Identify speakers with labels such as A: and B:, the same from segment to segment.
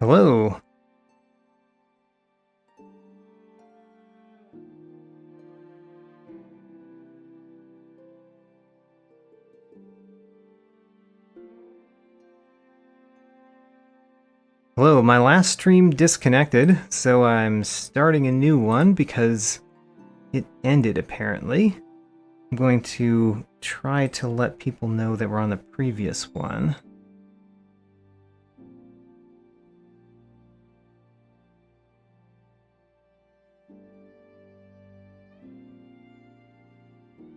A: Hello. Hello, my last stream disconnected, so I'm starting a new one because it ended apparently. I'm going to try to let people know that we're on the previous one.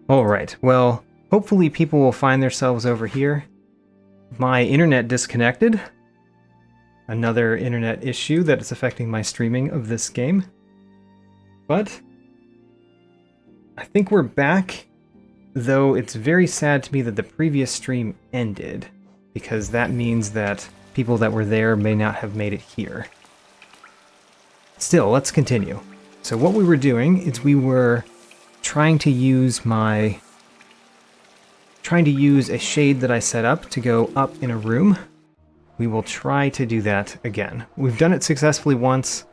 A: Alright, well, hopefully people will find themselves over here. My internet disconnected. Another internet issue that is affecting my streaming of this game. But I think we're back, though it's very sad to me that the previous stream ended, because that means that people that were there may not have made it here. Still, let's continue. So what we were doing is we were trying to use a shade that I set up to go up in a room. We will try to do that again. We've done it successfully once,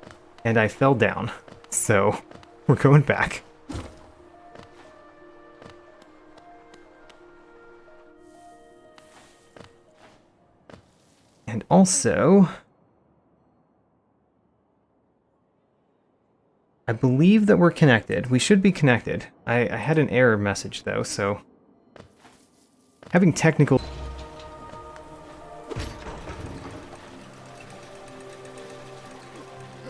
A: and I fell down, so we're going back. And also, I believe that we're connected. We should be connected. I had an error message though, so having technical...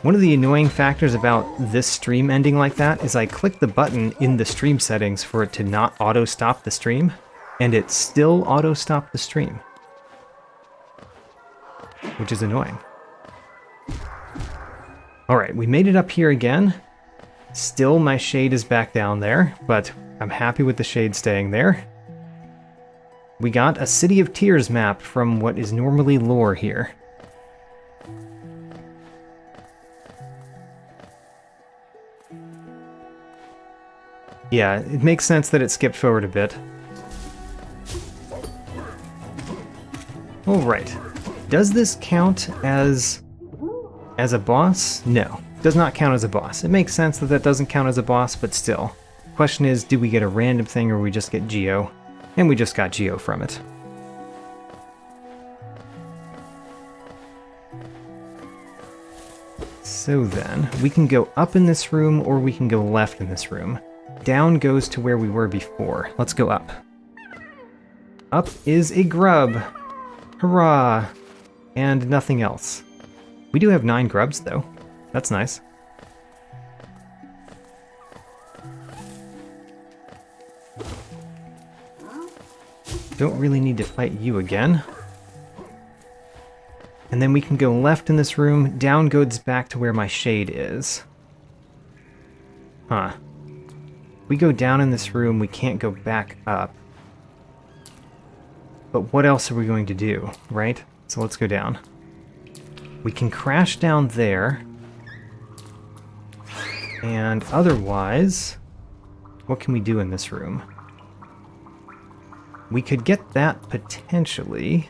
A: One of the annoying factors about this stream ending like that is I click the button in the stream settings for it to not auto-stop the stream, and it still auto-stopped the stream, which is annoying. Alright, we made it up here again. Still, my shade is back down there, but I'm happy with the shade staying there. We got a City of Tears map from what is normally lore here. Yeah, it makes sense that it skipped forward a bit. Alright. Does this count as a boss? No. Does not count as a boss. It makes sense that that doesn't count as a boss, but still. Question is, do we get a random thing or we just get Geo? And we just got Geo from it. So then, we can go up in this room or we can go left in this room. Down goes to where we were before. Let's go up. Up is a grub. Hurrah! And nothing else. We do have 9 grubs, though. That's nice. Don't really need to fight you again. And then we can go left in this room. Down goes back to where my shade is. Huh. We go down in this room, we can't go back up. But what else are we going to do, right? So let's go down. We can crash down there. And otherwise, what can we do in this room? We could get that potentially.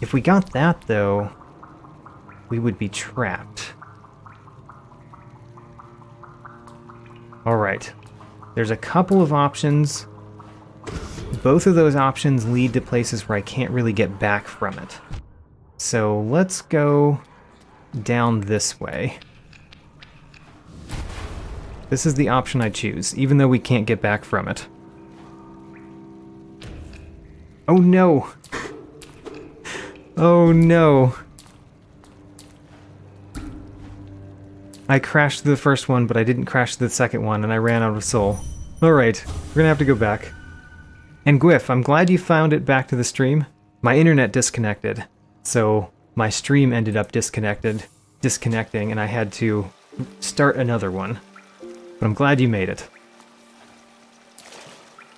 A: If we got that, though, we would be trapped. Alright. There's a couple of options. Both of those options lead to places where I can't really get back from it. So let's go down this way. This is the option I choose, even though we can't get back from it. Oh no! Oh no! I crashed the first one, but I didn't crash the second one, and I ran out of soul. Alright, we're gonna have to go back. And Gwyff, I'm glad you found it back to the stream. My internet disconnected, so my stream ended up disconnecting, and I had to start another one. But I'm glad you made it.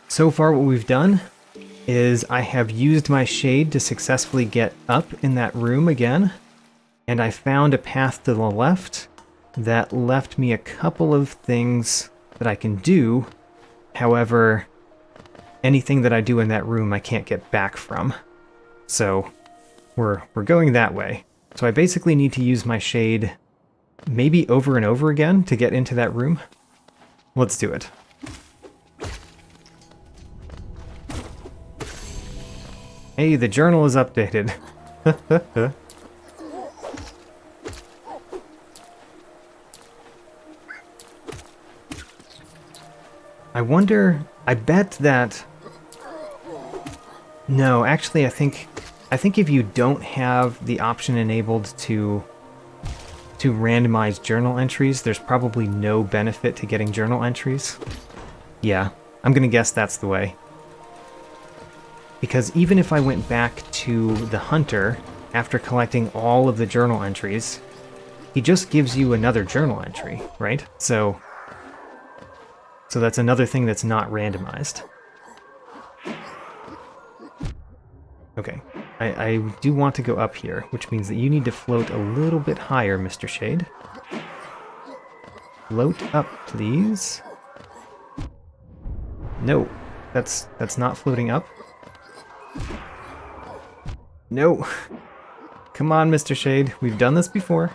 A: So far what we've done is I have used my shade to successfully get up in that room again, and I found a path to the left that left me a couple of things that I can do. However, anything that I do in that room I can't get back from. So we're going that way. So I basically need to use my shade maybe over and over again to get into that room. Let's do it. Hey, the journal is updated. I wonder, I bet that... No, actually I think if you don't have the option enabled to randomize journal entries, there's probably no benefit to getting journal entries. Yeah, I'm gonna guess that's the way. Because even if I went back to the hunter after collecting all of the journal entries, he just gives you another journal entry, right? So that's another thing that's not randomized. Okay, I do want to go up here, which means that you need to float a little bit higher, Mr. Shade. Float up, please. No, that's not floating up. No. Come on, Mr. Shade. We've done this before.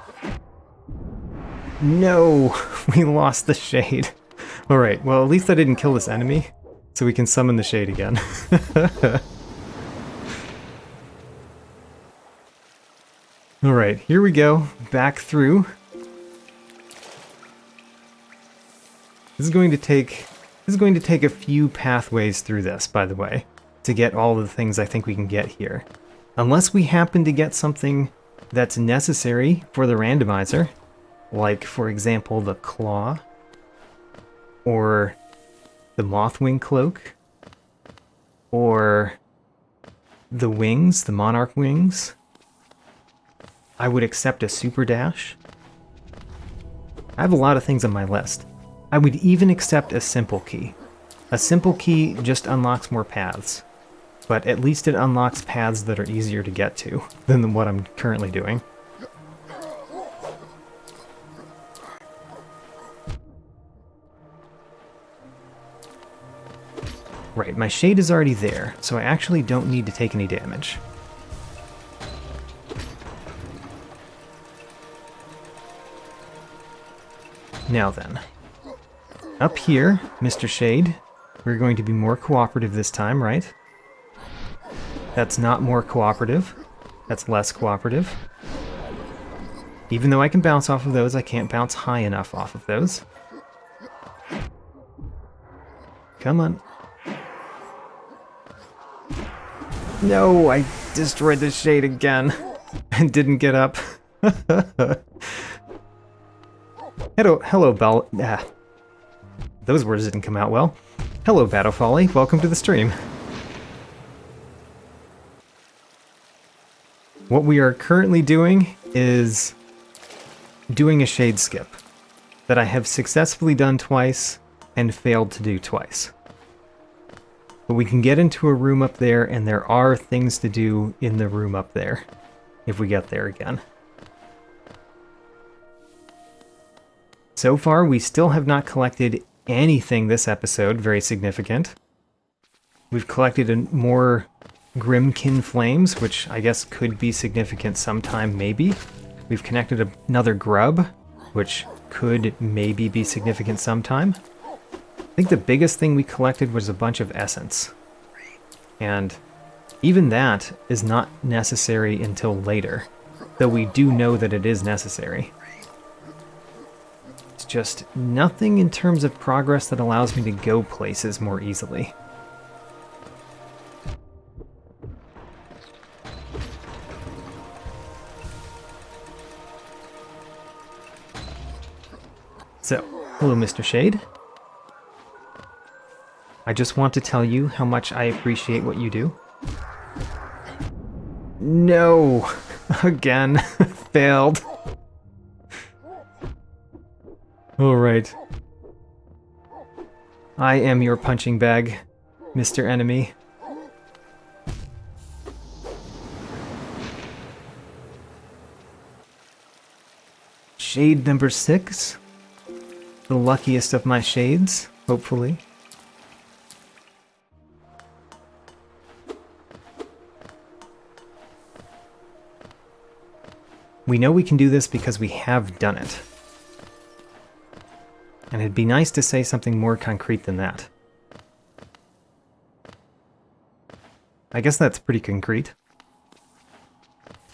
A: No, we lost the shade. Alright, well at least I didn't kill this enemy, so we can summon the shade again. Alright, here we go. Back through. This is going to take a few pathways through this, by the way, to get all the things I think we can get here. Unless we happen to get something that's necessary for the randomizer, like, for example, the claw, or the mothwing cloak, or the wings, the monarch wings. I would accept a super dash. I have a lot of things on my list. I would even accept a simple key. A simple key just unlocks more paths, but at least it unlocks paths that are easier to get to than what I'm currently doing. Right, my shade is already there, so I actually don't need to take any damage. Now then, up here, Mr. Shade, we're going to be more cooperative this time, right? That's not more cooperative. That's less cooperative. Even though I can bounce off of those, I can't bounce high enough off of those. Come on. No, I destroyed the shade again and didn't get up. Hello, Bell. Those words didn't come out well. Hello, Battle Folly. Welcome to the stream. What we are currently doing is doing a shade skip that I have successfully done twice and failed to do twice. But we can get into a room up there, and there are things to do in the room up there if we get there again. So far, we still have not collected anything this episode very significant. We've collected more Grimkin Flames, which I guess could be significant sometime, maybe. We've connected another grub, which could maybe be significant sometime. I think the biggest thing we collected was a bunch of essence. And even that is not necessary until later, though we do know that it is necessary. It's just nothing in terms of progress that allows me to go places more easily. So, hello Mr. Shade. I just want to tell you how much I appreciate what you do. No! Again. Failed. Alright. I am your punching bag, Mr. Enemy. shade number 6. The luckiest of my shades, hopefully. We know we can do this because we have done it. And it'd be nice to say something more concrete than that. I guess that's pretty concrete.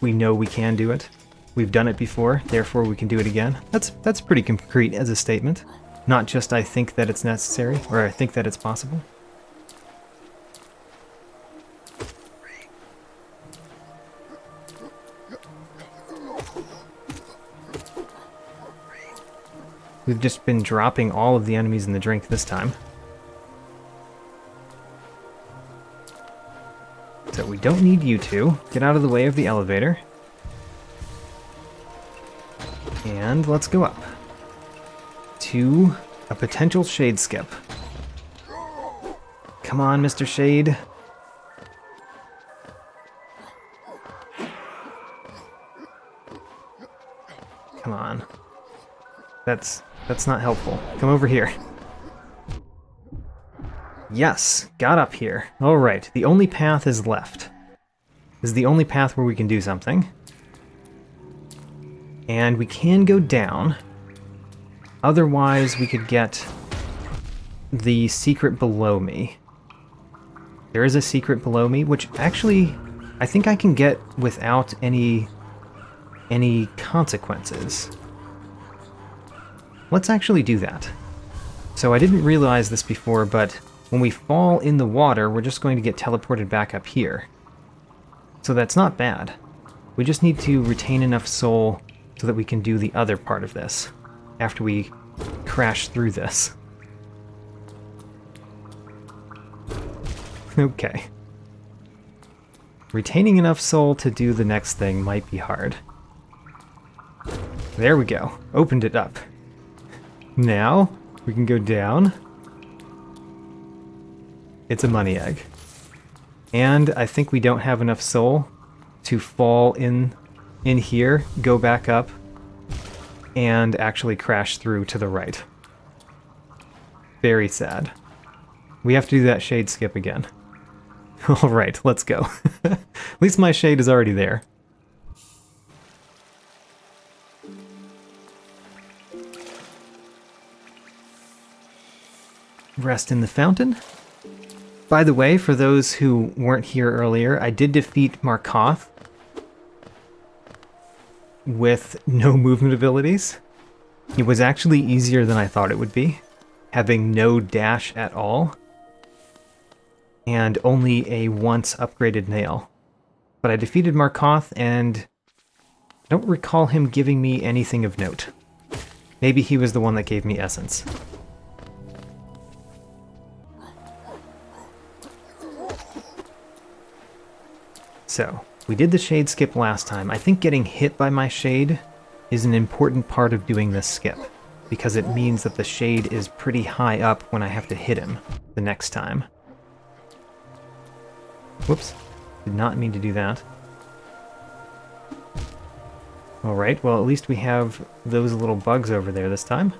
A: We know we can do it. We've done it before, therefore we can do it again. That's pretty concrete as a statement. Not just I think that it's necessary, or I think that it's possible. We've just been dropping all of the enemies in the drink this time. So we don't need you two. Get out of the way of the elevator. And let's go up to a potential shade skip. Come on, Mr. Shade. Come on. That's not helpful. Come over here. Yes, got up here. Alright, the only path is left. This is the only path where we can do something. And we can go down. Otherwise, we could get the secret below me. There is a secret below me, which actually I think I can get without any consequences. Let's actually do that. So I didn't realize this before, but when we fall in the water, we're just going to get teleported back up here. So that's not bad. We just need to retain enough soul so that we can do the other part of this after we crash through this. Okay. Retaining enough soul to do the next thing might be hard. There we go. Opened it up. Now, we can go down. It's a money egg. And I think we don't have enough soul to fall in here, go back up, and actually crash through to the right. Very sad. We have to do that shade skip again. Alright, let's go. At least my shade is already there. Rest in the fountain. By the way, for those who weren't here earlier, I did defeat Markoth with no movement abilities. It was actually easier than I thought it would be, having no dash at all, and only a once upgraded nail. But I defeated Markoth, and I don't recall him giving me anything of note. Maybe he was the one that gave me essence. So, we did the shade skip last time. I think getting hit by my shade is an important part of doing this skip, because it means that the shade is pretty high up when I have to hit him the next time. Whoops, did not mean to do that. Alright, well at least we have those little bugs over there this time.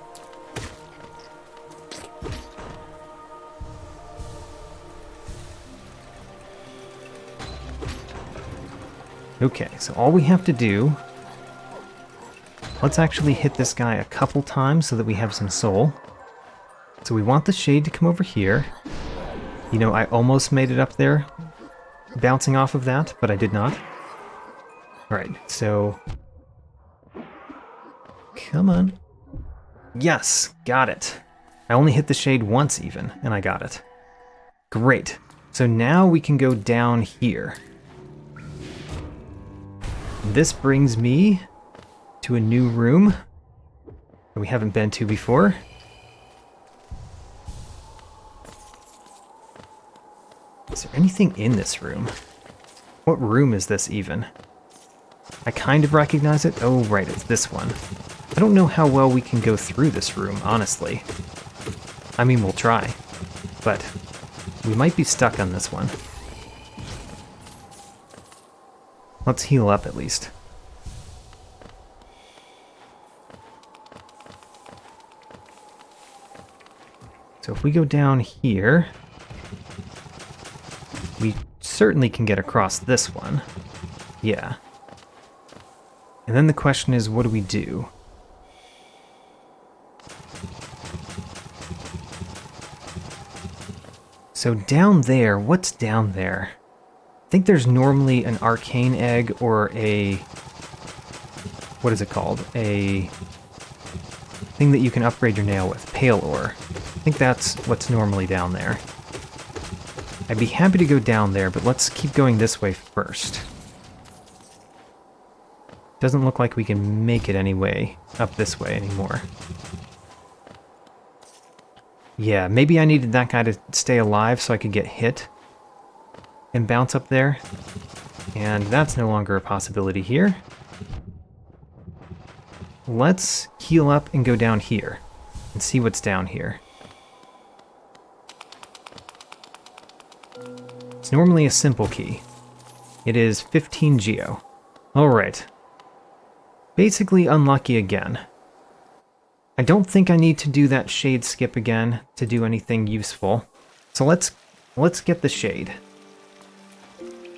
A: Okay, so all we have to do... Let's actually hit this guy a couple times so that we have some soul. So we want the shade to come over here. You know, I almost made it up there, bouncing off of that, but I did not. Alright, so... Come on. Yes, got it. I only hit the shade once even, and I got it. Great. So now we can go down here. This brings me to a new room that we haven't been to before. Is there anything in this room? What room is this even? I kind of recognize it. Oh, right, it's this one. I don't know how well we can go through this room, honestly. I mean, we'll try, but we might be stuck on this one. Let's heal up at least. So if we go down here, we certainly can get across this one. Yeah. And then the question is, what do we do? So down there, what's down there? I think there's normally an arcane egg or a... what is it called? A thing that you can upgrade your nail with. Pale ore. I think that's what's normally down there. I'd be happy to go down there, but let's keep going this way first. Doesn't look like we can make it anyway up this way anymore. Yeah, maybe I needed that guy to stay alive so I could get hit and bounce up there. And that's no longer a possibility here. Let's heal up and go down here and see what's down here. It's normally a simple key. It is 15 geo. Alright. Basically unlucky again. I don't think I need to do that shade skip again to do anything useful. So let's get the shade.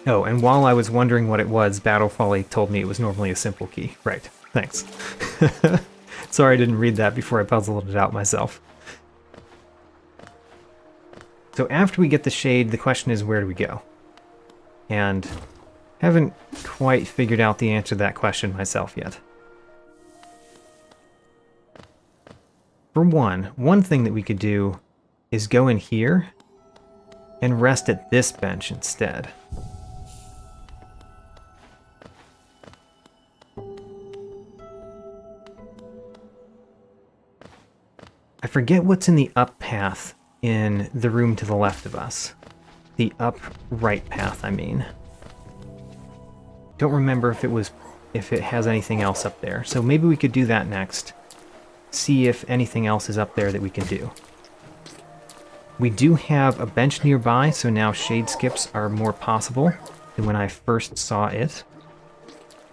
A: Oh, and while I was wondering what it was, Battle Folly told me it was normally a simple key. Right, thanks. Sorry I didn't read that before I puzzled it out myself. So after we get the shade, the question is, where do we go? And haven't quite figured out the answer to that question myself yet. For one thing that we could do is go in here and rest at this bench instead. I forget what's in the up path in the room to the left of us. The up right path, I mean. Don't remember if it has anything else up there. So maybe we could do that next. See if anything else is up there that we can do. We do have a bench nearby, so now shade skips are more possible than when I first saw it.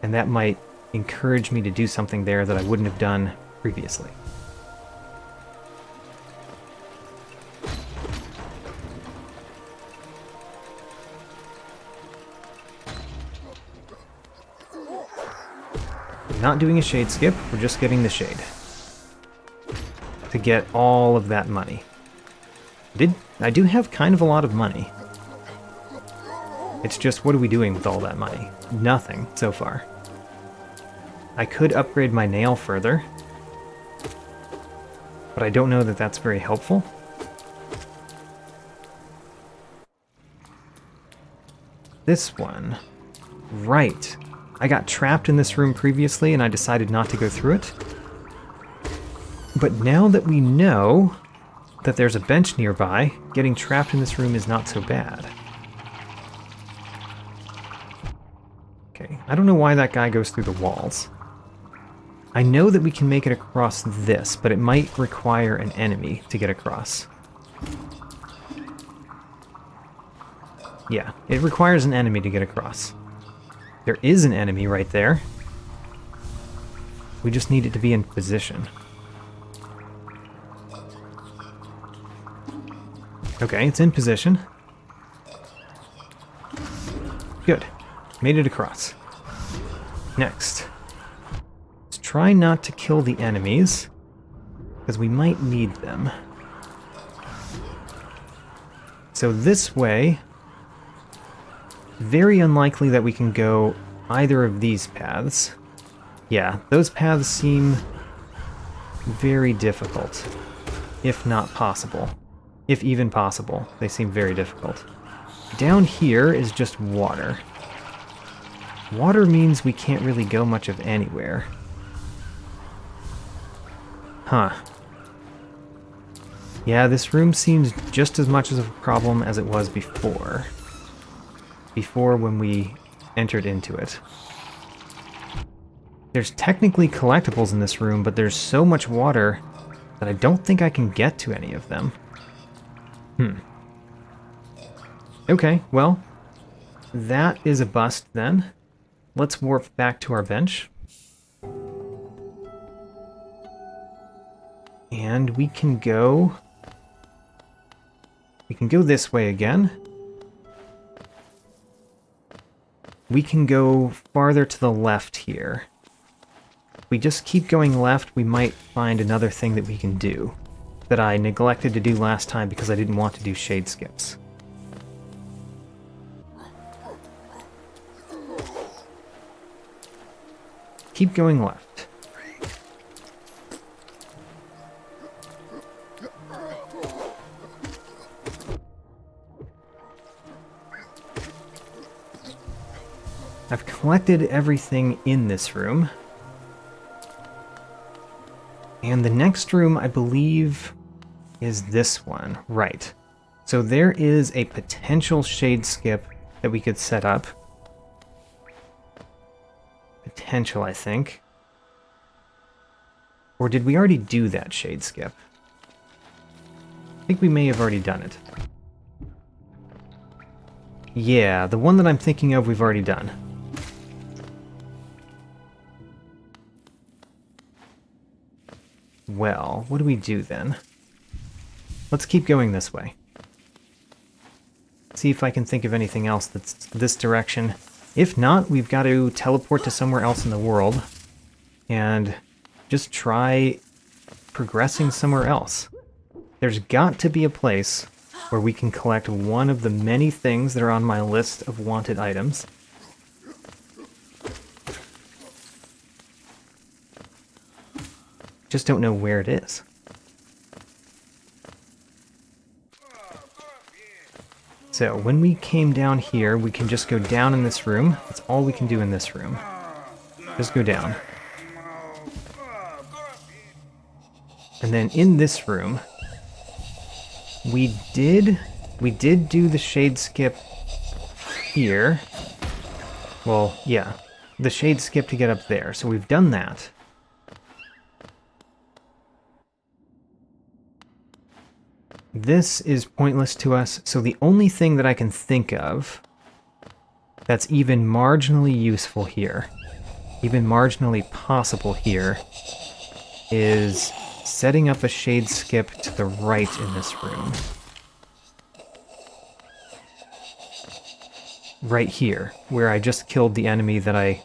A: And that might encourage me to do something there that I wouldn't have done previously. We're not doing a shade skip, we're just getting the shade. To get all of that money. I do have kind of a lot of money. It's just, what are we doing with all that money? Nothing, so far. I could upgrade my nail further, but I don't know that that's very helpful. This one. Right. I got trapped in this room previously and I decided not to go through it. But now that we know that there's a bench nearby, getting trapped in this room is not so bad. Okay, I don't know why that guy goes through the walls. I know that we can make it across this, but it might require an enemy to get across. Yeah, it requires an enemy to get across. There is an enemy right there. We just need it to be in position. Okay, it's in position. Good. Made it across. Next. Let's try not to kill the enemies, because we might need them. So this way, very unlikely that we can go either of these paths. Yeah, those paths seem very difficult, if not possible. If even possible, they seem very difficult. Down here is just water. Water means we can't really go much of anywhere. Huh. Yeah, this room seems just as much of a problem as it was before. Before when we entered into it. There's technically collectibles in this room, but there's so much water that I don't think I can get to any of them. Okay, well, that is a bust then. Let's warp back to our bench. And we can go We can go this way again. We can go farther to the left here. If we just keep going left, we might find another thing that we can do that I neglected to do last time because I didn't want to do shade skips. Keep going left. I've collected everything in this room. And the next room, I believe, is this one. Right. So there is a potential shade skip that we could set up. Potential, I think. Or did we already do that shade skip? I think we may have already done it. Yeah, the one that I'm thinking of we've already done. Well, what do we do then? Let's keep going this way. See if I can think of anything else that's this direction. If not, we've got to teleport to somewhere else in the world and just try progressing somewhere else. There's got to be a place where we can collect one of the many things that are on my list of wanted items. Just don't know where it is. So when we came down here, we can just go down in this room. That's all we can do in this room. Just go down. And then in this room, we did do the shade skip here. Well, yeah, the shade skip to get up there. So we've done that. This is pointless to us, so the only thing that I can think of that's even marginally useful here, even marginally possible here, is setting up a shade skip to the right in this room. Right here, where I just killed the enemy that I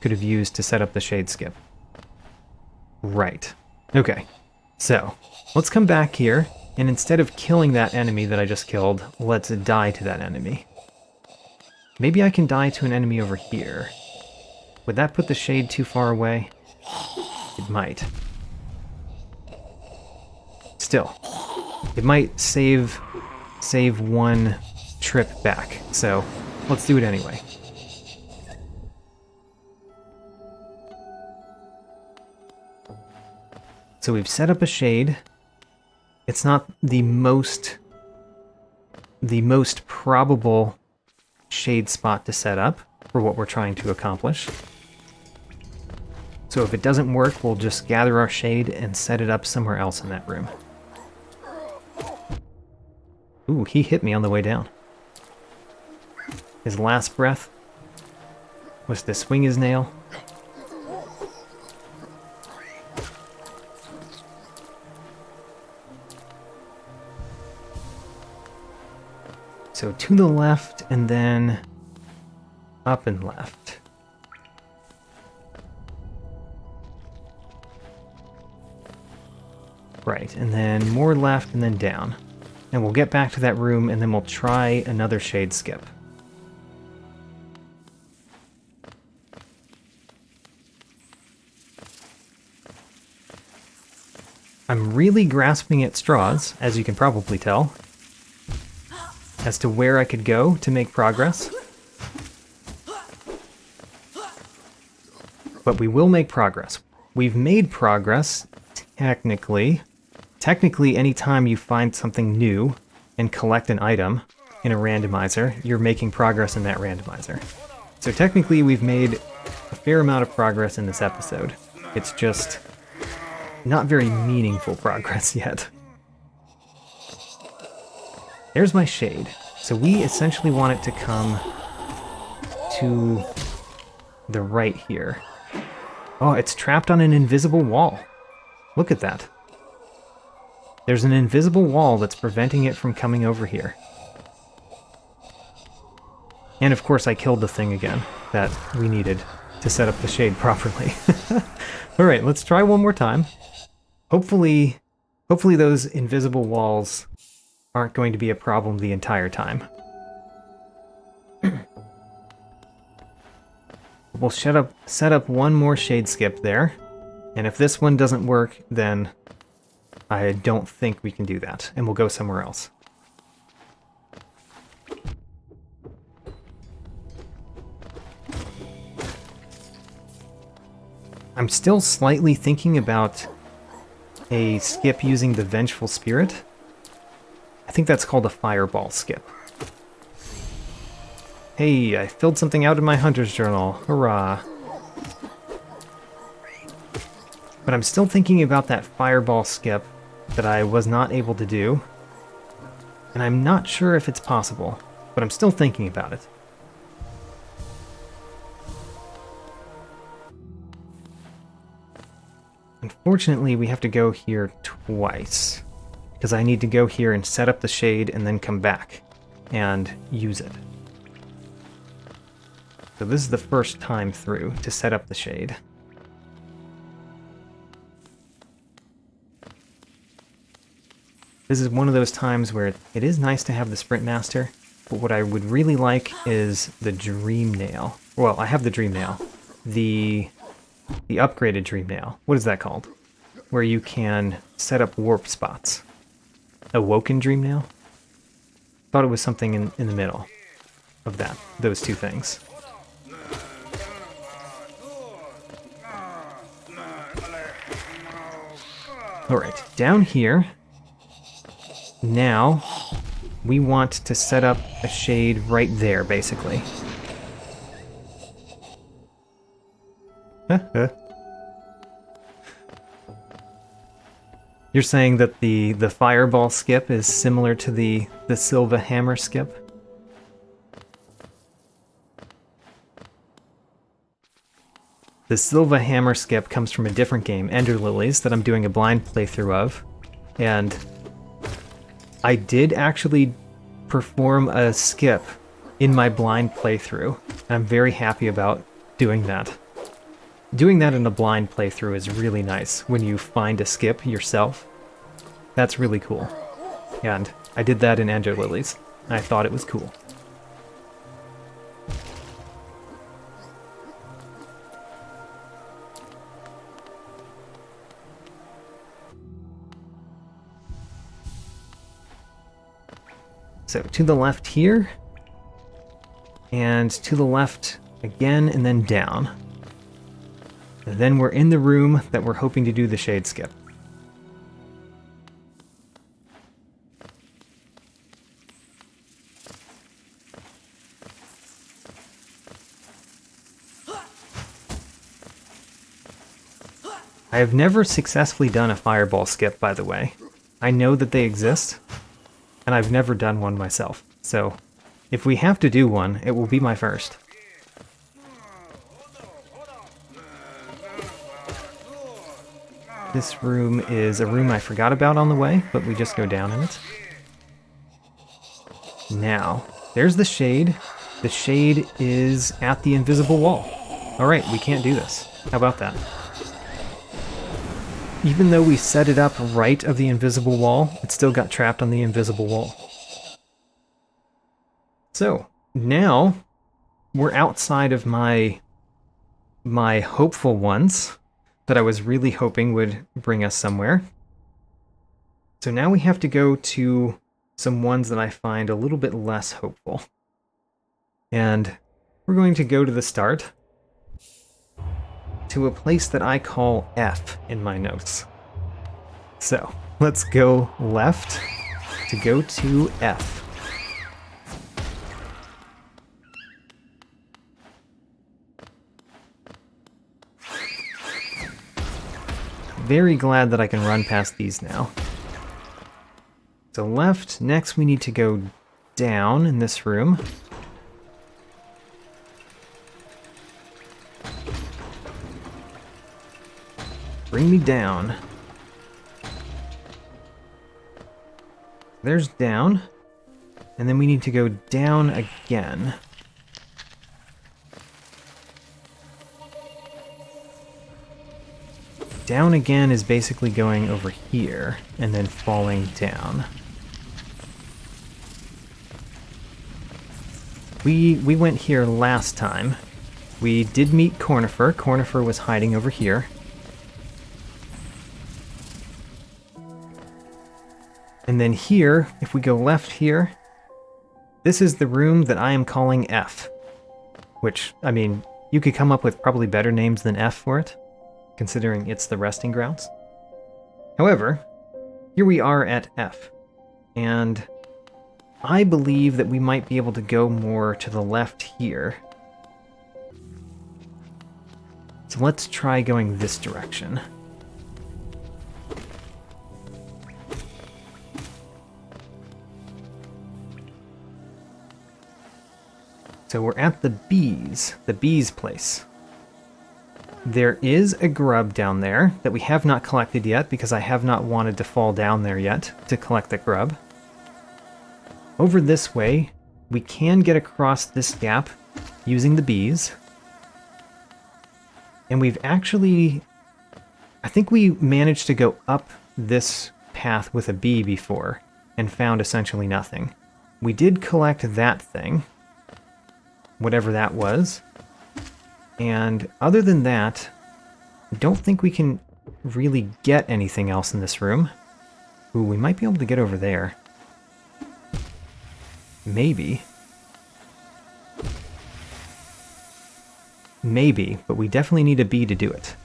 A: could have used to set up the shade skip. Right. Okay, so let's come back here. And instead of killing that enemy that I just killed, let's die to that enemy. Maybe I can die to an enemy over here. Would that put the shade too far away? It might. Still, it might save one trip back, so let's do it anyway. So we've set up a shade. It's not the most probable shade spot to set up for what we're trying to accomplish. So if it doesn't work, we'll just gather our shade and set it up somewhere else in that room. Ooh, he hit me on the way down. His last breath was to swing his nail. So to the left, and then up and left. Right, and then more left, and then down. And we'll get back to that room, and then we'll try another shade skip. I'm really grasping at straws, as you can probably tell, as to where I could go to make progress. But we will make progress. We've made progress, technically. Technically, anytime you find something new and collect an item in a randomizer, you're making progress in that randomizer. So technically, we've made a fair amount of progress in this episode. It's just not very meaningful progress yet. There's my shade. So we essentially want it to come to the right here. Oh, it's trapped on an invisible wall. Look at that. There's an invisible wall that's preventing it from coming over here. And of course I killed the thing again that we needed to set up the shade properly. Alright, let's try one more time. Hopefully those invisible walls aren't going to be a problem the entire time. We'll set up one more shade skip there, and if this one doesn't work, then I don't think we can do that, and we'll go somewhere else. I'm still slightly thinking about a skip using the Vengeful Spirit. I think that's called a Fireball skip. Hey, I filled something out in my Hunter's Journal. Hurrah. But I'm still thinking about that Fireball skip that I was not able to do. And I'm not sure if it's possible, but I'm still thinking about it. Unfortunately, we have to go here twice, because I need to go here and set up the shade and then come back and use it. So this is the first time through to set up the shade. This is one of those times where it is nice to have the Sprint Master, but what I would really like is the Dreamnail. Well, I have the Dreamnail. The upgraded Dreamnail. What is that called? Where you can set up warp spots. Awoken Dreamnail? Thought it was something in the middle of those two things. Alright, down here, now we want to set up a shade right there, basically. You're saying that the Fireball skip is similar to the Silva Hammer skip? The Silva Hammer skip comes from a different game, Ender Lilies, that I'm doing a blind playthrough of. And I did actually perform a skip in my blind playthrough. I'm very happy about doing that. Doing that in a blind playthrough is really nice when you find a skip yourself. That's really cool. And I did that in Ender Lilies. I thought it was cool. So to the left here, and to the left again, and then down. And then we're in the room that we're hoping to do the shade skip. I have never successfully done a Fireball skip, by the way. I know that they exist, and I've never done one myself. So if we have to do one, it will be my first. This room is a room I forgot about on the way, but we just go down in it. Now, there's the shade. The shade is at the invisible wall. Alright, we can't do this. How about that? Even though we set it up right of the invisible wall, it still got trapped on the invisible wall. So, now we're outside of my hopeful ones that I was really hoping would bring us somewhere. So now we have to go to some ones that I find a little bit less hopeful. And we're going to go to the start, to a place that I call F in my notes. So, let's go left to go to F. Very glad that I can run past these now. So left, next we need to go down in this room. Bring me down. there's down. And then we need to go down again. Down again is basically going over here and then falling down. We went here last time. We did meet Cornifer. Cornifer was hiding over here. And then here, if we go left here, this is the room that I am calling F. Which, I mean, you could come up with probably better names than F for it, considering it's the resting grounds. However, here we are at F. And I believe that we might be able to go more to the left here. So let's try going this direction. So we're at the bees place. There is a grub down there that we have not collected yet because I have not wanted to fall down there yet to collect the grub. Over this way, we can get across this gap using the bees. And we've actually... I think we managed to go up this path with a bee before and found essentially nothing. We did collect that thing, whatever that was. And other than that, I don't think we can really get anything else in this room. Ooh, we might be able to get over there. Maybe. Maybe, but we definitely need a bee to do it.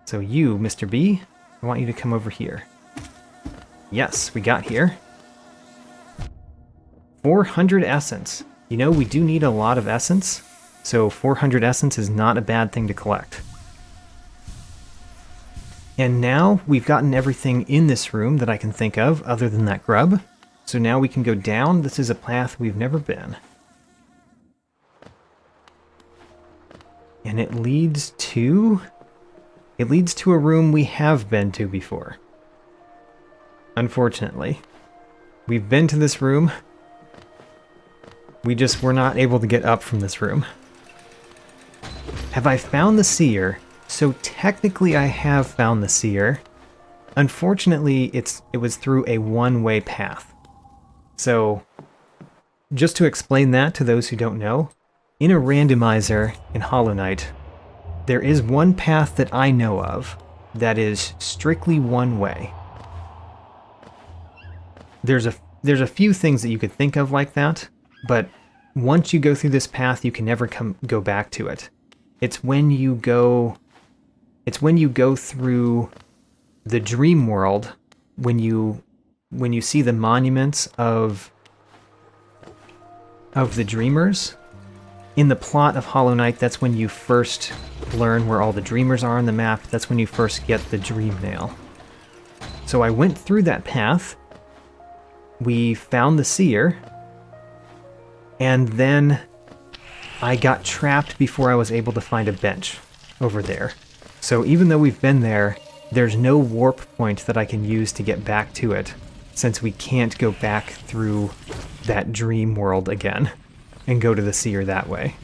A: So you, Mr. Bee, I want you to come over here. Yes, we got here. 400 essence. You know, we do need a lot of essence, so 400 essence is not a bad thing to collect. And now we've gotten everything in this room that I can think of other than that grub. So now we can go down. This is a path we've never been. And it leads to a room we have been to before. Unfortunately. We've been to this room. We just were not able to get up from this room. Have I found the seer? So technically I have found the seer. Unfortunately, it was through a one-way path. So, just to explain that to those who don't know, in a randomizer in Hollow Knight, there is one path that I know of that is strictly one way. There's a few things that you could think of like that, but once you go through this path, you can never go back to it. It's when you go through the dream world, when you see the monuments of the dreamers. In the plot of Hollow Knight, that's when you first learn where all the dreamers are on the map. That's when you first get the Dreamnail. So I went through that path. We found the seer. And then I got trapped before I was able to find a bench over there. So even though we've been there, there's no warp point that I can use to get back to it, since we can't go back through that dream world again and go to the seer that way.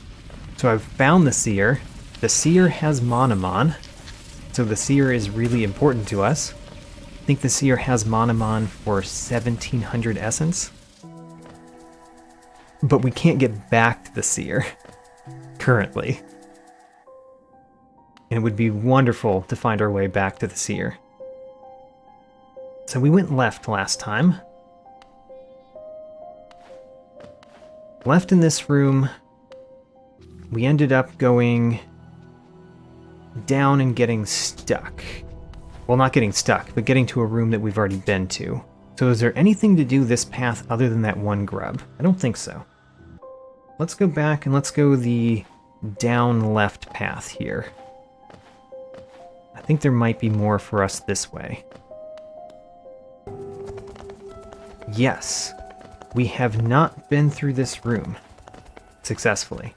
A: So I've found the seer. The seer has Monomon, so the seer is really important to us. I think the seer has Monomon for 1700 essence. But we can't get back to the seer currently. And it would be wonderful to find our way back to the seer. So we went left last time. Left in this room, we ended up going down and getting stuck. Well, not getting stuck, but getting to a room that we've already been to. So is there anything to do this path other than that one grub? I don't think so. Let's go back and let's go the down left path here. I think there might be more for us this way. Yes, we have not been through this room successfully.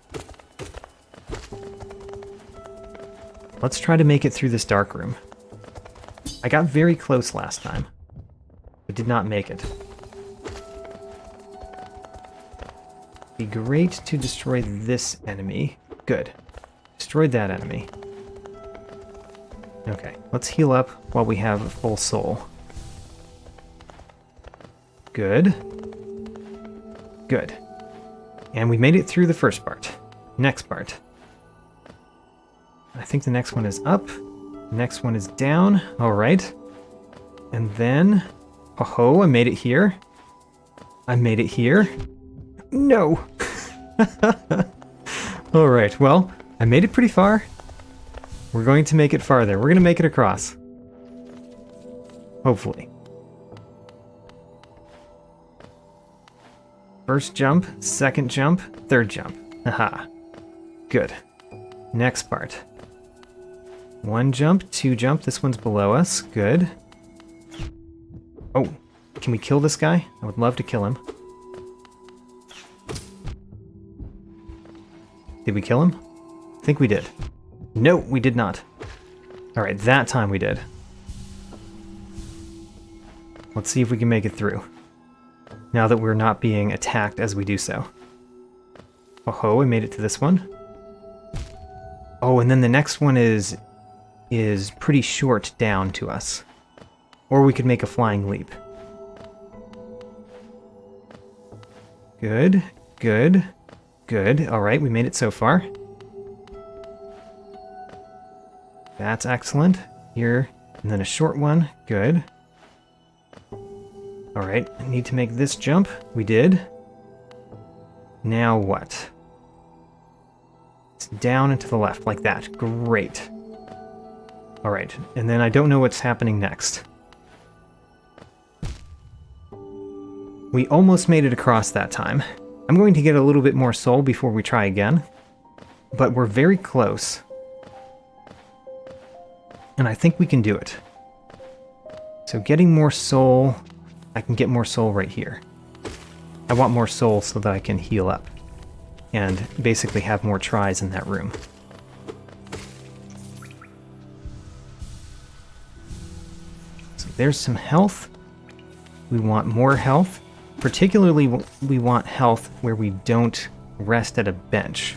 A: Let's try to make it through this dark room. I got very close last time, but did not make it. Be great to destroy this enemy. Good. Destroyed that enemy. Okay, let's heal up while we have a full soul. Good. Good. And we made it through the first part. Next part. I think the next one is up. The next one is down. Alright. And then... Oh, I made it here. I made it here. No! Alright, well, I made it pretty far. We're going to make it farther. We're going to make it across. Hopefully. First jump, second jump, third jump. Aha. Good. Next part. One jump, two jump. This one's below us. Good. Oh, can we kill this guy? I would love to kill him. Did we kill him? I think we did. No, we did not. Alright, that time we did. Let's see if we can make it through. Now that we're not being attacked as we do so. Oh, I made it to this one. Oh, and then the next one is pretty short down to us. Or we could make a flying leap. Good, good, good. Alright, we made it so far. That's excellent. Here, and then a short one. Good. Alright, I need to make this jump. We did. Now what? It's down and to the left, like that. Great. Alright, and then I don't know what's happening next. We almost made it across that time. I'm going to get a little bit more soul before we try again. But we're very close. And I think we can do it. So getting more soul... I can get more soul right here. I want more soul so that I can heal up. And basically have more tries in that room. So there's some health. We want more health. Particularly, we want health where we don't rest at a bench.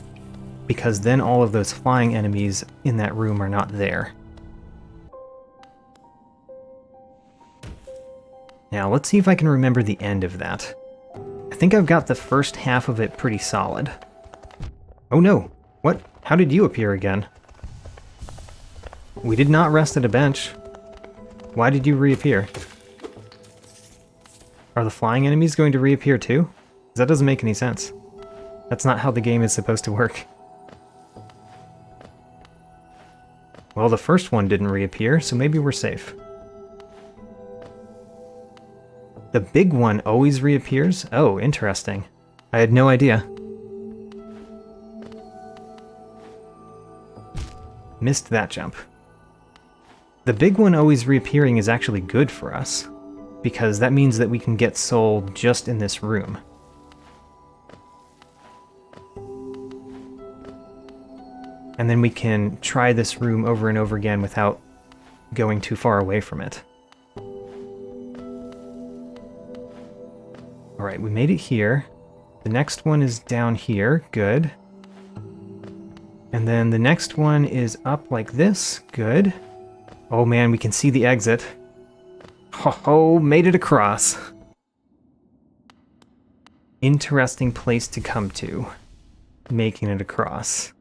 A: Because then all of those flying enemies in that room are not there. Now, let's see if I can remember the end of that. I think I've got the first half of it pretty solid. Oh no! What? How did you appear again? We did not rest at a bench. Why did you reappear? Are the flying enemies going to reappear too? That doesn't make any sense. That's not how the game is supposed to work. Well, the first one didn't reappear, so maybe we're safe. The big one always reappears? Oh, interesting. I had no idea. Missed that jump. The big one always reappearing is actually good for us, because that means that we can get soul just in this room. And then we can try this room over and over again without going too far away from it. Alright, we made it here. The next one is down here. Good. And then the next one is up like this. Good. Oh man, we can see the exit. Ho-ho, made it across. Interesting place to come to. Making it across.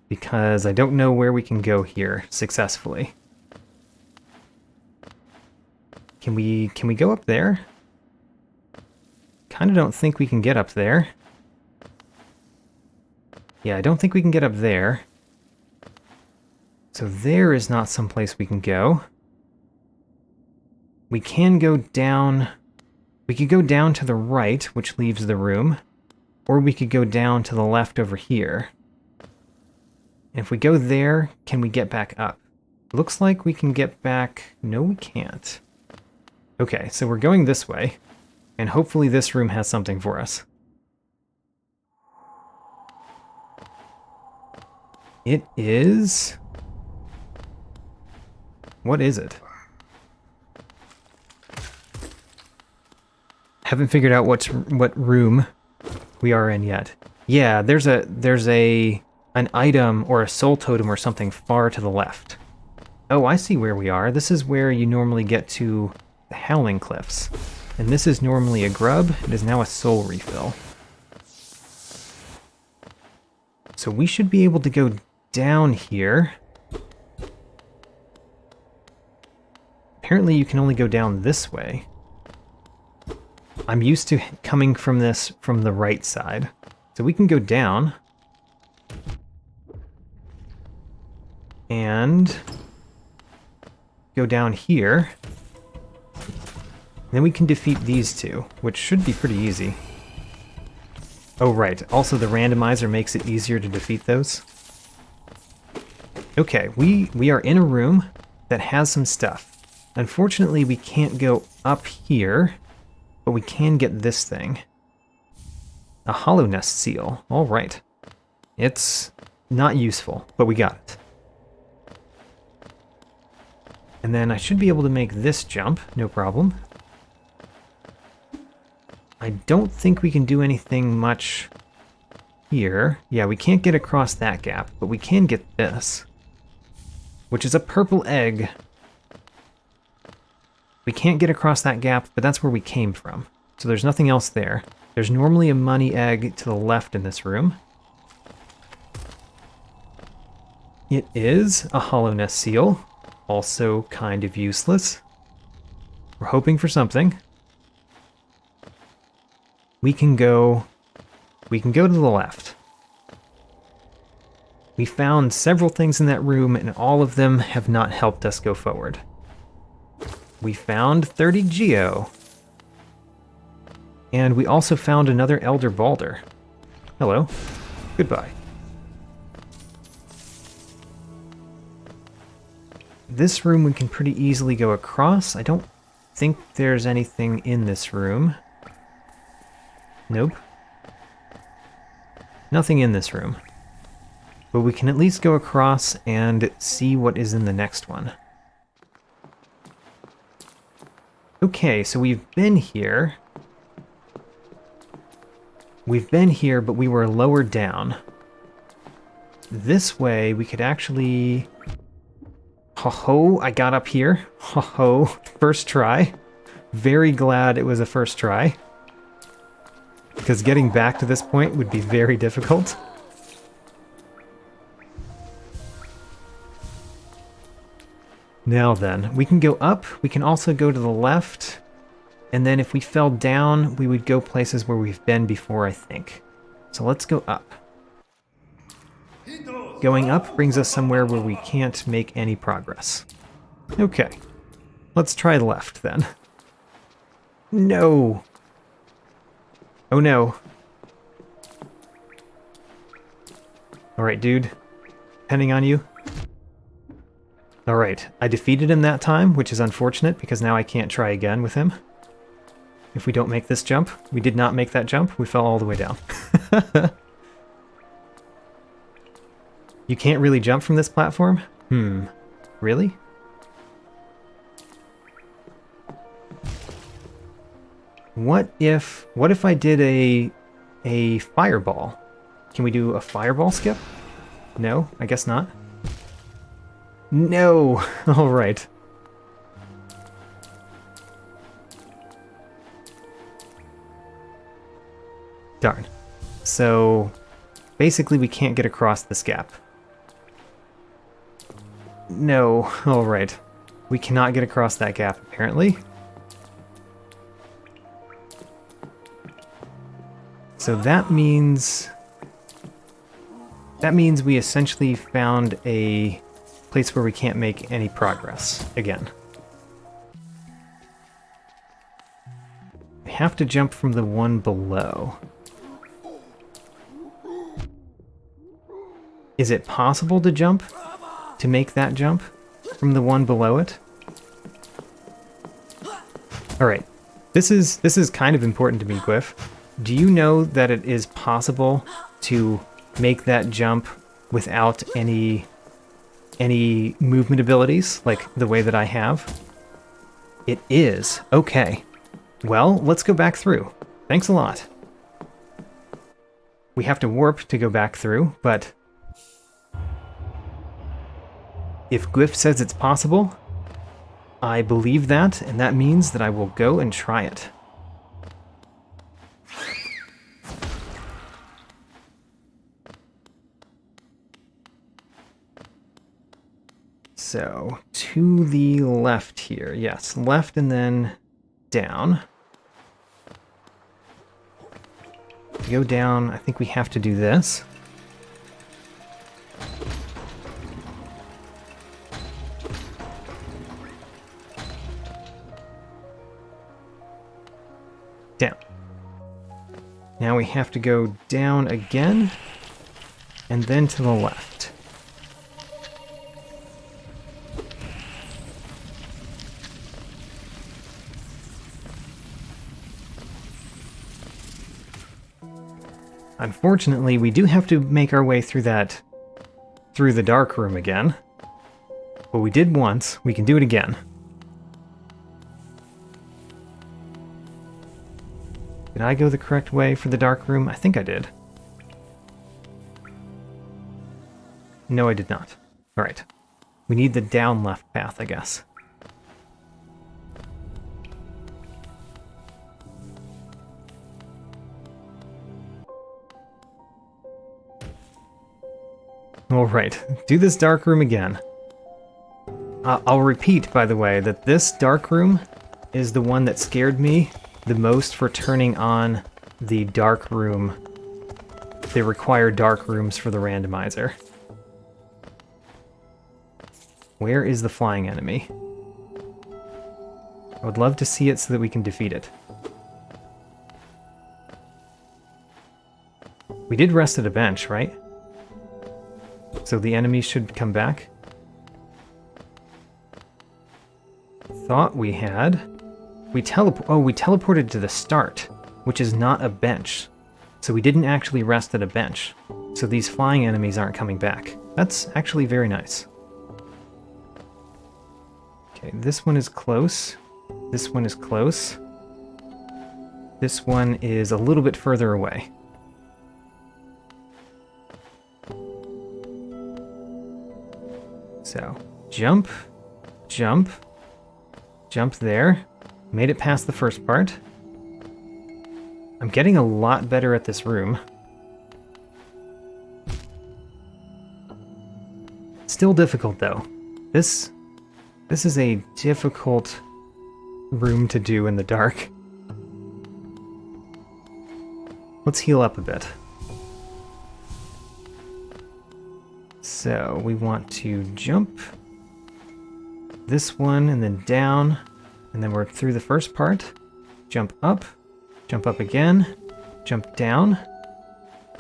A: Because I don't know where we can go here successfully. Can we go up there? Kinda don't think we can get up there. Yeah, I don't think we can get up there. So there is not someplace we can go. We can go down... We could go down to the right, which leaves the room. Or we could go down to the left over here. And if we go there, can we get back up? Looks like we can get back... No, we can't. Okay, so we're going this way. And hopefully this room has something for us. It is... What is it? Haven't figured out what room we are in yet. Yeah, there's an item or a soul totem or something far to the left. Oh, I see where we are. This is where you normally get to the Howling Cliffs. And this is normally a grub. It is now a soul refill. So we should be able to go down here. Apparently you can only go down this way. I'm used to coming from this from the right side. So we can go down. And go down here. Then we can defeat these two, which should be pretty easy. Oh, right. Also, the randomizer makes it easier to defeat those. Okay, we are in a room that has some stuff. Unfortunately, we can't go up here, but we can get this thing. A Hollow Nest seal. All right. It's not useful, but we got it. And then I should be able to make this jump, no problem. I don't think we can do anything much here. Yeah, we can't get across that gap, but we can get this, which is a purple egg. We can't get across that gap, but that's where we came from. So there's nothing else there. There's normally a money egg to the left in this room. It is a Hollow Nest seal, also kind of useless. We're hoping for something. We can go to the left. We found several things in that room, and all of them have not helped us go forward. We found 30 Geo. And we also found another Elder Balder. Hello. Goodbye. This room we can pretty easily go across. I don't think there's anything in this room. Nope. Nothing in this room. But we can at least go across and see what is in the next one. Okay, so we've been here. We've been here, but we were lower down. This way, we could actually... Ho-ho, I got up here. Ho-ho, first try. Very glad it was a first try. Because getting back to this point would be very difficult. Now then, we can go up, we can also go to the left, and then if we fell down, we would go places where we've been before, I think. So let's go up. Going up brings us somewhere where we can't make any progress. Okay, let's try left then. No! Oh no. Alright, dude. Depending on you. Alright, I defeated him that time, which is unfortunate because now I can't try again with him. If we don't make this jump. We did not make that jump. We fell all the way down. You can't really jump from this platform? Really? What if I did a fireball? Can we do a fireball skip? No, I guess not. No! Alright. Darn. So, basically we can't get across this gap. No, alright. We cannot get across that gap, apparently. So that means we essentially found a place where we can't make any progress again. We have to jump from the one below. Is it possible to jump? To make that jump from the one below it? Alright. This is kind of important to me, Gwyff. Do you know that it is possible to make that jump without any movement abilities, like the way that I have? It is. Okay. Well, let's go back through. Thanks a lot. We have to warp to go back through, but if Glyph says it's possible, I believe that, and that means that I will go and try it. So, to the left here. Yes, left and then down. To go down, I think we have to do this. Down. Now we have to go down again, and then to the left. Unfortunately, we do have to make our way through the dark room again. But we did once, we can do it again. Did I go the correct way for the dark room? I think I did. No, I did not. Alright. We need the down left path, I guess. Alright, do this dark room again. I'll repeat, by the way, that this dark room is the one that scared me the most for turning on the dark room. They require dark rooms for the randomizer. Where is the flying enemy? I would love to see it so that we can defeat it. We did rest at a bench, right? So the enemy should come back. Thought we had. We teleported to the start, which is not a bench. So we didn't actually rest at a bench. So these flying enemies aren't coming back. That's actually very nice. Okay, this one is close. This one is close. This one is a little bit further away. So, jump, jump, jump there. Made it past the first part. I'm getting a lot better at this room. Still difficult though. This is a difficult room to do in the dark. Let's heal up a bit. So we want to jump this one and then down, and then we're through the first part. Jump up again, jump down,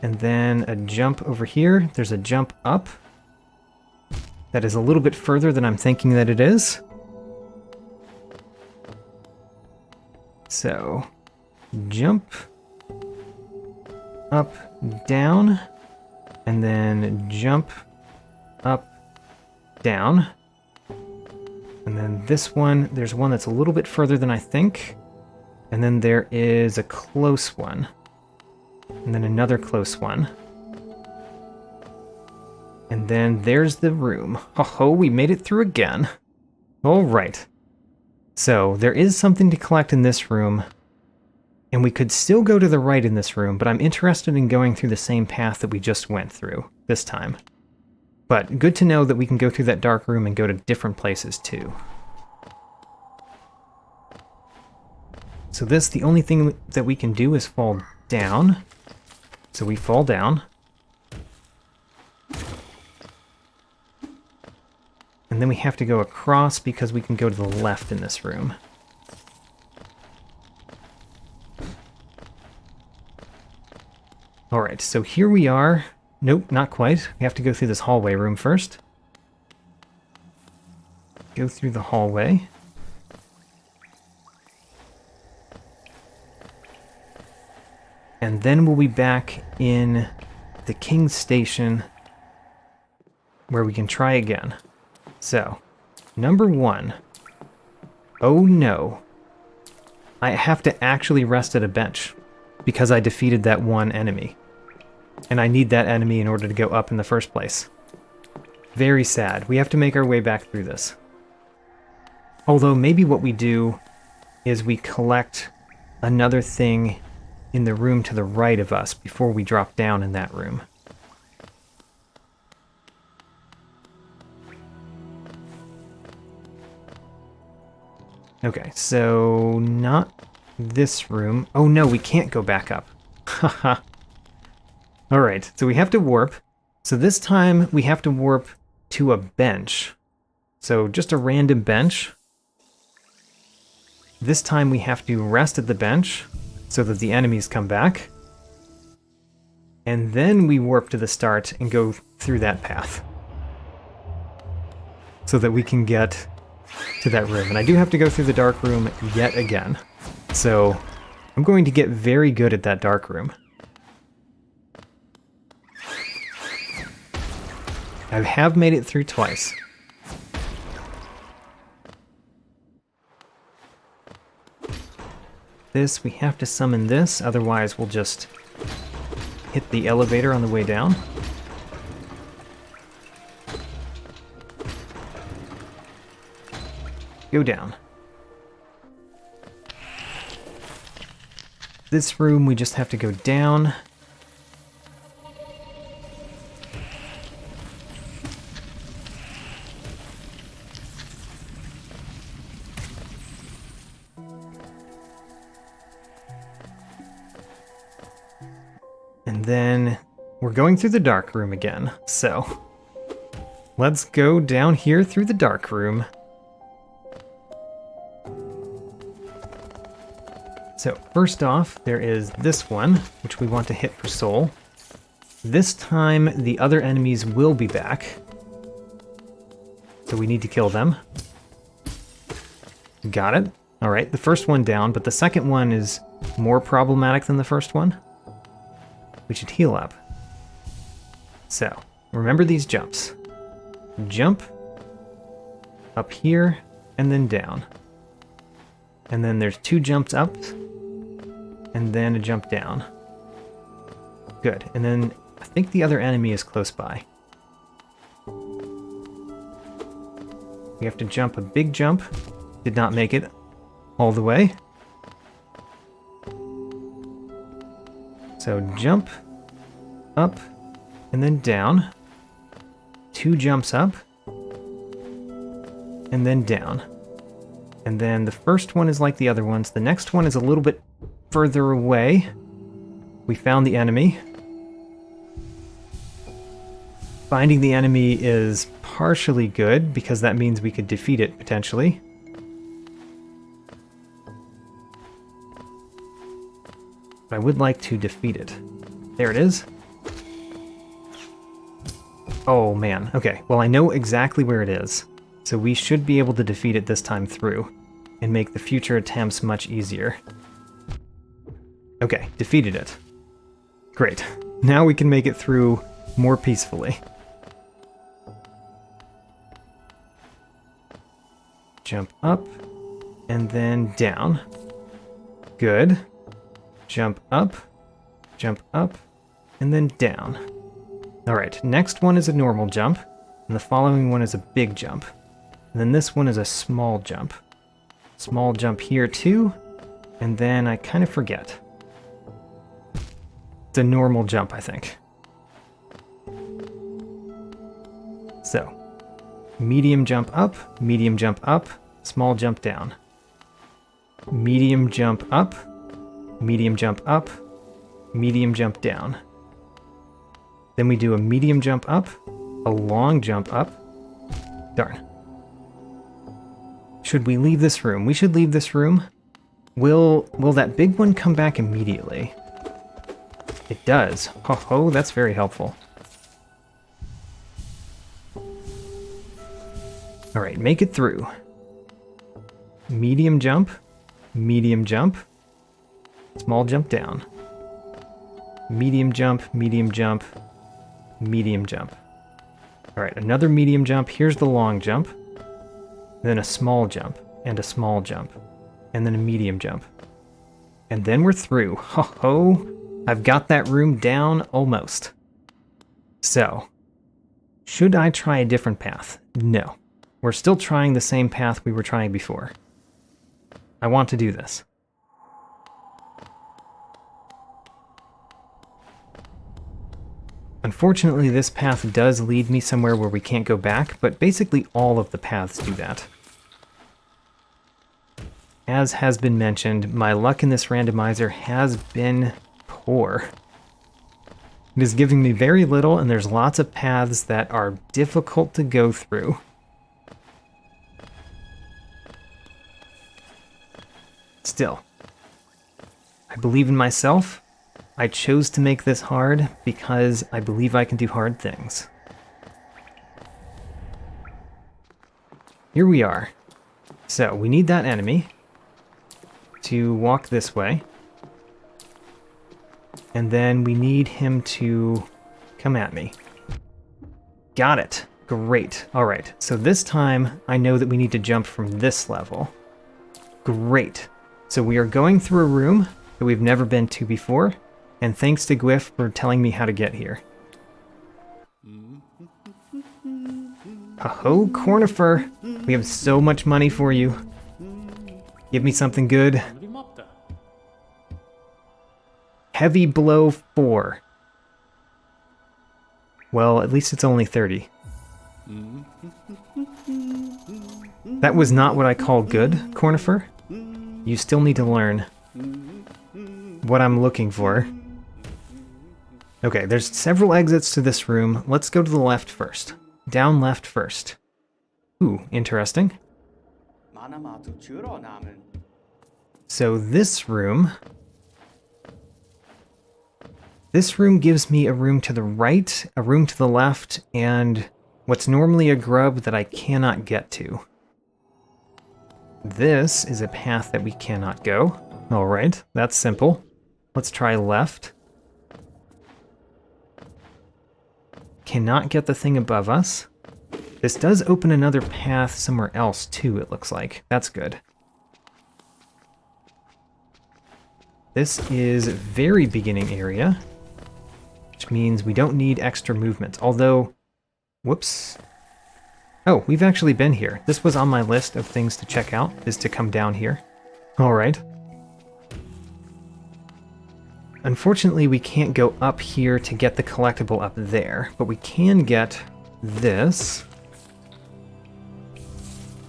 A: and then a jump over here. There's a jump up. That is a little bit further than I'm thinking that it is. So, jump, up, down, and then jump, up, down. And then this one, there's one that's a little bit further than I think. And then there is a close one. And then another close one. And then there's the room. Oh, we made it through again. All right. So there is something to collect in this room. And we could still go to the right in this room, but I'm interested in going through the same path that we just went through this time. But good to know that we can go through that dark room and go to different places too. So the only thing that we can do is fall down. So we fall down. And then we have to go across because we can go to the left in this room. Alright, so here we are. Nope, not quite. We have to go through this hallway room first. Go through the hallway. And then we'll be back in the King's Station where we can try again. So, number one. Oh no. I have to actually rest at a bench because I defeated that one enemy. And I need that enemy in order to go up in the first place. Very sad. We have to make our way back through this. Although maybe what we do is we collect another thing in the room to the right of us before we drop down in that room. Okay, so not this room. Oh no, we can't go back up. Haha. Alright, so we have to warp. So this time we have to warp to a bench. So just a random bench. This time we have to rest at the bench so that the enemies come back. And then we warp to the start and go through that path. So that we can get to that room. And I do have to go through the dark room yet again. So I'm going to get very good at that dark room. I have made it through twice. This, we have to summon this, otherwise we'll just hit the elevator on the way down. Go down. This room, we just have to go down. And then we're going through the dark room again, so let's go down here through the dark room. So first off, there is this one, which we want to hit for soul. This time, the other enemies will be back, so we need to kill them. Got it. All right, the first one down, but the second one is more problematic than the first one. We should heal up. So, remember these jumps. Jump, up here, and then down. And then there's 2 jumps up, and then a jump down. Good, and then I think the other enemy is close by. We have to jump a big jump. Did not make it all the way. So jump, up, and then down. 2 jumps up, and then down. And then the first one is like the other ones. The next one is a little bit further away. We found the enemy. Finding the enemy is partially good, because that means we could defeat it, potentially. But I would like to defeat it. There it is. Oh man, okay. Well, I know exactly where it is, so we should be able to defeat it this time through, and make the future attempts much easier. Okay, defeated it. Great. Now we can make it through more peacefully. Jump up, and then down. Good. Jump up, and then down. Alright, next one is a normal jump, and the following one is a big jump. And then this one is a small jump. Small jump here too, and then I kind of forget. It's a normal jump, I think. So, medium jump up, small jump down. Medium jump up, medium jump up, medium jump down. Then we do a medium jump up, a long jump up. Darn. Should we leave this room? We should leave this room. Will that big one come back immediately? It does. Ho ho, that's very helpful. Alright, make it through. Medium jump, small jump down. Medium jump, medium jump, medium jump. Alright, another medium jump. Here's the long jump. Then a small jump, and a small jump. And then a medium jump. And then we're through. Ho ho! I've got that room down almost. So, should I try a different path? No. We're still trying the same path we were trying before. I want to do this. Unfortunately, this path does lead me somewhere where we can't go back, but basically all of the paths do that. As has been mentioned, my luck in this randomizer has been poor. It is giving me very little, and there's lots of paths that are difficult to go through. Still, I believe in myself. I chose to make this hard because I believe I can do hard things. Here we are. So, we need that enemy to walk this way. And then we need him to come at me. Got it. Great. Alright, so this time I know that we need to jump from this level. Great. So we are going through a room that we've never been to before, and thanks to Gwyff for telling me how to get here. Ho-ho, Cornifer! We have so much money for you. Give me something good. Heavy blow 4. Well, at least it's only 30. That was not what I call good, Cornifer. You still need to learn what I'm looking for. Okay, there's several exits to this room. Let's go to the left first. Down left first. Ooh, interesting. So this room gives me a room to the right, a room to the left, and what's normally a grub that I cannot get to. This is a path that we cannot go. Alright, that's simple. Let's try left. Cannot get the thing above us. This does open another path somewhere else too, it looks like. That's good. This is very beginning area, which means we don't need extra movement. Although, whoops. Oh, we've actually been here. This was on my list of things to check out, is to come down here. Alright. Unfortunately, we can't go up here to get the collectible up there, but we can get this,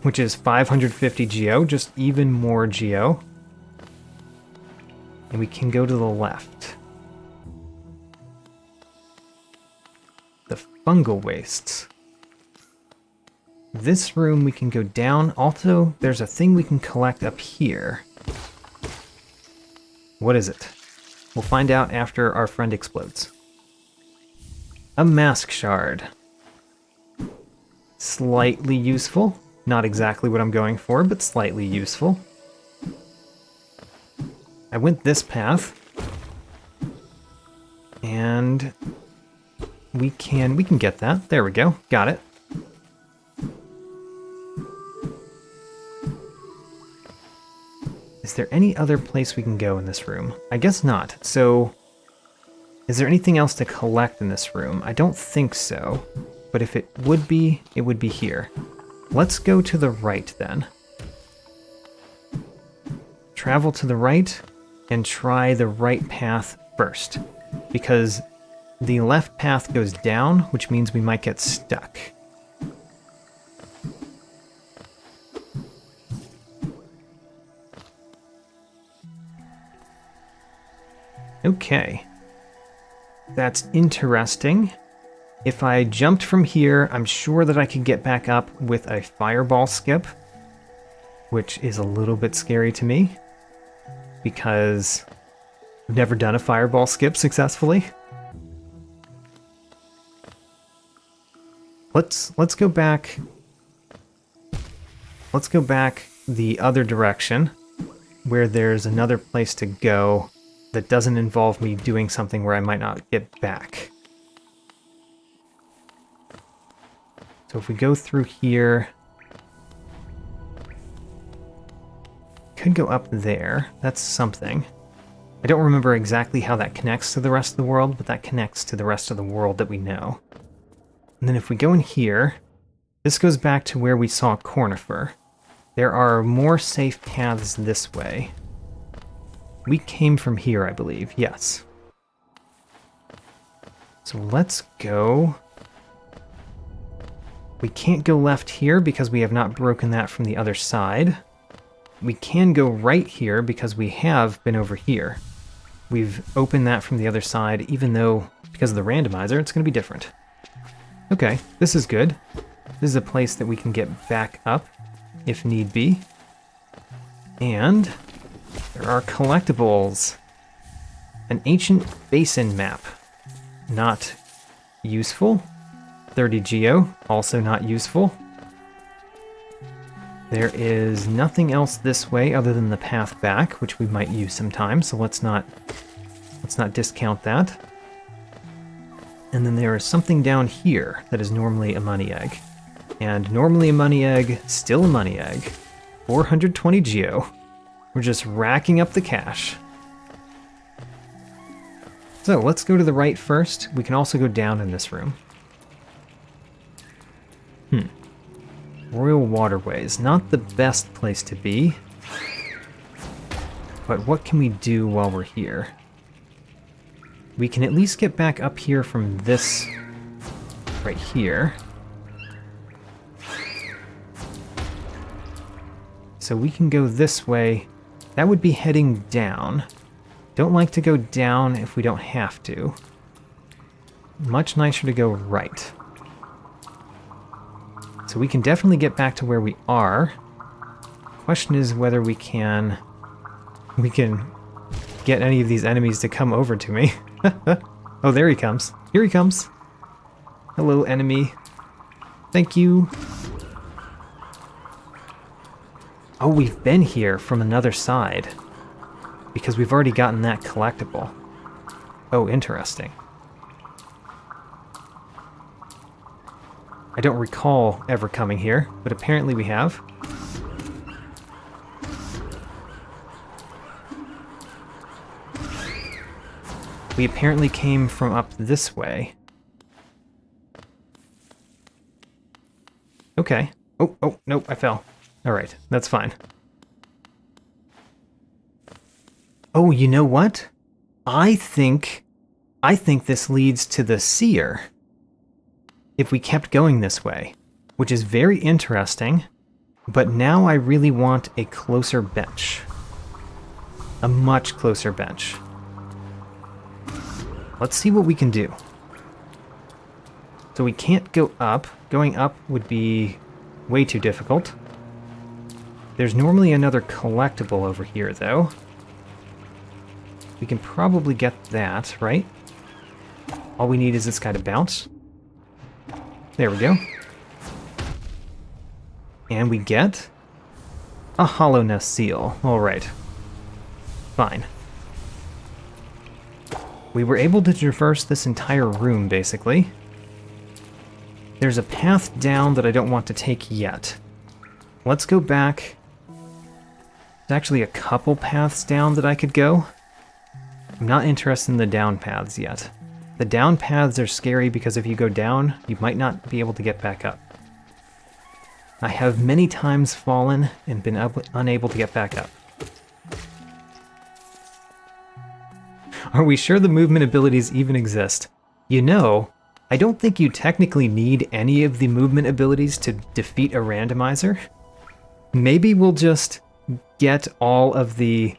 A: which is 550 Geo, just even more Geo. And we can go to the left. The fungal wastes. This room we can go down. Also, there's a thing we can collect up here. What is it? We'll find out after our friend explodes. A mask shard. Slightly useful. Not exactly what I'm going for, but slightly useful. I went this path. And we can get that. There we go. Got it. Is there any other place we can go in this room? I guess not. So, is there anything else to collect in this room? I don't think so. But if it would be here. Let's go to the right then. Travel to the right and try the right path first. Because the left path goes down, which means we might get stuck. Okay. That's interesting. If I jumped from here, I'm sure that I could get back up with a fireball skip, which is a little bit scary to me, because I've never done a fireball skip successfully. Let's go back. Let's go back the other direction, where there's another place to go that doesn't involve me doing something where I might not get back. So if we go through here, could go up there. That's something. I don't remember exactly how that connects to the rest of the world, but that connects to the rest of the world that we know. And then if we go in here, this goes back to where we saw Cornifer. There are more safe paths this way. We came from here, I believe. Yes. So let's go. We can't go left here because we have not broken that from the other side. We can go right here because we have been over here. We've opened that from the other side, even though, because of the randomizer, it's going to be different. Okay, this is good. This is a place that we can get back up, if need be. And there are collectibles. An ancient basin map. Not useful. 30 geo, also not useful. There is nothing else this way other than the path back, which we might use sometime, so let's not discount that. And then there is something down here that is normally a money egg. And normally a money egg, still a money egg. 420 geo. We're just racking up the cash. So let's go to the right first. We can also go down in this room. Royal Waterways, not the best place to be. But what can we do while we're here? We can at least get back up here from this right here. So we can go this way. That would be heading down. Don't like to go down if we don't have to. Much nicer to go right. So we can definitely get back to where we are. Question is whether we can get any of these enemies to come over to me. Oh, there he comes. Here he comes. Hello, enemy. Thank you. Oh, we've been here from another side. Because we've already gotten that collectible. Oh, interesting. I don't recall ever coming here, but apparently we have. We apparently came from up this way. Okay. Oh, nope, I fell. Alright, that's fine. Oh, you know what? I think this leads to the seer. If we kept going this way, which is very interesting, but now I really want a closer bench. A much closer bench. Let's see what we can do. So we can't go up. Going up would be way too difficult. There's normally another collectible over here, though. We can probably get that, right? All we need is this guy to bounce. There we go. And we get a Hollow Knight seal. Alright. Fine. We were able to traverse this entire room, basically. There's a path down that I don't want to take yet. Let's go back. There's actually a couple paths down that I could go. I'm not interested in the down paths yet. The down paths are scary because if you go down, you might not be able to get back up. I have many times fallen and been unable to get back up. Are we sure the movement abilities even exist? You know, I don't think you technically need any of the movement abilities to defeat a randomizer. Maybe we'll just get all of the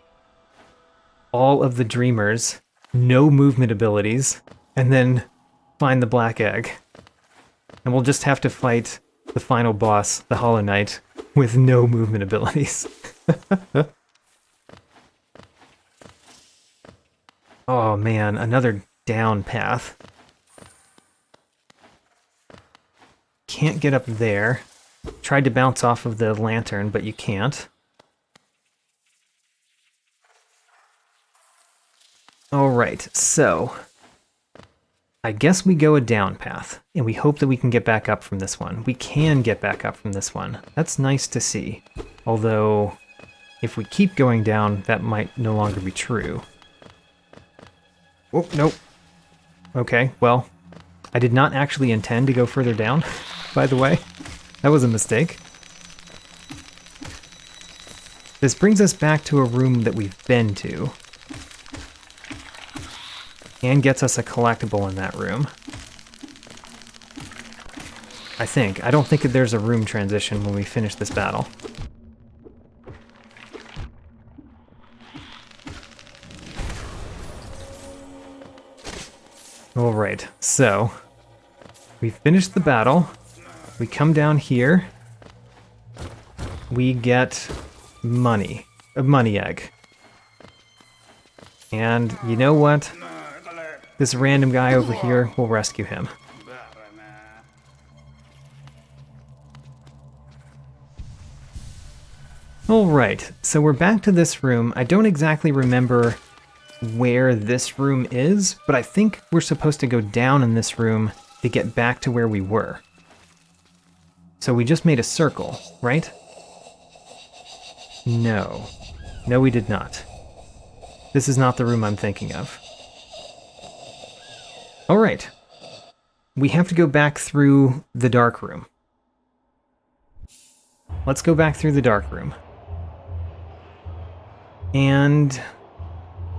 A: dreamers, no movement abilities, and then find the black egg. And we'll just have to fight the final boss, the Hollow Knight, with no movement abilities. Oh man, another down path. Can't get up there. Tried to bounce off of the lantern, but you can't. Alright, so I guess we go a down path, and we hope that we can get back up from this one. We can get back up from this one. That's nice to see. Although, if we keep going down, that might no longer be true. Oh, nope. Okay, well, I did not actually intend to go further down, by the way. That was a mistake. This brings us back to a room that we've been to. And gets us a collectible in that room. I think. I don't think that there's a room transition when we finish this battle. Alright, so we finished the battle. We come down here. We get money. A money egg. And you know what? This random guy over here will rescue him. Alright, so we're back to this room. I don't exactly remember where this room is, but I think we're supposed to go down in this room to get back to where we were. So we just made a circle, right? No. No, we did not. This is not the room I'm thinking of. Alright. We have to go back through the dark room. Let's go back through the dark room. And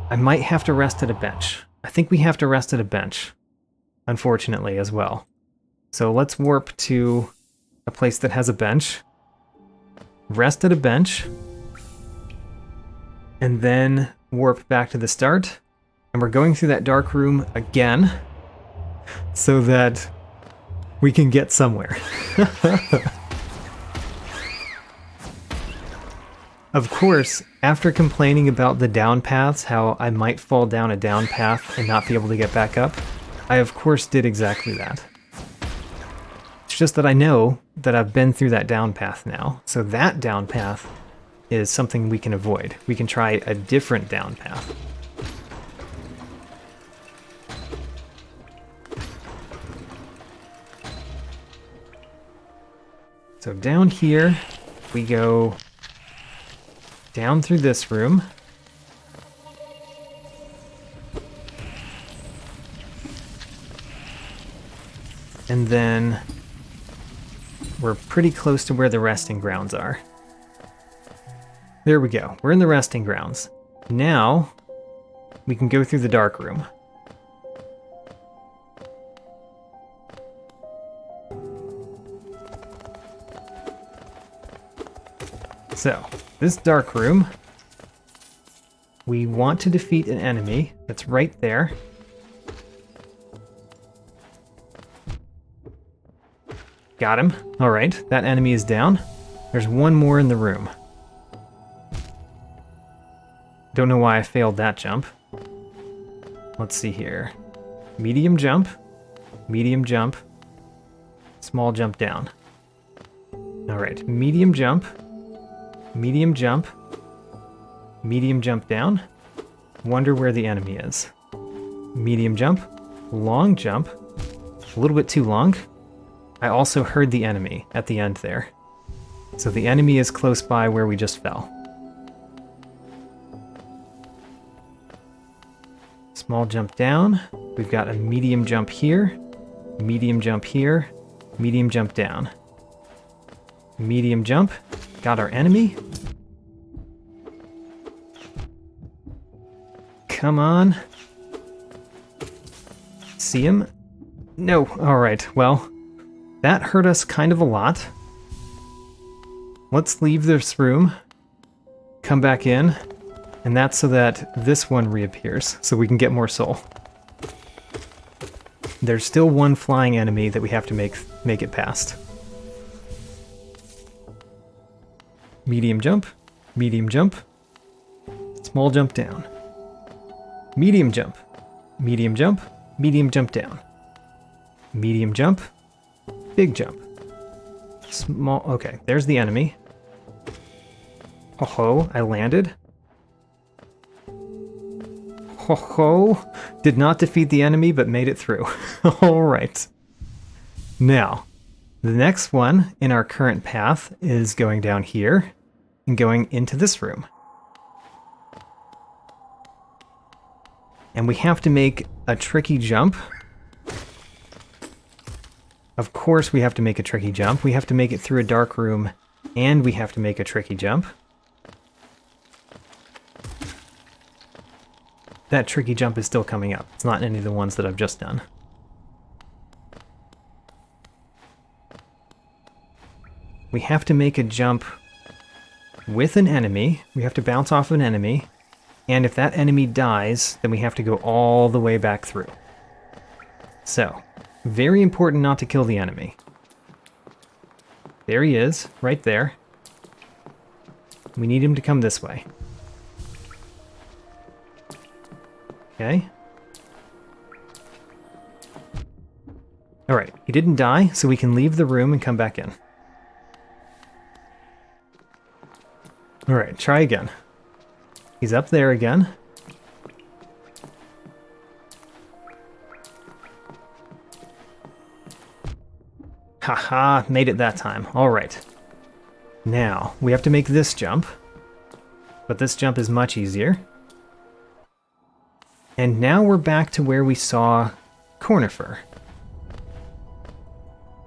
A: I might have to rest at a bench. I think we have to rest at a bench, unfortunately, as well. So let's warp to a place that has a bench. Rest at a bench. And then warp back to the start. And we're going through that dark room again so that we can get somewhere. Of course, after complaining about the down paths, how I might fall down a down path and not be able to get back up, I of course did exactly that. It's just that I know that I've been through that down path now, so that down path is something we can avoid. We can try a different down path. So down here, we go down through this room. And then we're pretty close to where the resting grounds are. There we go. We're in the resting grounds. Now we can go through the dark room. So, this dark room, we want to defeat an enemy that's right there. Got him. Alright, that enemy is down. There's one more in the room. Don't know why I failed that jump. Let's see here. Medium jump, small jump down. Alright, medium jump down. Wonder where the enemy is. Medium jump, long jump, a little bit too long. I also heard the enemy at the end there. So the enemy is close by where we just fell. Small jump down. We've got a medium jump here, medium jump here, medium jump down. Medium jump. Got our enemy. Come on. See him? No. Alright, well, that hurt us kind of a lot. Let's leave this room, come back in, and that's so that this one reappears, so we can get more soul. There's still one flying enemy that we have to make it past. Medium jump, small jump down. Medium jump, medium jump down. Medium jump, big jump. Small, okay, there's the enemy. Ho ho, I landed. Ho ho, did not defeat the enemy, but made it through. Alright. Now, the next one in our current path is going down here and going into this room. And we have to make a tricky jump. Of course we have to make a tricky jump. We have to make it through a dark room, and we have to make a tricky jump. That tricky jump is still coming up. It's not any of the ones that I've just done. We have to make a jump with an enemy. We have to bounce off an enemy. And if that enemy dies, then we have to go all the way back through. So, very important not to kill the enemy. There he is, right there. We need him to come this way. Okay. Alright, he didn't die, so we can leave the room and come back in. Alright, try again. He's up there again. Haha, made it that time. Alright. Now, we have to make this jump. But this jump is much easier. And now we're back to where we saw Cornifer.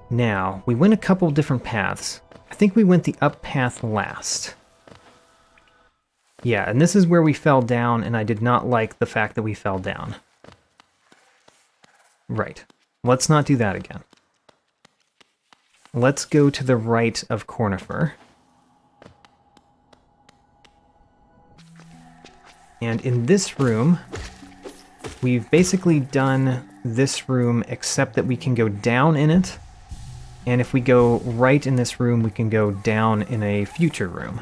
A: Now, we went a couple different paths. I think we went the up path last. Yeah, and this is where we fell down, and I did not like the fact that we fell down. Right. Let's not do that again. Let's go to the right of Cornifer. And in this room, we've basically done this room except that we can go down in it. And if we go right in this room, we can go down in a future room.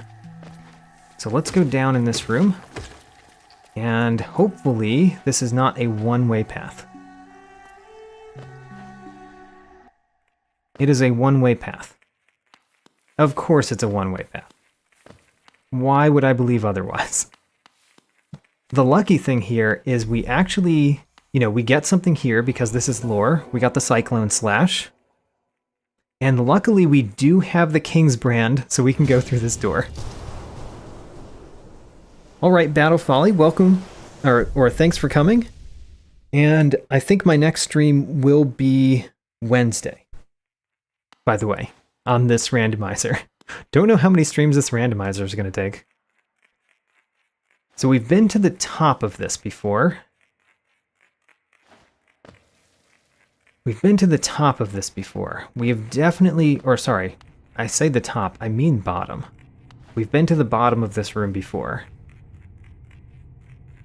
A: So let's go down in this room. And hopefully this is not a one-way path. It is a one-way path. Of course it's a one-way path. Why would I believe otherwise? The lucky thing here is we actually, we get something here because this is lore. We got the Cyclone Slash. And luckily we do have the King's Brand, so we can go through this door. Alright, Battle Folly, welcome, or thanks for coming. And I think my next stream will be Wednesday, by the way, on this randomizer. Don't know how many streams this randomizer is going to take. So we've been to the top of this before. We have definitely, or sorry, I say the top, I mean bottom. We've been to the bottom of this room before.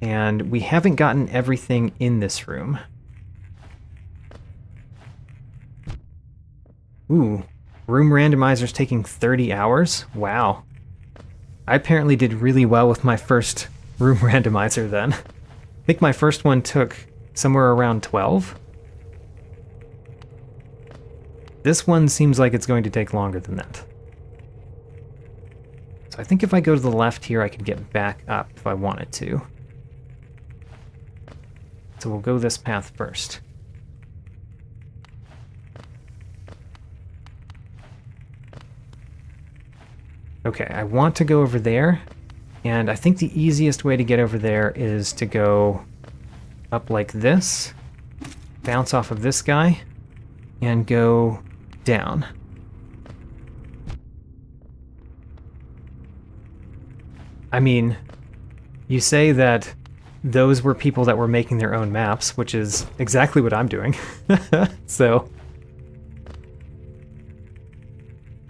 A: And we haven't gotten everything in this room. Ooh, room randomizer's taking 30 hours? Wow. I apparently did really well with my first room randomizer then. I think my first one took somewhere around 12. This one seems like it's going to take longer than that. So I think if I go to the left here, I could get back up if I wanted to. So we'll go this path first. Okay, I want to go over there, and I think the easiest way to get over there is to go up like this, bounce off of this guy, and go down. I mean, you say that those were people that were making their own maps, which is exactly what I'm doing. So,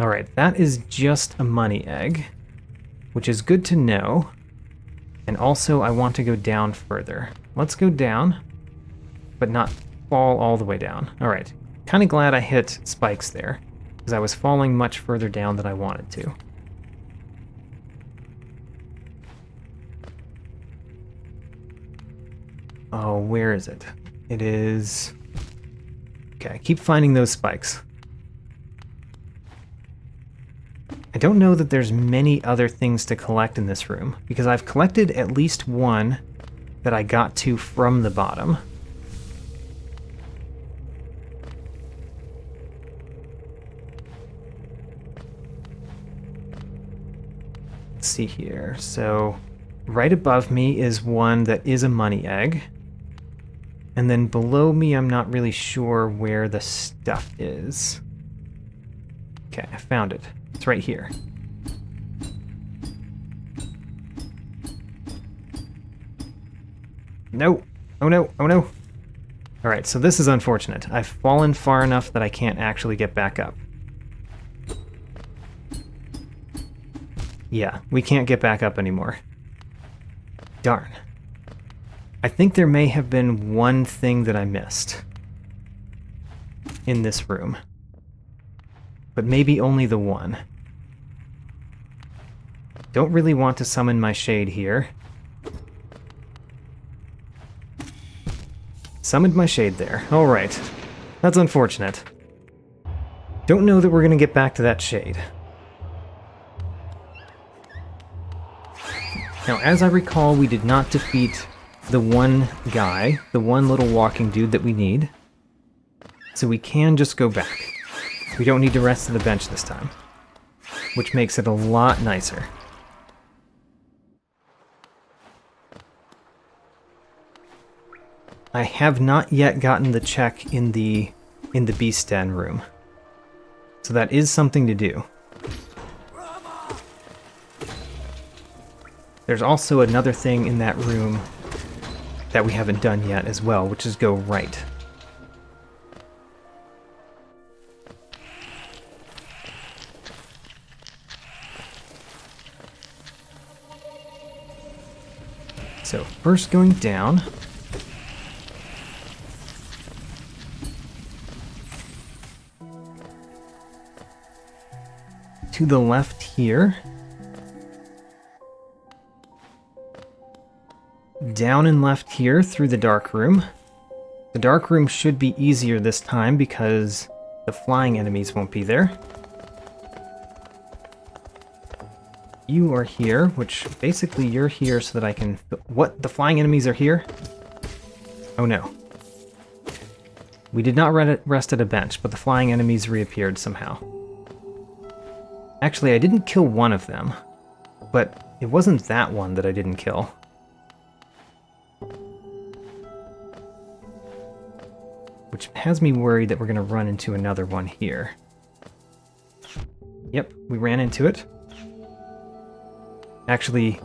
A: alright, that is just a money egg, which is good to know. And also, I want to go down further. Let's go down, but not fall all the way down. Alright, kind of glad I hit spikes there, because I was falling much further down than I wanted to. Oh, where is it? It is... Okay, I keep finding those spikes. I don't know that there's many other things to collect in this room, because I've collected at least one that I got to from the bottom. Let's see here. So, right above me is one that is a money egg. And then below me, I'm not really sure where the stuff is. Okay, I found it. It's right here. No! Oh no! Oh no! Alright, so this is unfortunate. I've fallen far enough that I can't actually get back up. Yeah, we can't get back up anymore. Darn. I think there may have been one thing that I missed in this room. But maybe only the one. Don't really want to summon my shade here. Summoned my shade there. Alright. That's unfortunate. Don't know that we're going to get back to that shade. Now, as I recall, we did not defeat the one guy, the one little walking dude that we need. So we can just go back. We don't need to rest on the bench this time, which makes it a lot nicer. I have not yet gotten the check in the beast den room, so that is something to do. There's also another thing in that room that we haven't done yet as well, which is go right. So first going down. To the left here. Down and left here through the dark room. The dark room should be easier this time because the flying enemies won't be there. You are here, which basically you're here so that I can... What? The flying enemies are here? Oh no. We did not rest at a bench, but the flying enemies reappeared somehow. Actually, I didn't kill one of them, but it wasn't that one that I didn't kill. Which has me worried that we're going to run into another one here. Yep, we ran into it. Actually,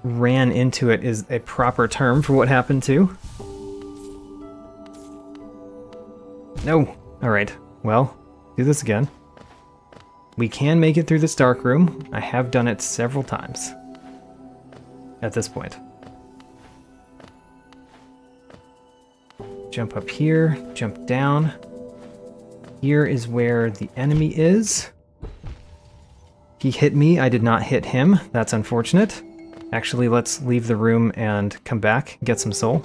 A: ran into it is a proper term for what happened to. No! Alright, well, do this again. We can make it through this dark room. I have done it several times at this point. Jump up here, jump down. Here is where the enemy is. He hit me, I did not hit him. That's unfortunate. Actually, let's leave the room and come back, get some soul.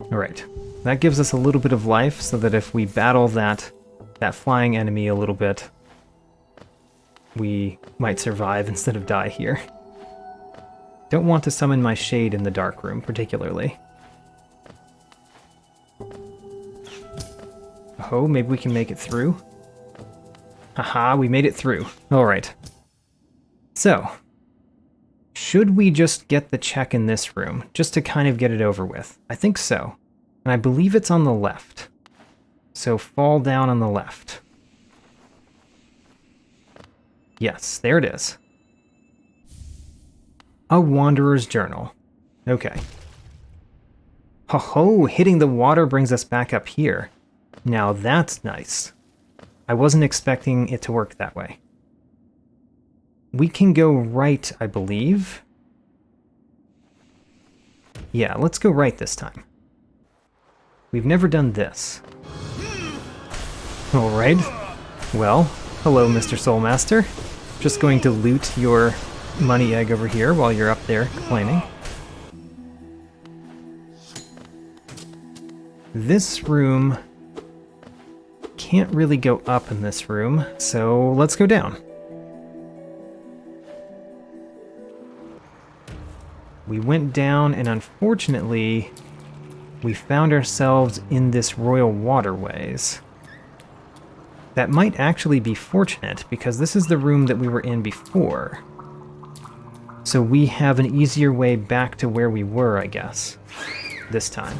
A: Alright, that gives us a little bit of life so that if we battle that flying enemy a little bit, we might survive instead of die here. Don't want to summon my shade in the dark room, particularly. Oh, maybe we can make it through. Haha, we made it through. Alright. So, should we just get the check in this room, just to kind of get it over with? I think so. And I believe it's on the left. So fall down on the left. Yes, there it is. A Wanderer's Journal. Okay. Ho-ho, hitting the water brings us back up here. Now that's nice. I wasn't expecting it to work that way. We can go right, I believe. Yeah, let's go right this time. We've never done this. Alright. Well, hello, Mr. Soulmaster. Just going to loot your money egg over here while you're up there complaining. This room... can't really go up in this room, so let's go down. We went down, and unfortunately, we found ourselves in this royal waterways. That might actually be fortunate, because this is the room that we were in before. So we have an easier way back to where we were, I guess, this time.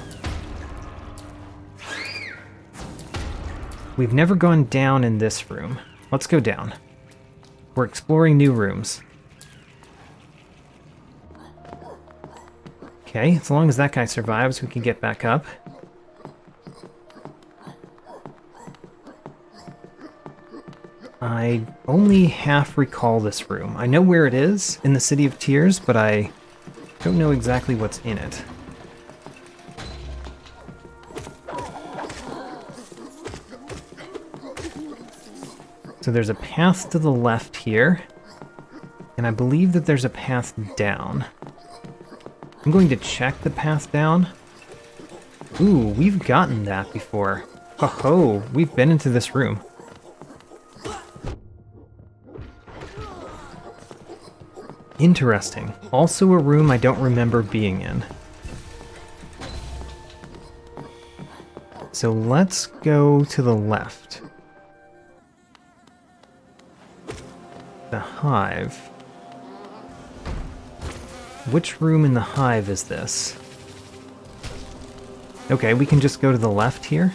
A: We've never gone down in this room. Let's go down. We're exploring new rooms. Okay, as long as that guy survives, we can get back up. I only half recall this room. I know where it is in the City of Tears, but I don't know exactly what's in it. So there's a path to the left here, and I believe that there's a path down. I'm going to check the path down. Ooh, we've gotten that before. Ho-ho, we've been into this room. Interesting. Also a room I don't remember being in. So let's go to the left. The hive. Which room in the hive is this? Okay, we can just go to the left here.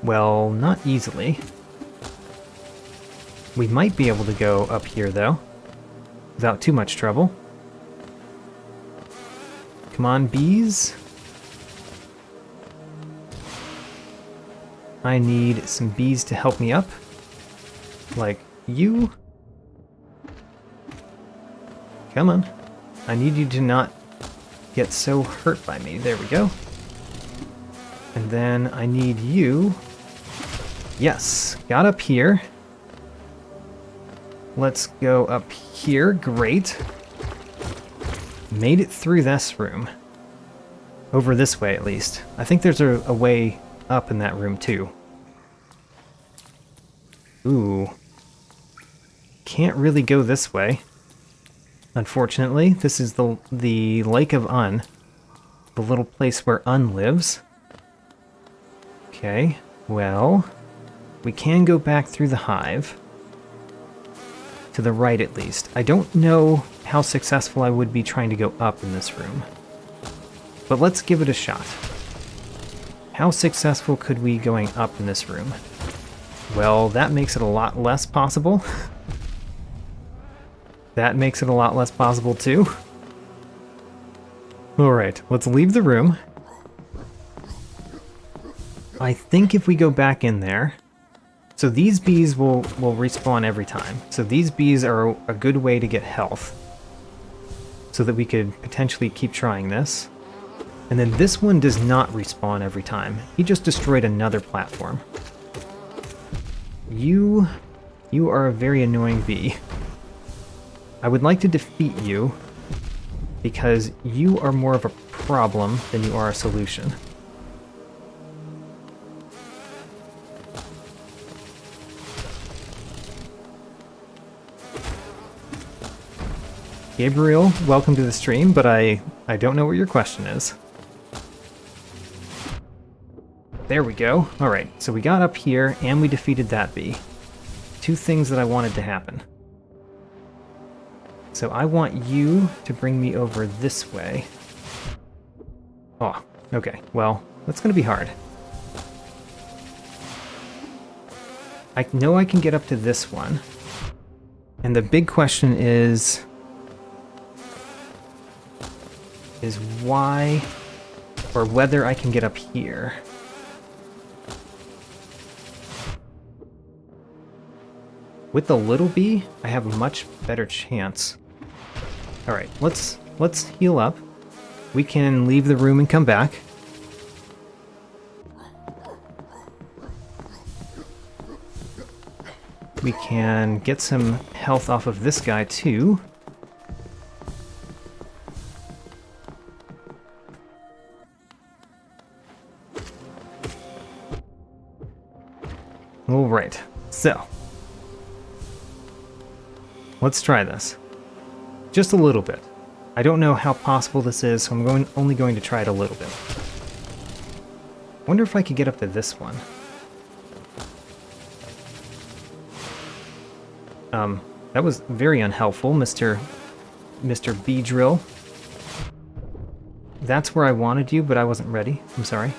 A: Well, not easily. We might be able to go up here, though, without too much trouble. Come on, bees. I need some bees to help me up. Like you. Come on. I need you to not get so hurt by me. There we go. And then I need you. Yes, got up here. Let's go up here. Great. Made it through this room. Over this way, at least. I think there's a way up in that room, too. Ooh. Can't really go this way. Unfortunately, this is the Lake of Un. The little place where Un lives. Okay, well, we can go back through the hive. To the right, at least. I don't know how successful I would be trying to go up in this room. But let's give it a shot. How successful could we going up in this room? Well, that makes it a lot less possible. That makes it a lot less possible, too. Alright, let's leave the room. I think if we go back in there... So these bees will respawn every time. So these bees are a good way to get health. So that we could potentially keep trying this. And then this one does not respawn every time. He just destroyed another platform. You are a very annoying bee. I would like to defeat you, because you are more of a problem than you are a solution. Gabriel, welcome to the stream, but I don't know what your question is. There we go. Alright, so we got up here, and we defeated that bee. Two things that I wanted to happen. So I want you to bring me over this way. Oh, okay. Well, that's going to be hard. I know I can get up to this one. And the big question is why, or whether I can get up here. With the little bee, I have a much better chance. Alright, let's heal up. We can leave the room and come back. We can get some health off of this guy too. Alright, so let's try this. Just a little bit. I don't know how possible this is, so I'm only going to try it a little bit. Wonder if I could get up to this one. That was very unhelpful, Mr. B-Drill. That's where I wanted you, but I wasn't ready. I'm sorry.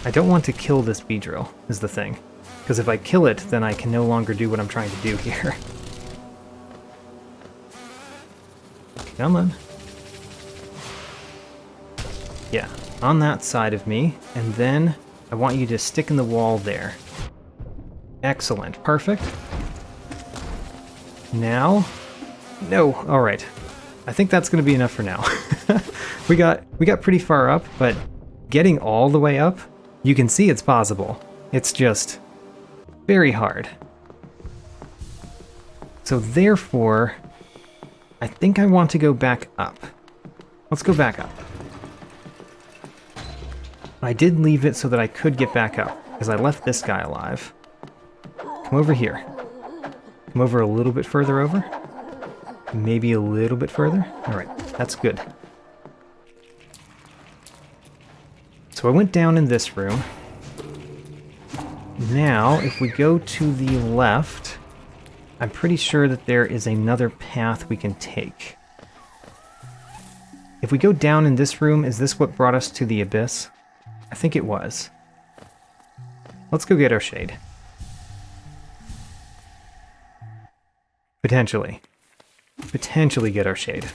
A: I don't want to kill this B-Drill, is the thing. Because if I kill it, then I can no longer do what I'm trying to do here. Come on. Yeah, on that side of me, and then I want you to stick in the wall there. Excellent, perfect. Now, no, all right. I think that's going to be enough for now. we got pretty far up, but getting all the way up, you can see it's possible. It's just very hard. So therefore, I think I want to go back up. Let's go back up. I did leave it so that I could get back up, because I left this guy alive. Come over here. Come over a little bit further over. Maybe a little bit further. All right, that's good. So I went down in this room. Now, if we go to the left, I'm pretty sure that there is another path we can take. If we go down in this room, is this what brought us to the abyss? I think it was. Let's go get our shade. Potentially. Potentially get our shade.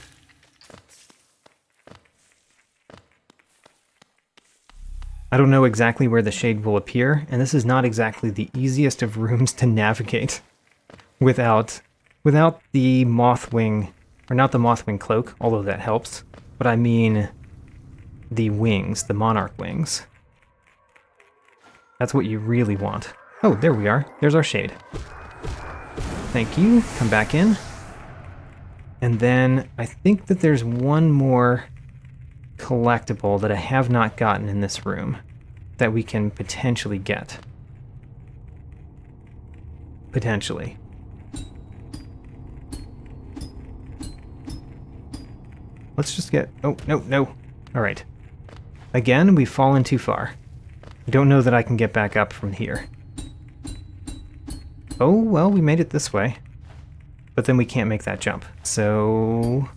A: I don't know exactly where the shade will appear, and this is not exactly the easiest of rooms to navigate without the Mothwing, or not the Mothwing cloak, although that helps, but I mean the wings, the Monarch wings. That's what you really want. Oh, there we are. There's our shade. Thank you. Come back in. And then I think that there's one more collectible that I have not gotten in this room that we can potentially get. Potentially. Let's just get... Oh, no. All right. Again, we've fallen too far. I don't know that I can get back up from here. Oh, well, we made it this way. But then we can't make that jump. So...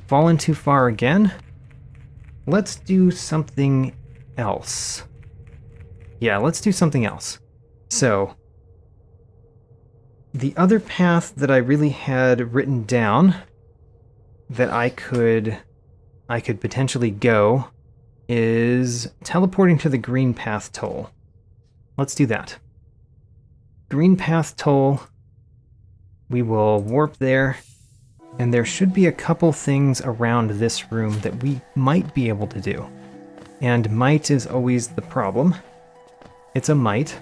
A: fallen too far again? Let's do something else. Yeah, let's do something else. So... the other path that I really had written down that I could potentially go is teleporting to the Green Path Toll. Let's do that. Green Path Toll. We will warp there, and there should be a couple things around this room that we might be able to do. And might is always the problem. It's a might.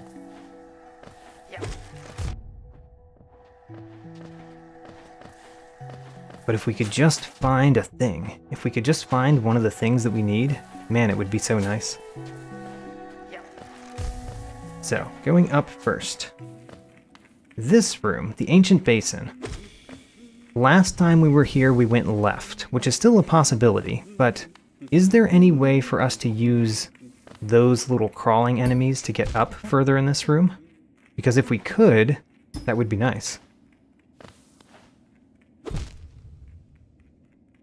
A: But if we could just find a thing, if we could just find one of the things that we need, man, it would be so nice. So, going up first. This room, the Ancient Basin. Last time we were here, we went left, which is still a possibility, but is there any way for us to use those little crawling enemies to get up further in this room? Because if we could, that would be nice.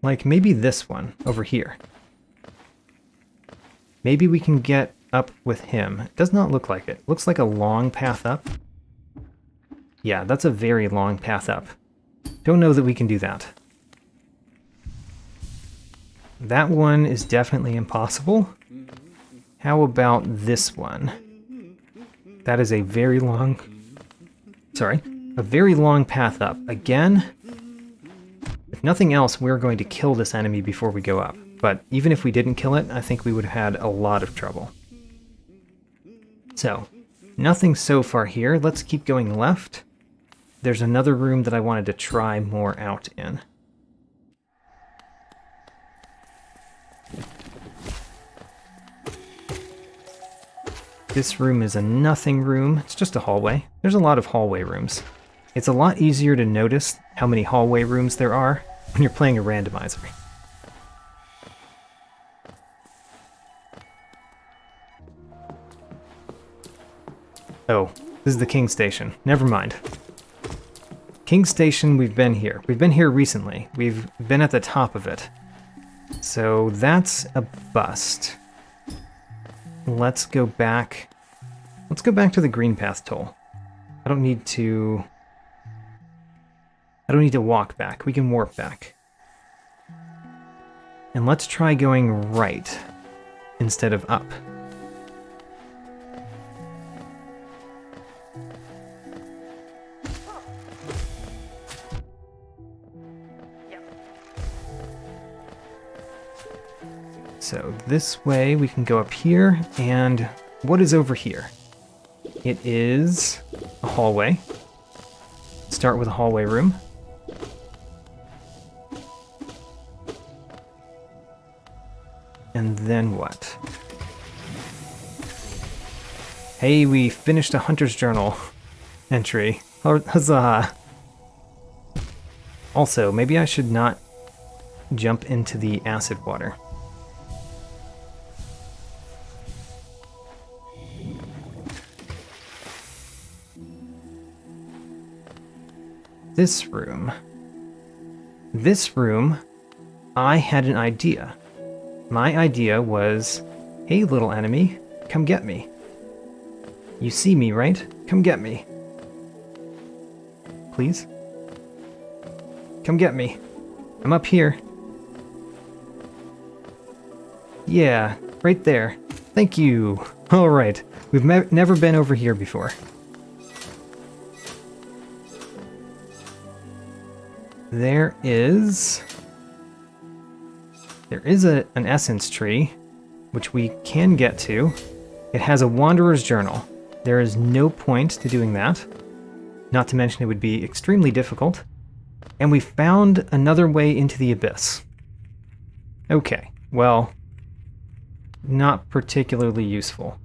A: Like maybe this one over here. Maybe we can get up with him. It does not look like it. Looks like a long path up. Yeah, that's a very long path up. Don't know that we can do that. That one is definitely impossible. How about this one? That is a very long... Sorry. A very long path up. Again, if nothing else, we're going to kill this enemy before we go up. But even if we didn't kill it, I think we would have had a lot of trouble. So, nothing so far here. Let's keep going left. There's another room that I wanted to try more out in. This room is a nothing room. It's just a hallway. There's a lot of hallway rooms. It's a lot easier to notice how many hallway rooms there are when you're playing a randomizer. Oh, this is the King Station. Never mind. King Station, we've been here. We've been here recently. We've been at the top of it. So that's a bust. Let's go back. Let's go back to the green path toll. I don't need to walk back. We can warp back. And let's try going right instead of up. So this way we can go up here, and what is over here? It is a hallway. Start with a hallway room. And then what? Hey, we finished a Hunter's Journal entry. Huzzah! Also, maybe I should not jump into the acid water. This room, I had an idea. My idea was, hey little enemy, come get me. You see me, right? Come get me. Please? Come get me. I'm up here. Yeah, right there. Thank you. Alright, we've never been over here before. There is an essence tree, which we can get to. It has a Wanderer's Journal. There is no point to doing that. Not to mention it would be extremely difficult. And we found another way into the abyss. Okay, well, not particularly useful.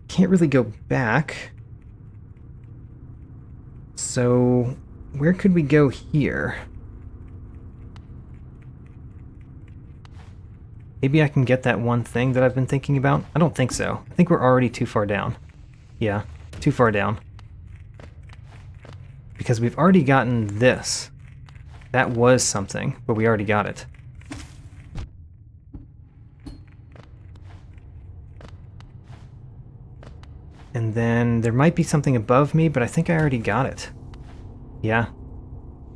A: Can't really go back. So where could we go here? Maybe I can get that one thing that I've been thinking about? I don't think so. I think we're already too far down. Yeah, too far down. Because we've already gotten this. That was something, but we already got it. And then there might be something above me, but I think I already got it. Yeah.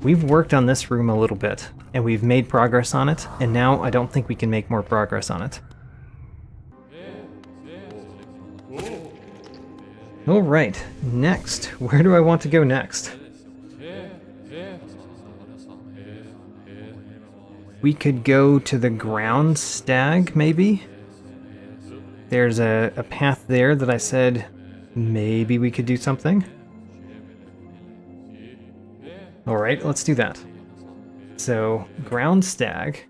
A: We've worked on this room a little bit, and we've made progress on it, and now I don't think we can make more progress on it. Alright, next. Where do I want to go next? We could go to the ground stag, maybe? There's a path there that I said maybe we could do something. Alright, let's do that. So, ground stag.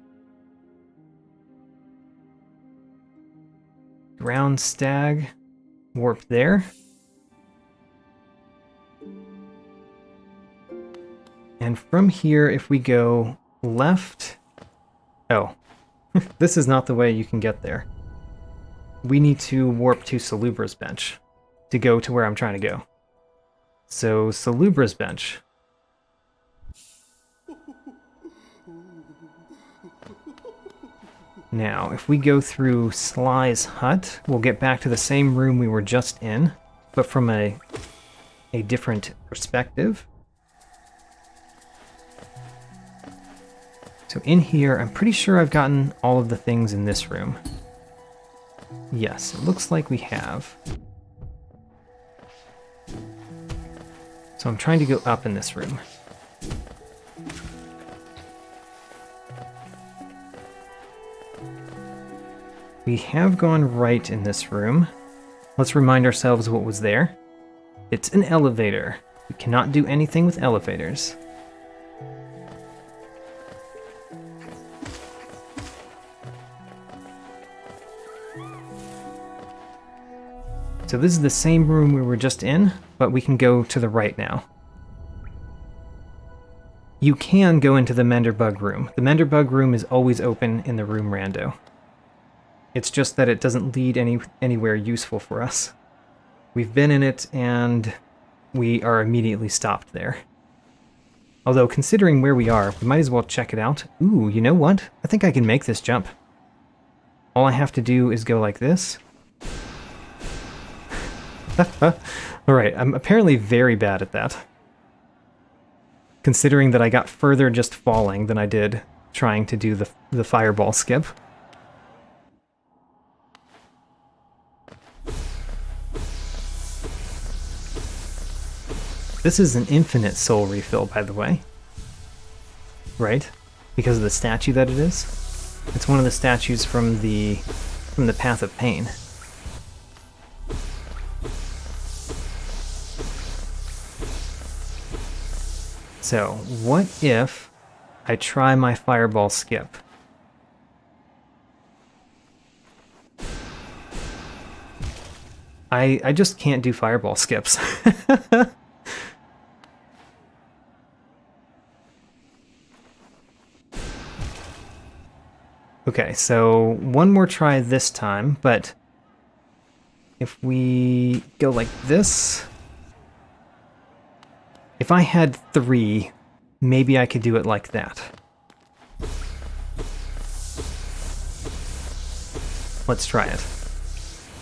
A: Ground stag. Warp there. And from here, if we go left... Oh, this is not the way you can get there. We need to warp to Salubra's bench to go to where I'm trying to go. So, Salubra's bench. Now, if we go through Sly's hut, we'll get back to the same room we were just in, but from a different perspective. So in here, I'm pretty sure I've gotten all of the things in this room. Yes, it looks like we have. So I'm trying to go up in this room. We have gone right in this room. Let's remind ourselves what was there. It's an elevator. We cannot do anything with elevators. So this is the same room we were just in, but we can go to the right now. You can go into the Menderbug room. The Menderbug room is always open in the room rando. It's just that it doesn't lead anywhere useful for us. We've been in it, and we are immediately stopped there. Although, considering where we are, we might as well check it out. Ooh, you know what? I think I can make this jump. All I have to do is go like this. Alright, I'm apparently very bad at that. Considering that I got further just falling than I did trying to do the fireball skip. This is an infinite soul refill, by the way. Right? Because of the statue that it is. It's one of the statues from the Path of Pain. So, what if I try my fireball skip? I just can't do fireball skips. Okay, so one more try this time, but if we go like this, if I had 3, maybe I could do it like that. Let's try it.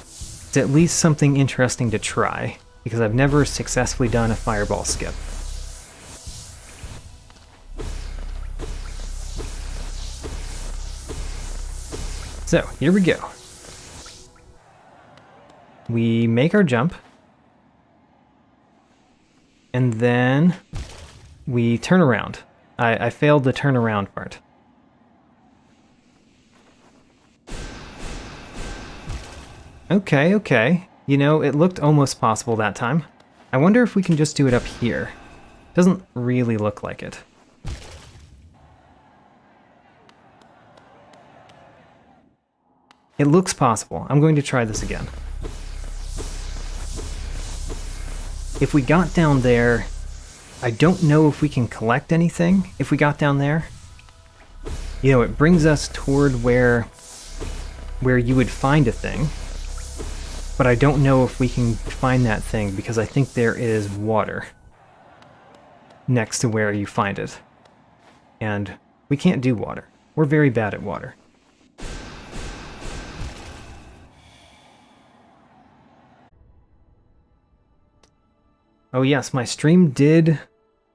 A: It's at least something interesting to try, because I've never successfully done a fireball skip. So, here we go. We make our jump. And then we turn around. I failed the turn around part. Okay, okay. You know, it looked almost possible that time. I wonder if we can just do it up here. Doesn't really look like it. It looks possible. I'm going to try this again. If we got down there, I don't know if we can collect anything if we got down there. You know, it brings us toward where you would find a thing. But I don't know if we can find that thing because I think there is water next to where you find it. And we can't do water. We're very bad at water. Oh yes, my stream did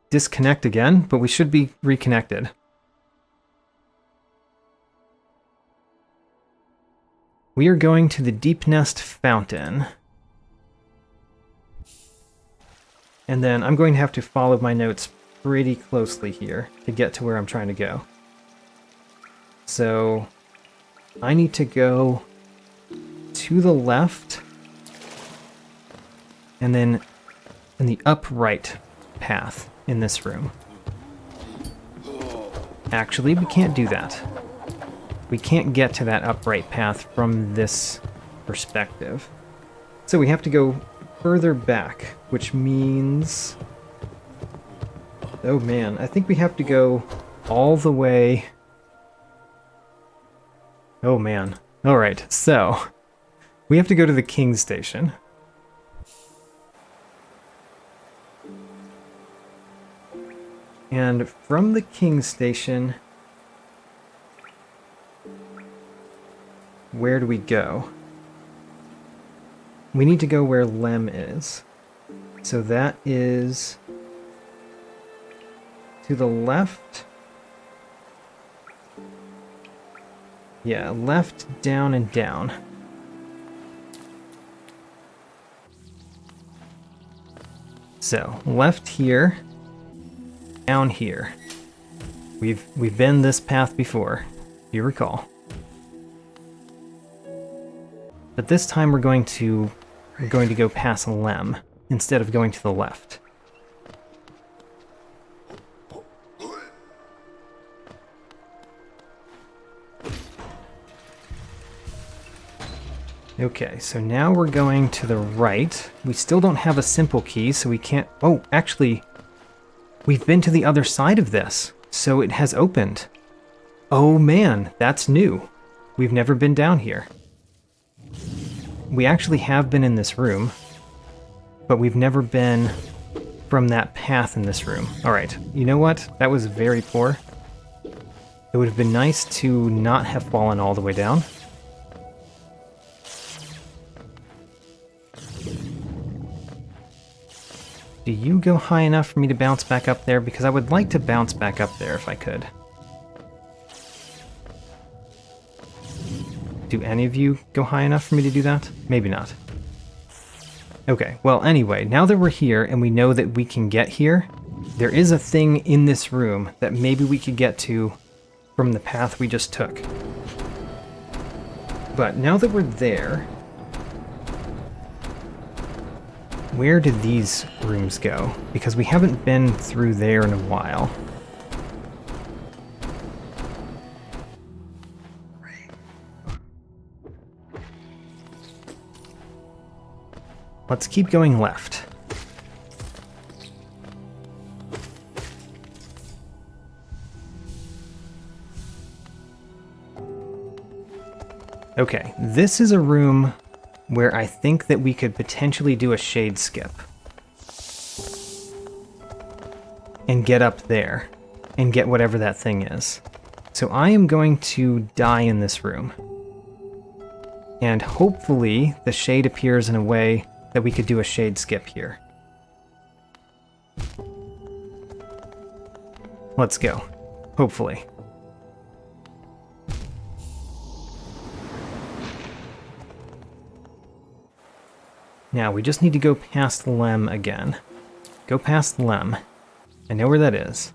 A: disconnect again, but we should be reconnected. We are going to the Deep Nest Fountain. And then I'm going to have to follow my notes pretty closely here to get to where I'm trying to go. So I need to go to the left and then in the upright path in this room. Actually, we can't do that. We can't get to that upright path from this perspective. So we have to go further back, which means... Oh man, I think we have to go all the way... Oh man. Alright, so... we have to go to the King's Station. And from the King's Station... where do we go? We need to go where Lem is. So that is to the left. Yeah, left, down, and down. So, left here, down here. We've been this path before, if you recall. But this time we're going to go past Lem instead of going to the left. Okay, so now we're going to the right. We still don't have a simple key, so we can't... Oh, actually, we've been to the other side of this, so it has opened. Oh man, that's new. We've never been down here. We actually have been in this room. but we've never been from that path in this room. Alright, you know what? That was very poor. It would have been nice to not have fallen all the way down. Do you go high enough for me to bounce back up there? Because I would like to bounce back up there if I could. Do any of you go high enough for me to do that? Maybe not. Okay, well anyway, now that we're here and we know that we can get here, there is a thing in this room that maybe we could get to from the path we just took. But now that we're there, where did these rooms go? Because we haven't been through there in a while. Let's keep going left. Okay, this is a room where I think that we could potentially do a shade skip. And get up there. And get whatever that thing is. So I am going to die in this room. And hopefully the shade appears in a way that we could do a shade skip here. Let's go. Hopefully. Now, we just need to go past Lem again. Go past Lem. I know where that is.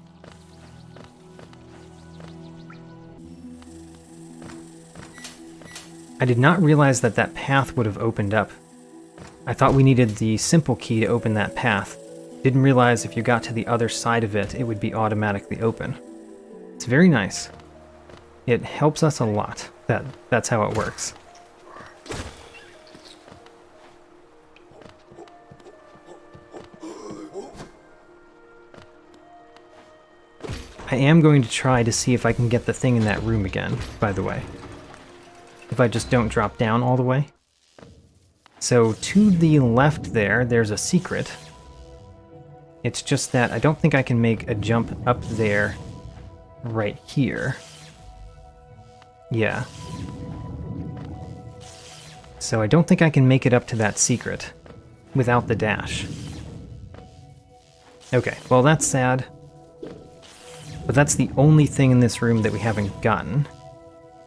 A: I did not realize that that path would have opened up. I thought we needed the simple key to open that path. Didn't realize if you got to the other side of it, it would be automatically open. It's very nice. It helps us a lot. That's how it works. I am going to try to see if I can get the thing in that room again, by the way. If I just don't drop down all the way. So to the left there, there's a secret. It's just that I don't think I can make a jump up there right here. Yeah. So I don't think I can make it up to that secret without the dash. Okay, well that's sad. But that's the only thing in this room that we haven't gotten.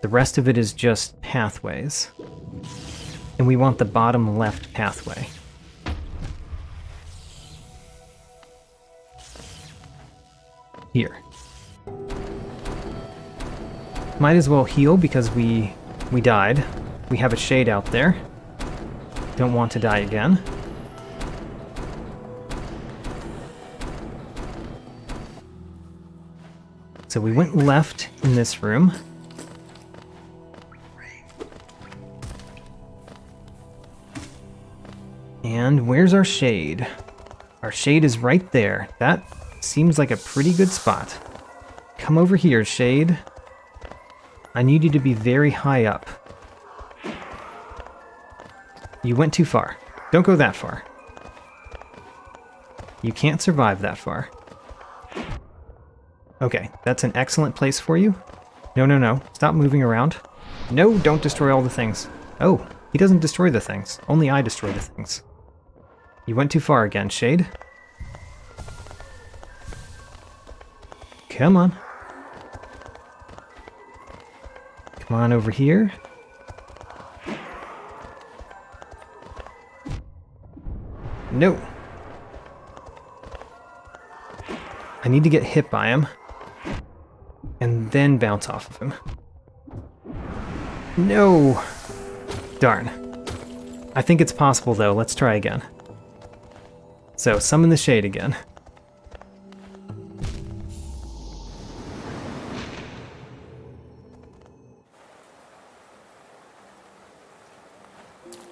A: The rest of it is just pathways. And we want the bottom left pathway. Here. Might as well heal because we died. We have a shade out there. Don't want to die again. So we went left in this room. And where's our shade? Our shade is right there. That seems like a pretty good spot. Come over here, shade. I need you to be very high up. You went too far. Don't go that far. You can't survive that far. Okay, that's an excellent place for you. No, no, no. Stop moving around. No, don't destroy all the things. Oh, he doesn't destroy the things. Only I destroy the things. You went too far again, Shade. Come on. Come on over here. No. I need to get hit by him. And then bounce off of him. No! Darn. I think it's possible though, let's try again. So, summon the shade again.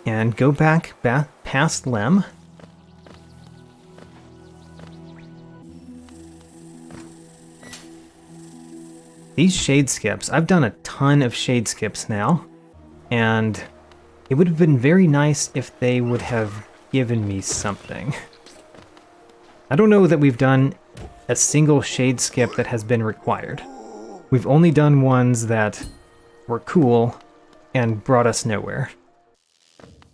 A: And go back past Lem. These shade skips, I've done a ton of shade skips now, and it would have been very nice if they would have given me something. I don't know that we've done a single shade skip that has been required. We've only done ones that were cool and brought us nowhere.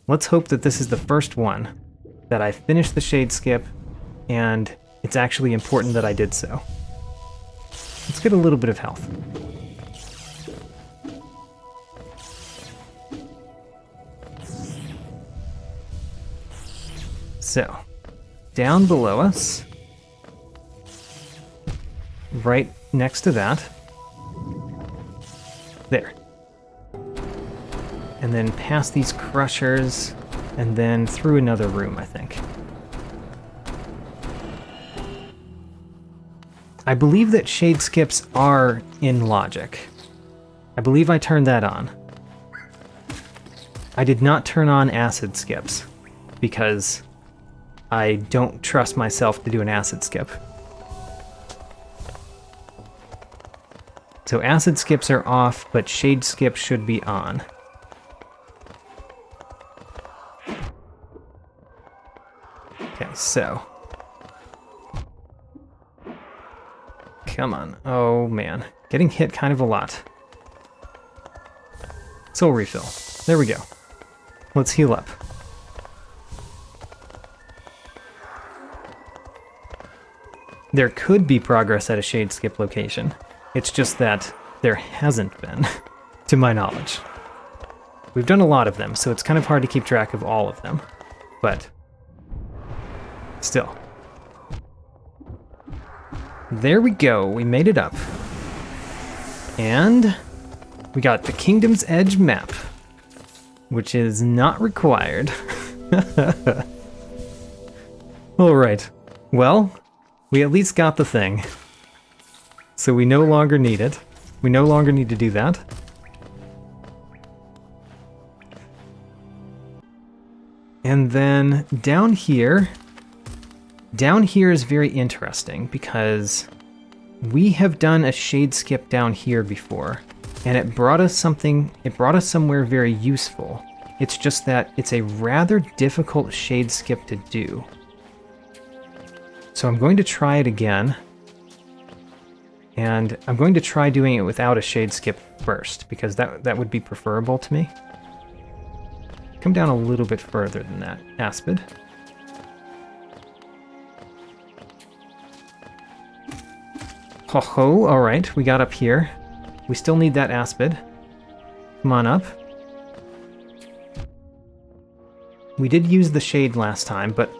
A: Let's hope that this is the first one, that I finished the shade skip, and it's actually important that I did so. Let's get a little bit of health. So, down below us, right next to that, there. And then past these crushers, and then through another room, I think. I believe that shade skips are in logic. I believe I turned that on. I did not turn on acid skips, because I don't trust myself to do an acid skip. So acid skips are off, but shade skips should be on. Okay, so. Come on. Oh man. Getting hit kind of a lot. Soul refill. There we go. Let's heal up. There could be progress at a shade skip location. It's just that there hasn't been, to my knowledge. We've done a lot of them, so it's kind of hard to keep track of all of them. But still. There we go, we made it up. And we got the Kingdom's Edge map, which is not required. Alright, well, we at least got the thing. So we no longer need it. We no longer need to do that. And then down here is very interesting because we have done a shade skip down here before, and it brought us somewhere very useful. It's just that it's a rather difficult shade skip to do. So I'm going to try it again. And I'm going to try doing it without a shade skip first, because that would be preferable to me. Come down a little bit further than that, Aspid. Ho ho, alright, we got up here. We still need that Aspid. Come on up. We did use the shade last time, but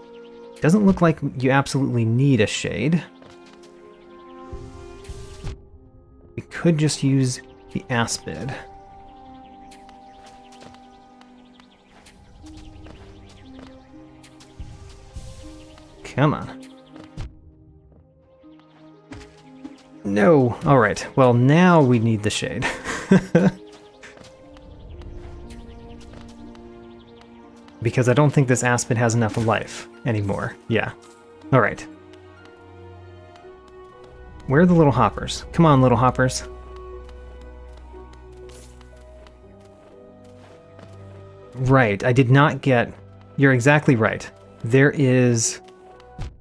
A: it doesn't look like you absolutely need a shade. We could just use the Aspid. Come on. No. Alright, well now we need the shade. Because I don't think this Aspid has enough life anymore. Yeah. Alright. Where are the little hoppers? Come on, little hoppers. Right, I did not get... You're exactly right. There is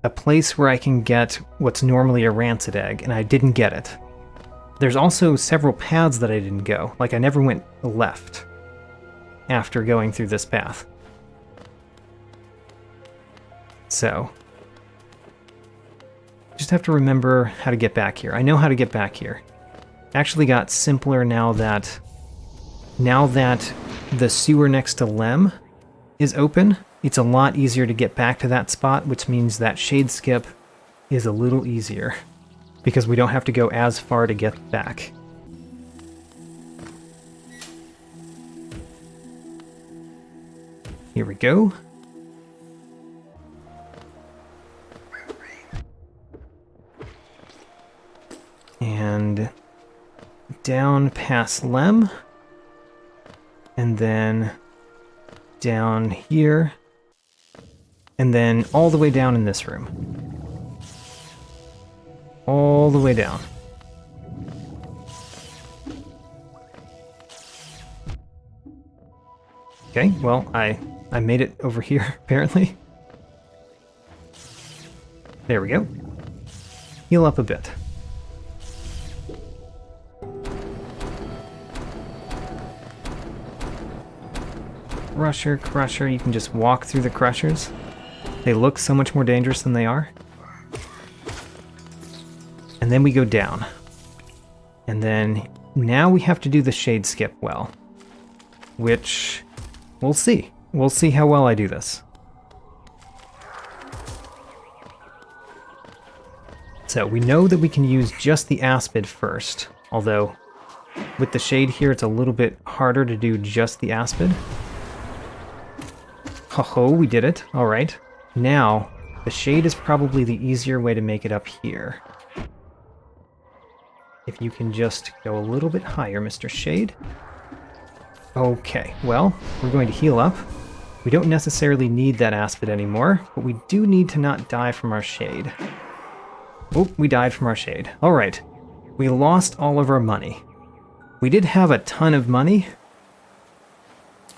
A: a place where I can get what's normally a rancid egg, and I didn't get it. There's also several paths that I didn't go. Like, I never went left after going through this path. So... just have to remember how to get back here. I know how to get back here. Actually got simpler now that the sewer next to Lem is open. It's a lot easier to get back to that spot, which means that shade skip is a little easier because we don't have to go as far to get back. Here we go. And down past Lem, and then down here, and then all the way down in this room. All the way down. Okay, well, I made it over here, apparently. There we go. Heal up a bit. Crusher, you can just walk through the crushers. They look so much more dangerous than they are. And then we go down. And then now we have to do the shade skip well. Which, we'll see. We'll see how well I do this. So we know that we can use just the aspid first. Although, with the shade here, it's a little bit harder to do just the aspid. Ho-ho, we did it. All right. Now, the shade is probably the easier way to make it up here. If you can just go a little bit higher, Mr. Shade. Okay, well, we're going to heal up. We don't necessarily need that aspid anymore, but we do need to not die from our shade. Oh, we died from our shade. All right. We lost all of our money. We did have a ton of money,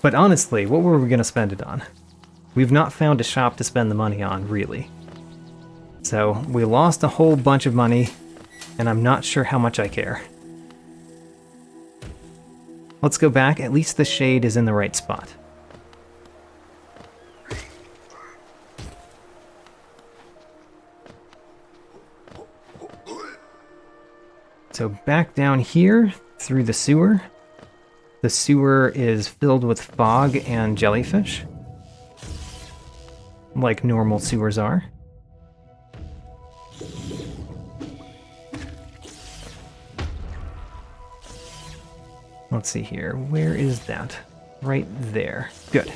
A: but honestly, what were we going to spend it on? We've not found a shop to spend the money on, really. So we lost a whole bunch of money, and I'm not sure how much I care. Let's go back. At least the shade is in the right spot. So back down here through the sewer. The sewer is filled with fog and jellyfish, like normal sewers are. Let's see here. Where is that? Right there. Good.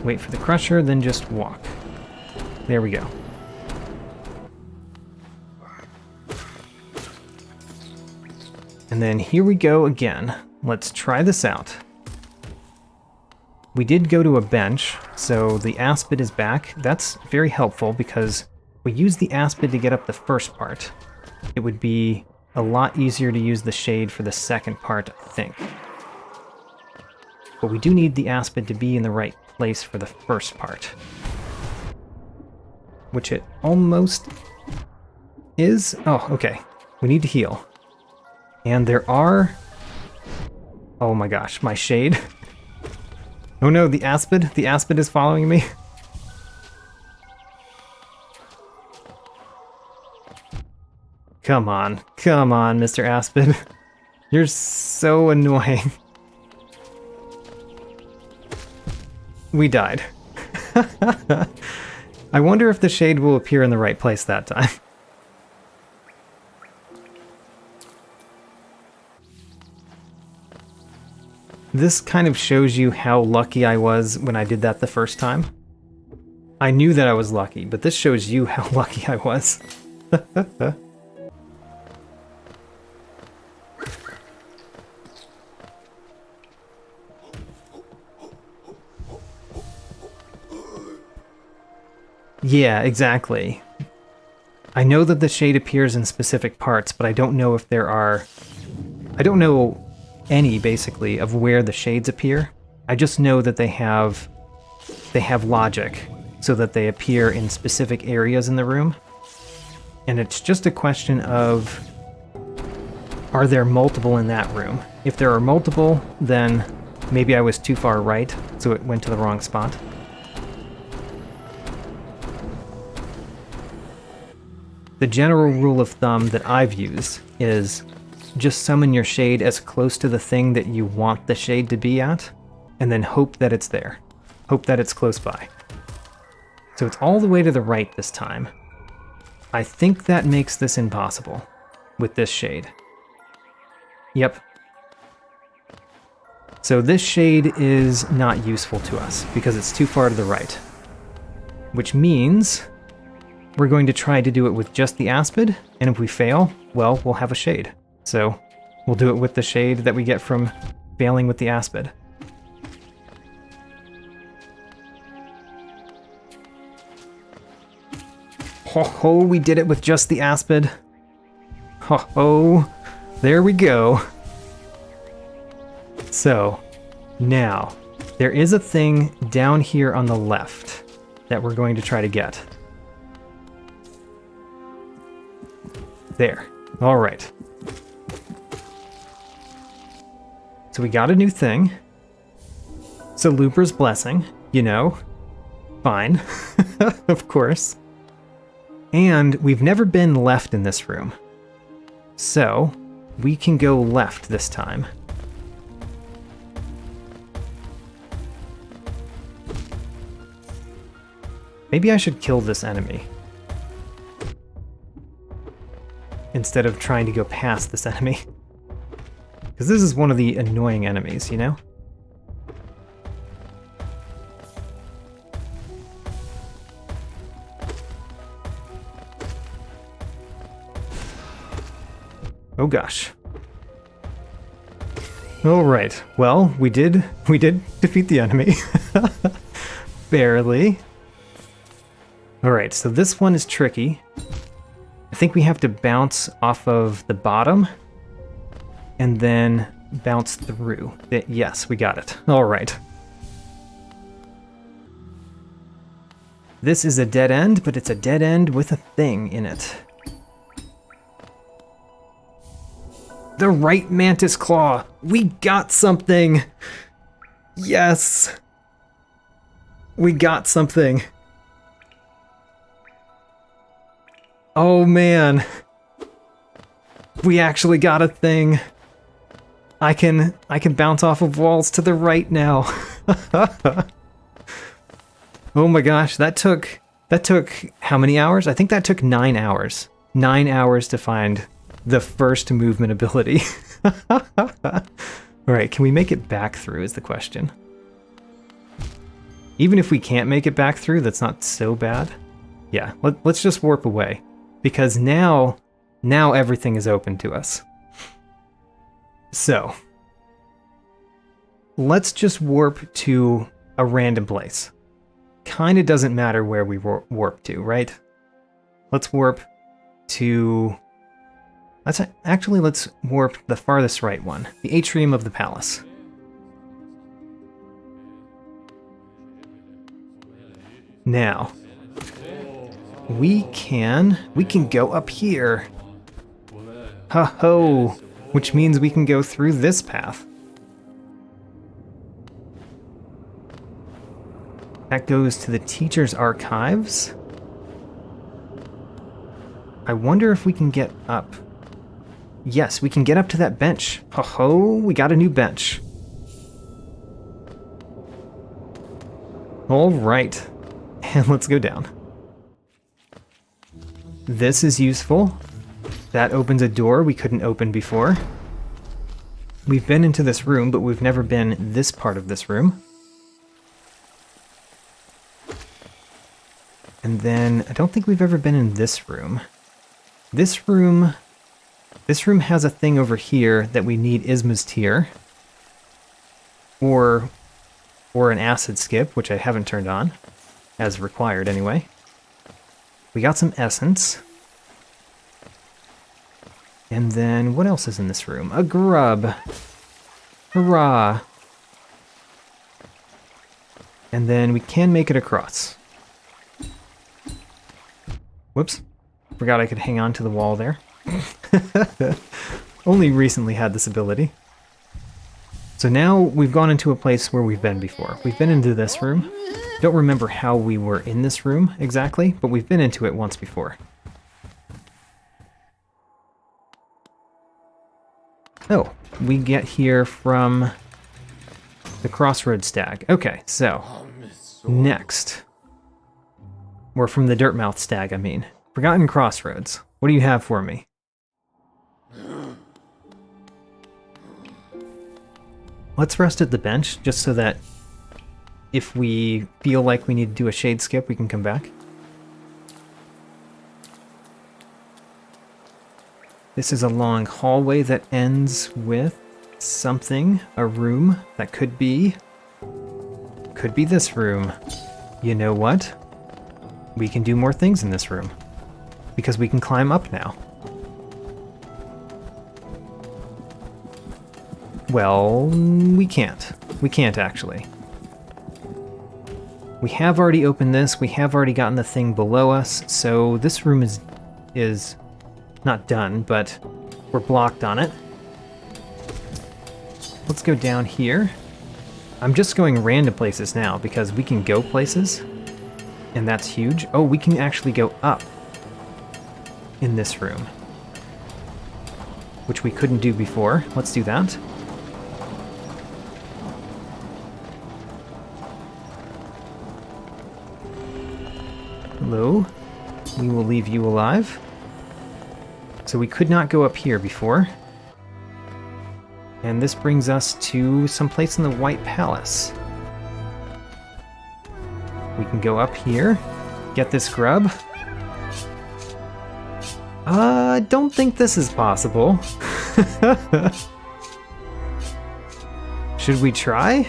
A: Wait for the crusher, then just walk. There we go. And then here we go again. Let's try this out. We did go to a bench, so the aspid is back. That's very helpful because we use the aspid to get up the first part. It would be a lot easier to use the shade for the second part, I think. But we do need the aspid to be in the right place for the first part. Which it almost is. Oh, okay. We need to heal. And there are... Oh my gosh, my shade. Oh no, the aspid. The aspid is following me. Come on, Mr. Aspid. You're so annoying. We died. I wonder if the shade will appear in the right place that time. This kind of shows you how lucky I was when I did that the first time. I knew that I was lucky, but this shows you how lucky I was. Yeah, exactly. I know that the shade appears in specific parts, but I don't know if there are... I don't know any, basically, of where the shades appear. I just know that they have logic, so that they appear in specific areas in the room. And it's just a question of, are there multiple in that room? If there are multiple, then maybe I was too far right, so it went to the wrong spot. The general rule of thumb that I've used is just summon your shade as close to the thing that you want the shade to be at, and then hope that it's there. Hope that it's close by. So it's all the way to the right this time. I think that makes this impossible with this shade. Yep. So this shade is not useful to us because it's too far to the right. Which means we're going to try to do it with just the aspid, and if we fail, well, we'll have a shade. So we'll do it with the shade that we get from failing with the aspid. Ho ho, we did it with just the aspid. Ho ho, there we go. So, now, There is a thing down here on the left that we're going to try to get. There. All right. So we got a new thing. It's a Looper's Blessing, you know. Fine. Of course. And we've never been left in this room. So we can go left this time. Maybe I should kill this enemy instead of trying to go past this enemy. Because this is one of the annoying enemies, you know? Oh gosh. All right. Well, we did defeat the enemy. Barely. All right, so this one is tricky. I think we have to bounce off of the bottom and then bounce through. Yes, we got it. All right. This is a dead end, but it's a dead end with a thing in it. The right mantis claw. We got something. Yes. We got something. Oh man. We actually got a thing. I can bounce off of walls to the right now. Oh my gosh, that took how many hours? I think that took 9 hours. 9 hours to find the first movement ability. Alright, can we make it back through is the question. Even if we can't make it back through, that's not so bad. Yeah, let's just warp away. Because now everything is open to us. So, let's just warp to a random place. Kinda doesn't matter where we warp to, right? Let's warp to... Let's warp the farthest right one. The atrium of the palace. Now, we can go up here. Ho-ho! Which means we can go through this path. That goes to the teacher's archives. I wonder if we can get up. Yes, we can get up to that bench. Ho-ho, we got a new bench. All right, and let's go down. This is useful. That opens a door we couldn't open before. We've been into this room, but we've never been this part of this room. And then I don't think we've ever been in this room. This room has a thing over here that we need Isma's Tear. Or an acid skip, which I haven't turned on, as required anyway. We got some essence. And then, what else is in this room? A grub. Hurrah. And then we can make it across. Whoops. Forgot I could hang on to the wall there. Only recently had this ability. So now we've gone into a place where we've been before. We've been into this room. Don't remember how we were in this room exactly, but we've been into it once before. Oh, we get here from the Crossroads Stag. Okay, so next. Or from the Dirtmouth Stag, I mean. Forgotten Crossroads. What do you have for me? Let's rest at the bench, just so that if we feel like we need to do a shade skip, we can come back. This is a long hallway that ends with something, a room that could be this room. You know what? We can do more things in this room, because we can climb up now. Well, we can't. We can't actually. We have already opened this, we have already gotten the thing below us, so this room is not done, but we're blocked on it. Let's go down here. I'm just going random places now because we can go places, and that's huge. Oh, we can actually go up in this room, which we couldn't do before. Let's do that. Hello. We will leave you alive. So we could not go up here before. And this brings us to someplace in the White Palace. We can go up here, get this grub. Don't think this is possible. Should we try?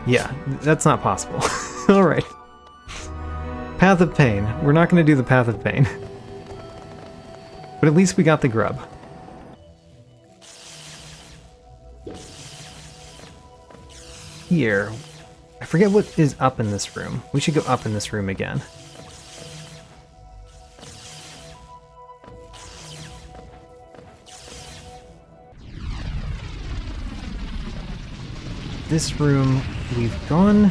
A: Yeah, that's not possible. Alright. Path of Pain. We're not going to do the Path of Pain. But at least we got the grub. Here. I forget what is up in this room. We should go up in this room again. This room, we've gone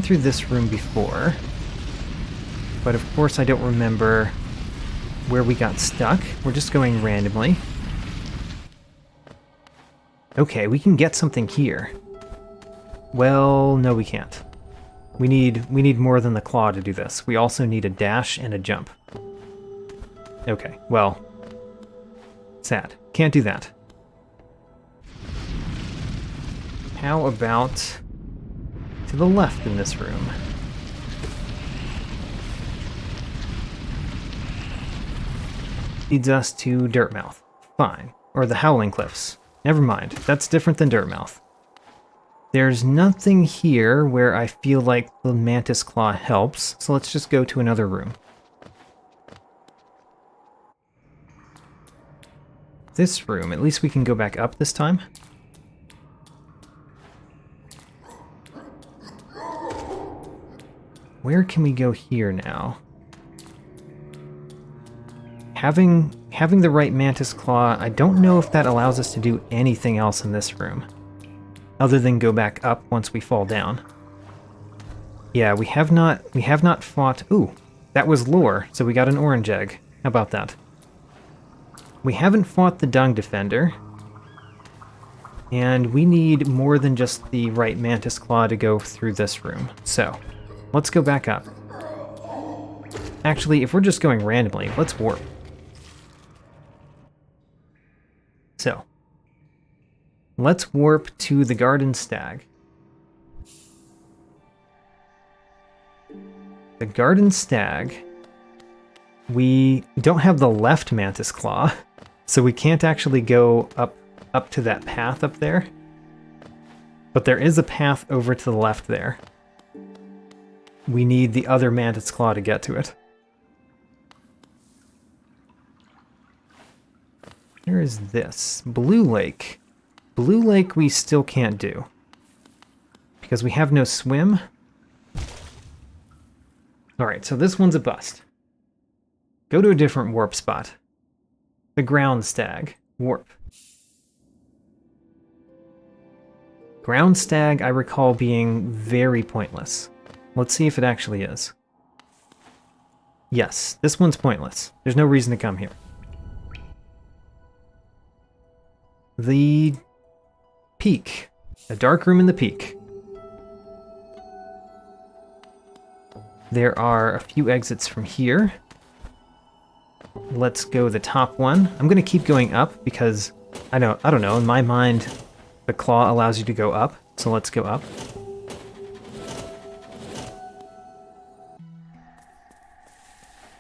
A: through this room before. But of course I don't remember where we got stuck. We're just going randomly. Okay, we can get something here. Well, no we can't. We need more than the claw to do this. We also need a dash and a jump. Okay, well, sad. Can't do that. How about to the left in this room? Leads us to Dirtmouth. Fine. Or the Howling Cliffs. Never mind. That's different than Dirtmouth. There's nothing here where I feel like the Mantis Claw helps, so let's just go to another room. This room, at least we can go back up this time. Where can we go here now? Having the right Mantis Claw, I don't know if that allows us to do anything else in this room, other than go back up once we fall down. Yeah, we have not fought... Ooh, that was lore, so we got an orange egg. How about that? We haven't fought the Dung Defender, and we need more than just the right Mantis Claw to go through this room. So, let's go back up. Actually, if we're just going randomly, let's warp. So, let's warp to the Garden Stag. The Garden Stag, we don't have the left Mantis Claw, so we can't actually go up to that path up there. But there is a path over to the left there. We need the other Mantis Claw to get to it. Where is this? Blue Lake. Blue Lake we still can't do, because we have no swim. Alright, so this one's a bust. Go to a different warp spot. The Ground Stag. Warp. Ground Stag I recall being very pointless. Let's see if it actually is. Yes, this one's pointless. There's no reason to come here. The Peak. A dark room in the Peak. There are a few exits from here. Let's go the top one. I'm gonna keep going up because I don't know, in my mind the claw allows you to go up, so let's go up.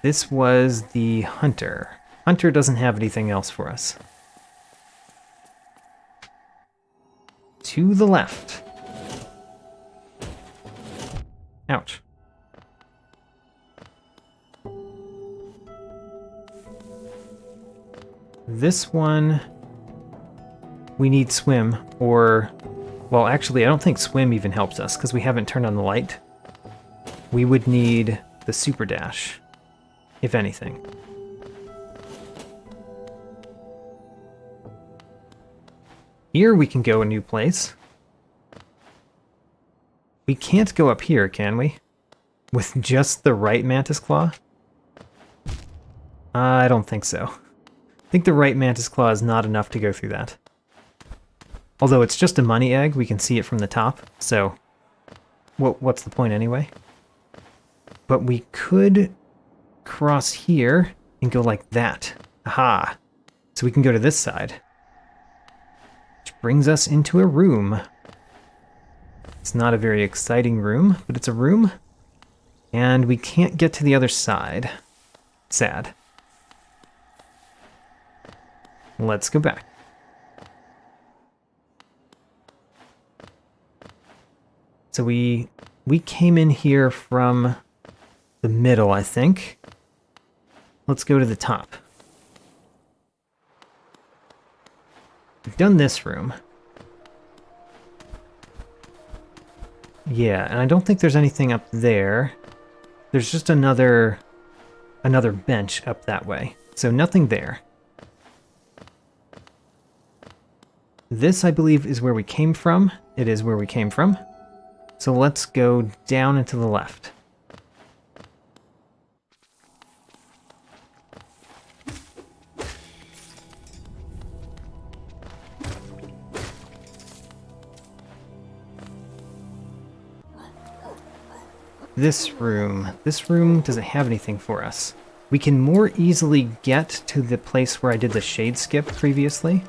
A: This was the Hunter. Hunter doesn't have anything else for us. To the left. Ouch. This one, we need swim, or Well, actually, I don't think swim even helps us, because we haven't turned on the light. We would need the super dash, if anything. Here we can go a new place. We can't go up here, can we? With just the right Mantis Claw? I don't think so. I think the right Mantis Claw is not enough to go through that. Although it's just a money egg, we can see it from the top, so what's the point anyway? But we could cross here and go like that. Aha! So we can go to this side. Which brings us into a room. It's not a very exciting room, but it's a room. And we can't get to the other side. Sad. Let's go back. So we came in here from the middle, I think. Let's go to the top. We've done this room. Yeah, and I don't think there's anything up there. There's just another bench up that way. So nothing there. This, I believe, is where we came from. It is where we came from. So let's go down and to the left. This room doesn't have anything for us. We can more easily get to the place where I did the shade skip previously.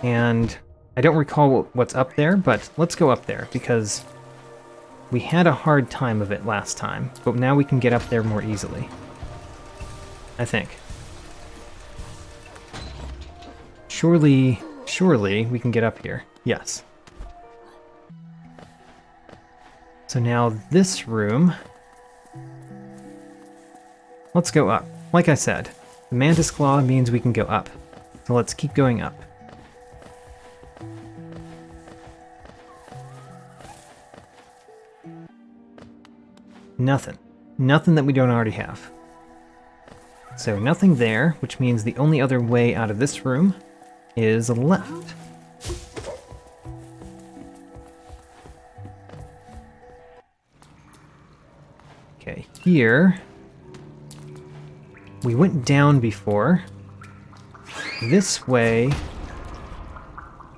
A: And I don't recall what's up there, but let's go up there, because we had a hard time of it last time, but now we can get up there more easily. I think. Surely we can get up here. Yes. So now this room... Let's go up. Like I said, the Mantis Claw means we can go up. So let's keep going up. Nothing. Nothing that we don't already have. So nothing there, which means the only other way out of this room is left. Okay, here... we went down before. This way,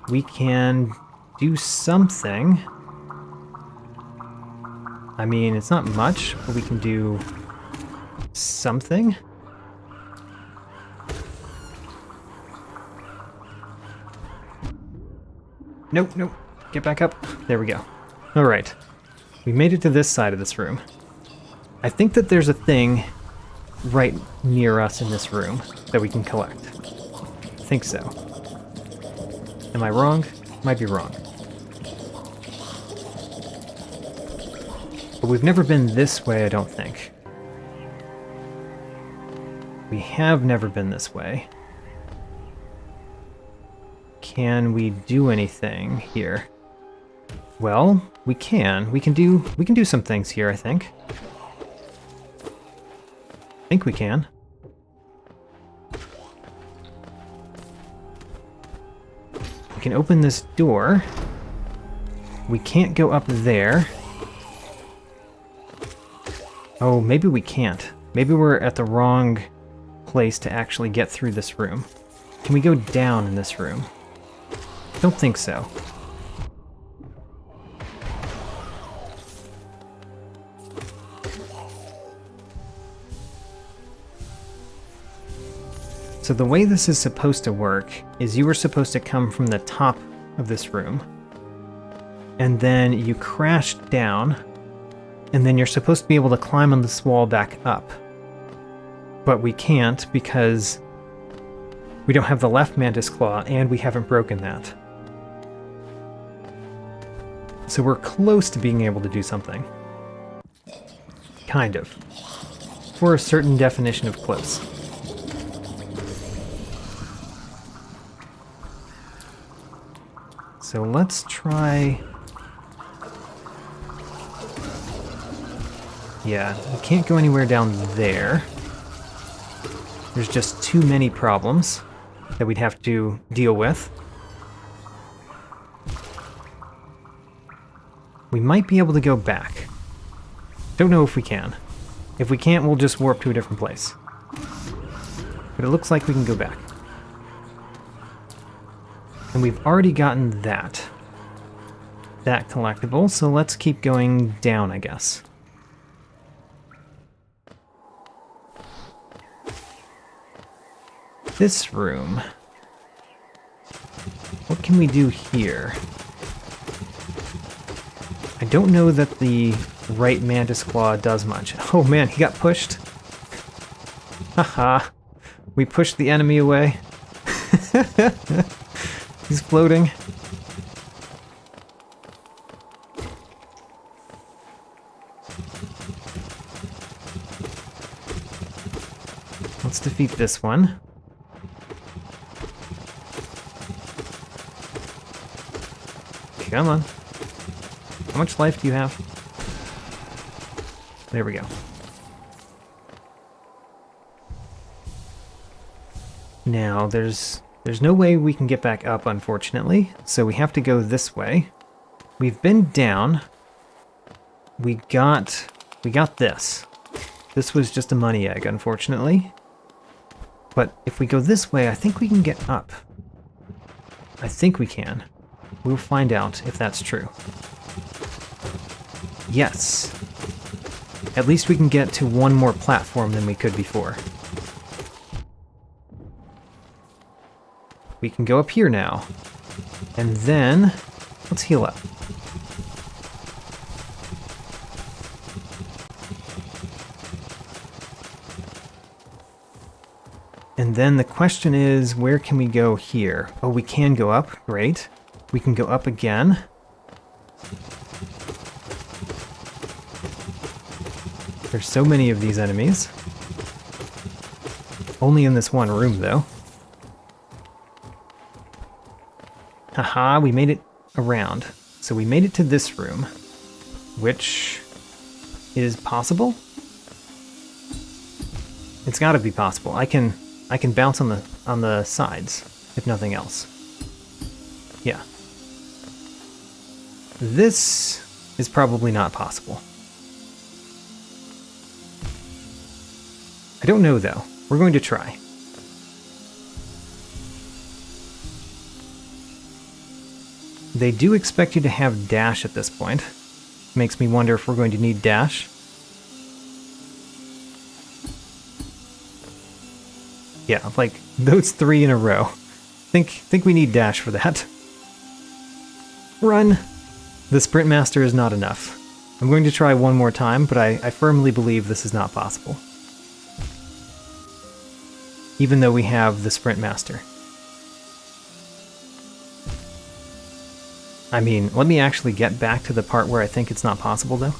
A: we can do something. I mean, it's not much, but we can do something. Nope, nope. Get back up. There we go. All right. We made it to this side of this room. I think that there's a thing right near us in this room that we can collect. I think so. Am I wrong? Might be wrong. But we've never been this way, I don't think. We have never been this way. Can we do anything here? Well, we can. We can do some things here, I think. I think we can. We can open this door. We can't go up there. Oh, maybe we can't. Maybe we're at the wrong place to actually get through this room. Can we go down in this room? Don't think so. So the way this is supposed to work is you were supposed to come from the top of this room. And then you crash down. And then you're supposed to be able to climb on this wall back up. But we can't because we don't have the left Mantis Claw and we haven't broken that. So we're close to being able to do something. Kind of. For a certain definition of close. So let's try... Yeah, we can't go anywhere down there. There's just too many problems that we'd have to deal with. We might be able to go back. Don't know if we can. If we can't, we'll just warp to a different place. But it looks like we can go back. And we've already gotten that collectible, so let's keep going down, I guess. This room. What can we do here? I don't know that the right Mantis Claw does much. Oh man, he got pushed. Haha. We pushed the enemy away. He's floating. Let's defeat this one. Come on. How much life do you have? There we go. Now, there's no way we can get back up, unfortunately, so we have to go this way. We've been down. We got this. This was just a money egg, unfortunately. But if we go this way, I think we can get up. I think we can. We'll find out if that's true. Yes. At least we can get to one more platform than we could before. We can go up here now. And then, let's heal up. And then the question is, where can we go here? Oh, we can go up. Great. We can go up again. There's so many of these enemies. Only in this one room, though. Haha, we made it around. So we made it to this room, which is possible? It's gotta be possible. I can bounce on the sides, if nothing else. Yeah. This is probably not possible. I don't know, though. We're going to try. They do expect you to have dash at this point. Makes me wonder if we're going to need dash. Yeah, like those 3 in a row. Think we need dash for that. Run! The Sprint Master is not enough. I'm going to try one more time, but I firmly believe this is not possible. Even though we have the Sprint Master. I mean, let me actually get back to the part where I think it's not possible, though.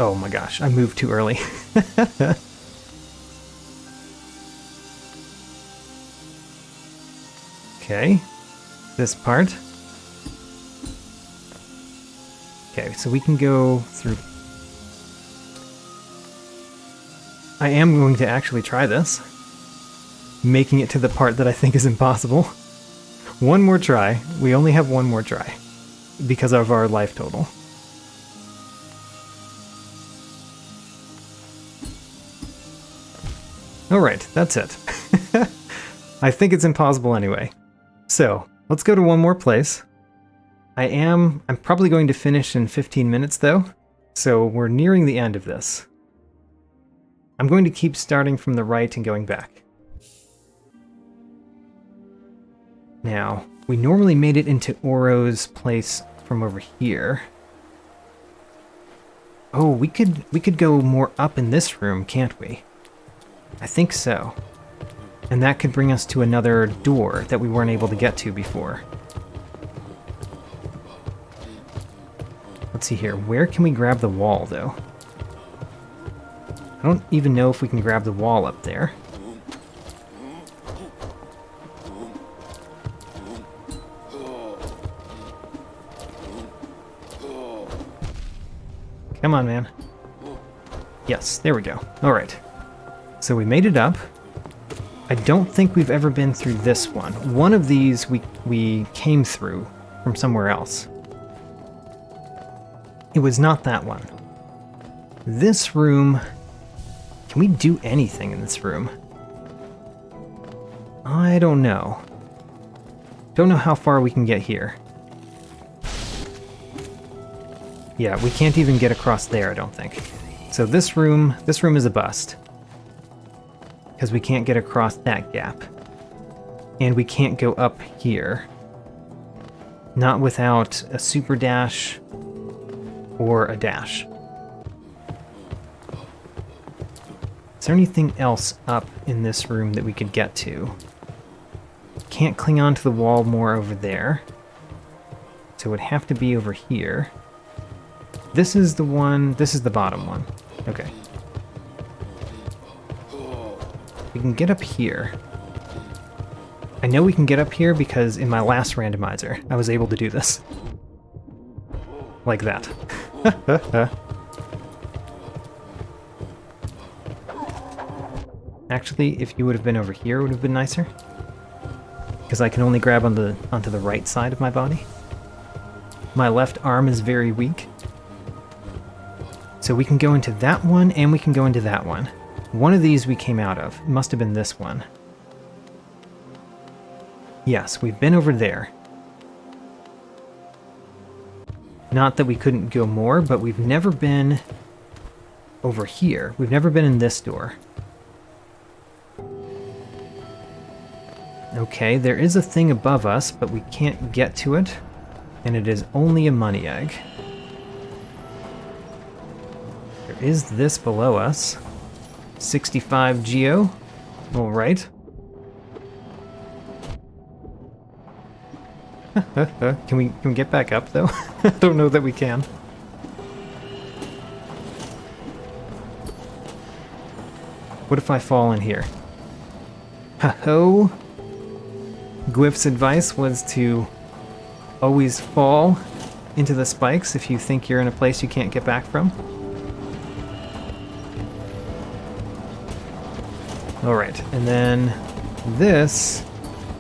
A: Oh my gosh, I moved too early. Okay, this part. Okay, so we can go through... I am going to actually try this. Making it to the part that I think is impossible. One more try. We only have one more try. Because of our life total. Alright, that's it. I think it's impossible anyway. So, let's go to one more place. I'm probably going to finish in 15 minutes though, so we're nearing the end of this. I'm going to keep starting from the right and going back. Now, we normally made it into Oro's place from over here. Oh, we could go more up in this room, can't we? I think so. And that could bring us to another door that we weren't able to get to before. Let's see here. Where can we grab the wall, though? I don't even know if we can grab the wall up there. Come on, man. Yes, there we go. Alright. So we made it up. I don't think we've ever been through this one. One of these we came through from somewhere else. It was not that one. This room... Can we do anything in this room? I don't know. Don't know how far we can get here. Yeah, we can't even get across there, I don't think. So this room is a bust. Because we can't get across that gap. And we can't go up here. Not without a super dash or a dash. Is there anything else up in this room that we could get to? Can't cling onto the wall more over there. So it would have to be over here. This is the one, this is the bottom one. Okay. We can get up here. I know we can get up here because in my last randomizer, I was able to do this. Like that. Actually, if you would have been over here, it would have been nicer. Because I can only grab onto the right side of my body. My left arm is very weak. So we can go into that one, and we can go into that one. One of these we came out of. It must have been this one. Yes, we've been over there. Not that we couldn't go more, but we've never been over here. We've never been in this door. Okay, there is a thing above us, but we can't get to it. And it is only a money egg. There is this below us. 65 geo. Alright. Can we get back up, though? I don't know that we can. What if I fall in here? Ho-ho! Gwyff's advice was to always fall into the spikes if you think you're in a place you can't get back from. Alright, and then this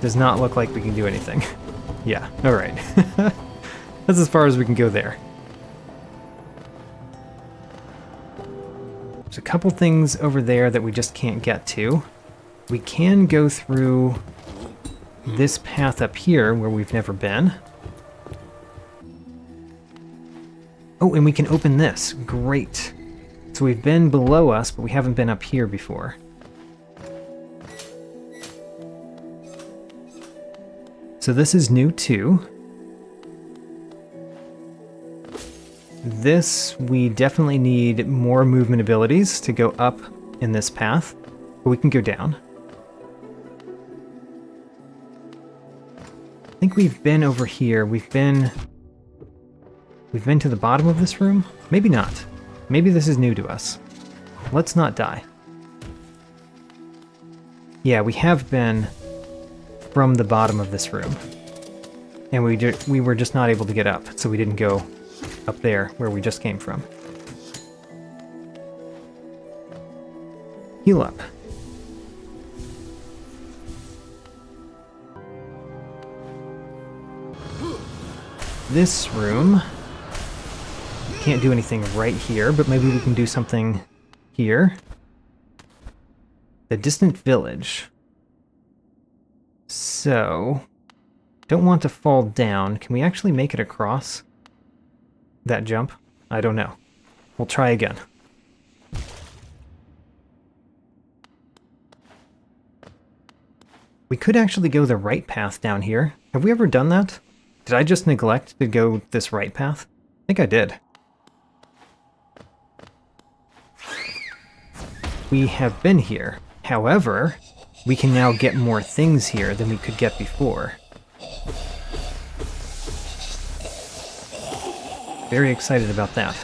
A: does not look like we can do anything. Yeah, alright. That's as far as we can go there. There's a couple things over there that we just can't get to. We can go through this path up here where we've never been. Oh, and we can open this. Great. So we've been below us, but we haven't been up here before. So this is new too. This, we definitely need more movement abilities to go up in this path, but we can go down. I think we've been over here. We've been to the bottom of this room? Maybe not. Maybe this is new to us. Let's not die. Yeah, we have been from the bottom of this room. And we were just not able to get up, so we didn't go up there where we just came from. Heal up. This room, can't do anything right here, but maybe we can do something here. The distant village. So, don't want to fall down. Can we actually make it across that jump? I don't know. We'll try again. We could actually go the right path down here. Have we ever done that? Did I just neglect to go this right path? I think I did. We have been here. However, we can now get more things here than we could get before. Very excited about that.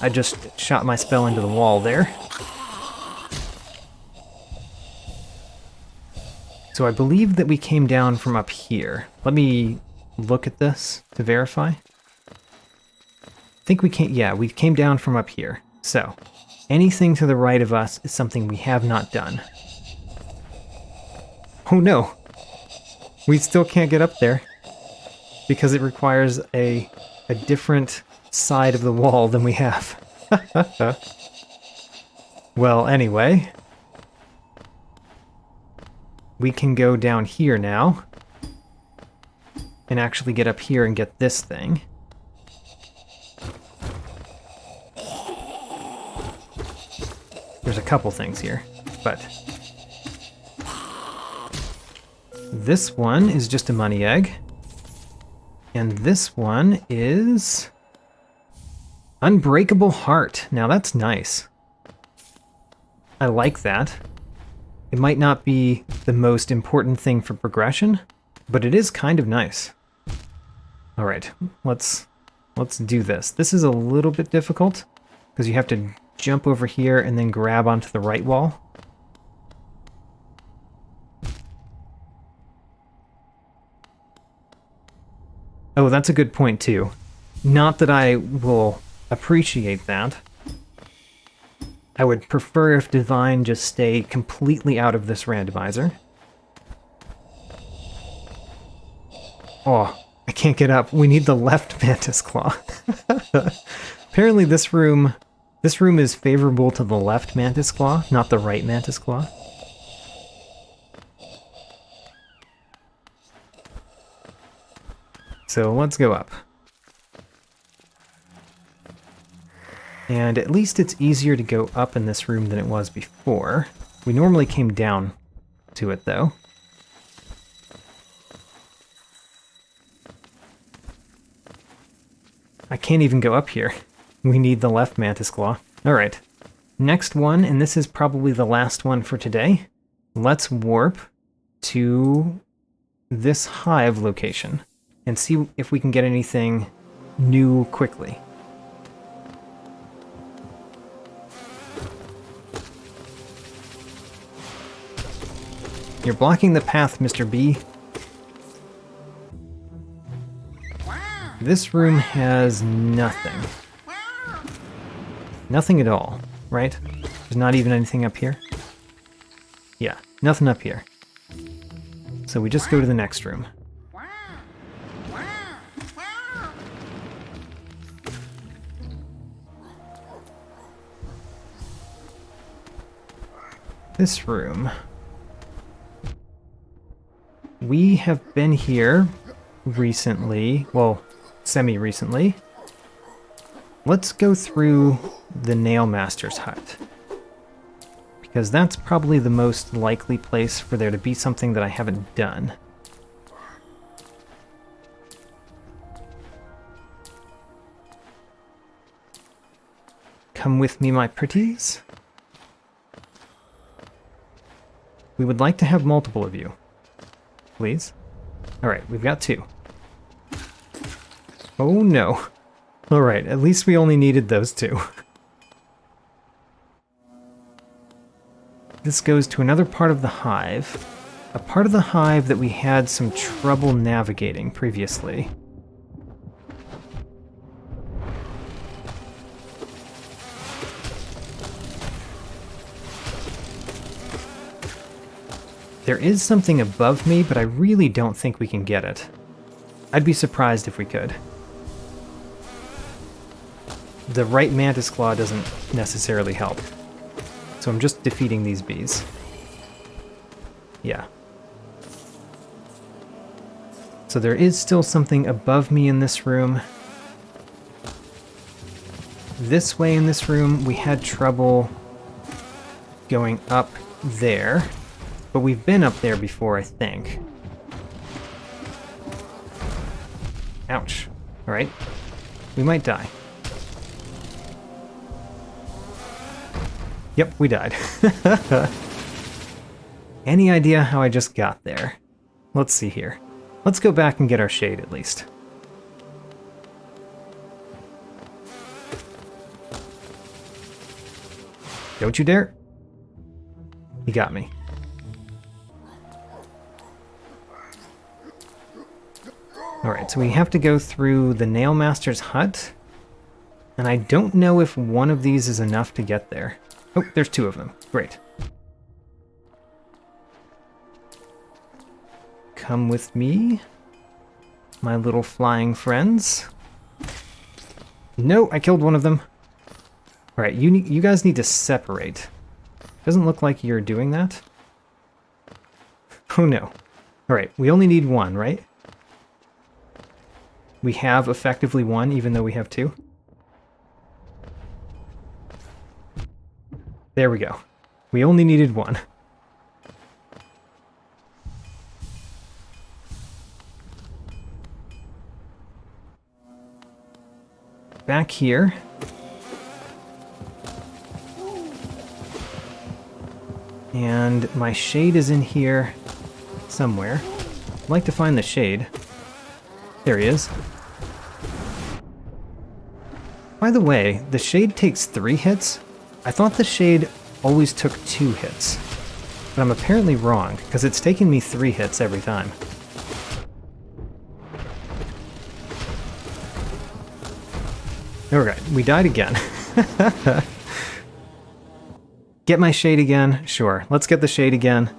A: I just shot my spell into the wall there. So I believe that we came down from up here. Let me look at this to verify. I think we came, yeah, we came down from up here. So, anything to the right of us is something we have not done. Oh no! We still can't get up there because it requires a different side of the wall than we have. Well, anyway, we can go down here now and actually get up here and get this thing. There's a couple things here, but this one is just a money egg, and this one is Unbreakable Heart. Now that's nice. I like that. It might not be the most important thing for progression, but it is kind of nice. All right, let's do this. This is a little bit difficult because you have to jump over here and then grab onto the right wall. Oh, that's a good point too. Not that I will appreciate that. I would prefer if Divine just stay completely out of this randomizer. Oh, I can't get up. We need the left Mantis Claw. Apparently this room is favorable to the left Mantis Claw, not the right Mantis Claw. So let's go up. And at least it's easier to go up in this room than it was before. We normally came down to it, though. I can't even go up here. We need the left Mantis Claw. Alright. Next one, and this is probably the last one for today. Let's warp to this hive location and see if we can get anything new quickly. You're blocking the path, Mr. B. This room has nothing. Nothing at all, right? There's not even anything up here? Yeah, nothing up here. So we just go to the next room. This room. We have been here recently, well, semi-recently. Let's go through the Nail Master's hut, because that's probably the most likely place for there to be something that I haven't done. Come with me, my pretties. We would like to have multiple of you. Please? Alright, we've got 2. Oh no. Alright, at least we only needed those 2. This goes to another part of the hive. A part of the hive that we had some trouble navigating previously. There is something above me, but I really don't think we can get it. I'd be surprised if we could. The right Mantis Claw doesn't necessarily help. So I'm just defeating these bees. Yeah. So there is still something above me in this room. This way in this room, we had trouble going up there. But we've been up there before, I think. Ouch. Alright. We might die. Yep, we died. Any idea how I just got there? Let's see here. Let's go back and get our shade at least. Don't you dare. He got me. Alright, so we have to go through the Nail Master's hut. And I don't know if one of these is enough to get there. Oh, there's two of them. Great. Come with me, my little flying friends. No, I killed one of them. All right, you guys need to separate. Doesn't look like you're doing that. Oh no. All right, we only need one, right? We have effectively one, even though we have two. There we go. We only needed one. Back here. And my shade is in here somewhere. I'd like to find the shade. There he is. By the way, the shade takes 3 hits. I thought the shade always took 2 hits. But I'm apparently wrong, because it's taking me 3 hits every time. Alright, we died again. Get my shade again? Sure, let's get the shade again.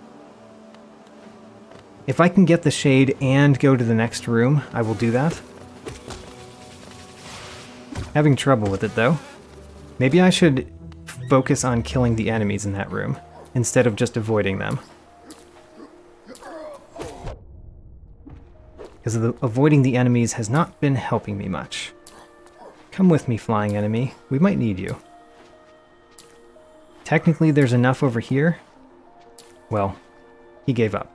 A: If I can get the shade and go to the next room, I will do that. Having trouble with it, though. Maybe I should focus on killing the enemies in that room, instead of just avoiding them. Because avoiding the enemies has not been helping me much. Come with me, flying enemy. We might need you. Technically, there's enough over here. Well, he gave up.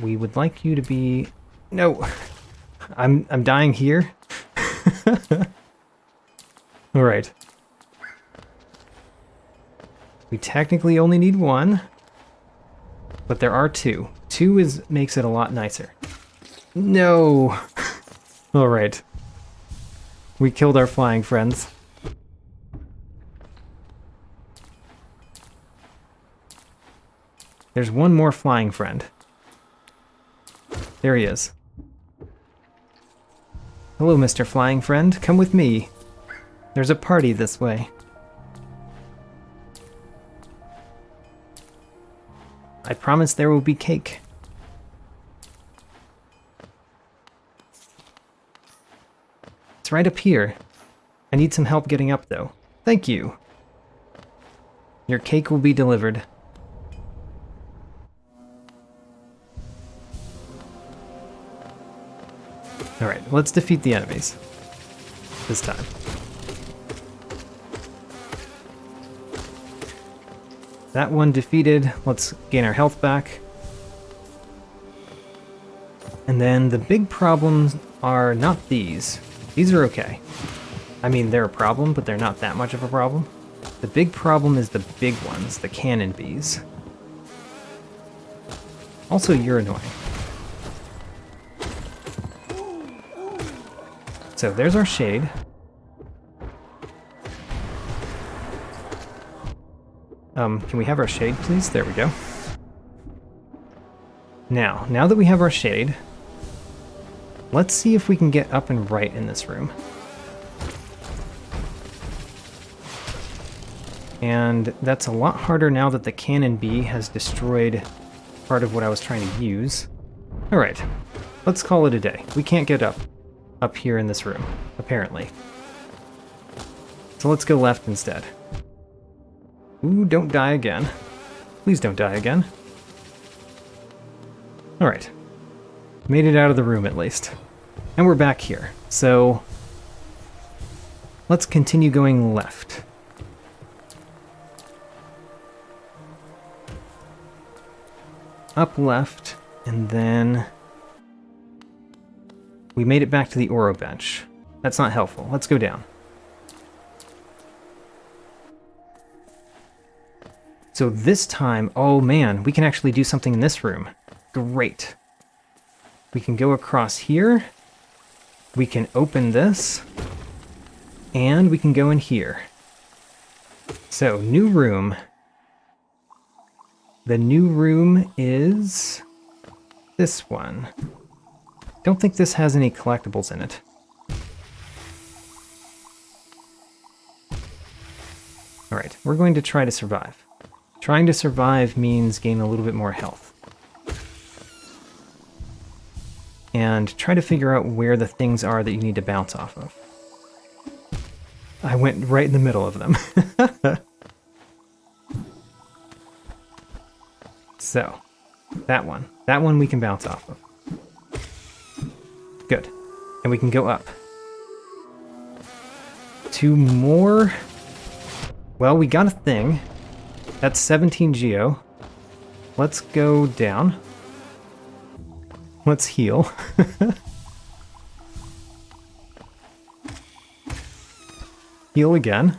A: We would like you to be... No! I'm dying here. Alright. We technically only need one. But there are 2. 2 makes it a lot nicer. No! Alright. We killed our flying friends. There's one more flying friend. There he is. Hello, Mr. Flying Friend. Come with me. There's a party this way. I promise there will be cake. It's right up here. I need some help getting up, though. Thank you. Your cake will be delivered. Alright, let's defeat the enemies. This time. That one defeated. Let's gain our health back. And then the big problems are not these. These are okay. I mean, they're a problem, but they're not that much of a problem. The big problem is the big ones, the cannon bees. Also, you're annoying. So there's our shade. Can we have our shade, please? There we go. Now that we have our shade, let's see if we can get up and right in this room. And that's a lot harder now that the cannon bee has destroyed part of what I was trying to use. Alright, let's call it a day. We can't get up here in this room, apparently. So let's go left instead. Ooh, don't die again. Please don't die again. Alright. Made it out of the room at least. And we're back here. So let's continue going left. Up left, and then we made it back to the Oro bench. That's not helpful. Let's go down. So this time, oh man, we can actually do something in this room. Great. We can go across here. We can open this. And we can go in here. So, new room. The new room is this one. Don't think this has any collectibles in it. Alright, we're going to try to survive. Trying to survive means gain a little bit more health. And try to figure out where the things are that you need to bounce off of. I went right in the middle of them. So, that one. That one we can bounce off of. Good. And we can go up. 2 more. Well, we got a thing. That's 17 geo. Let's go down. Let's heal. Heal again.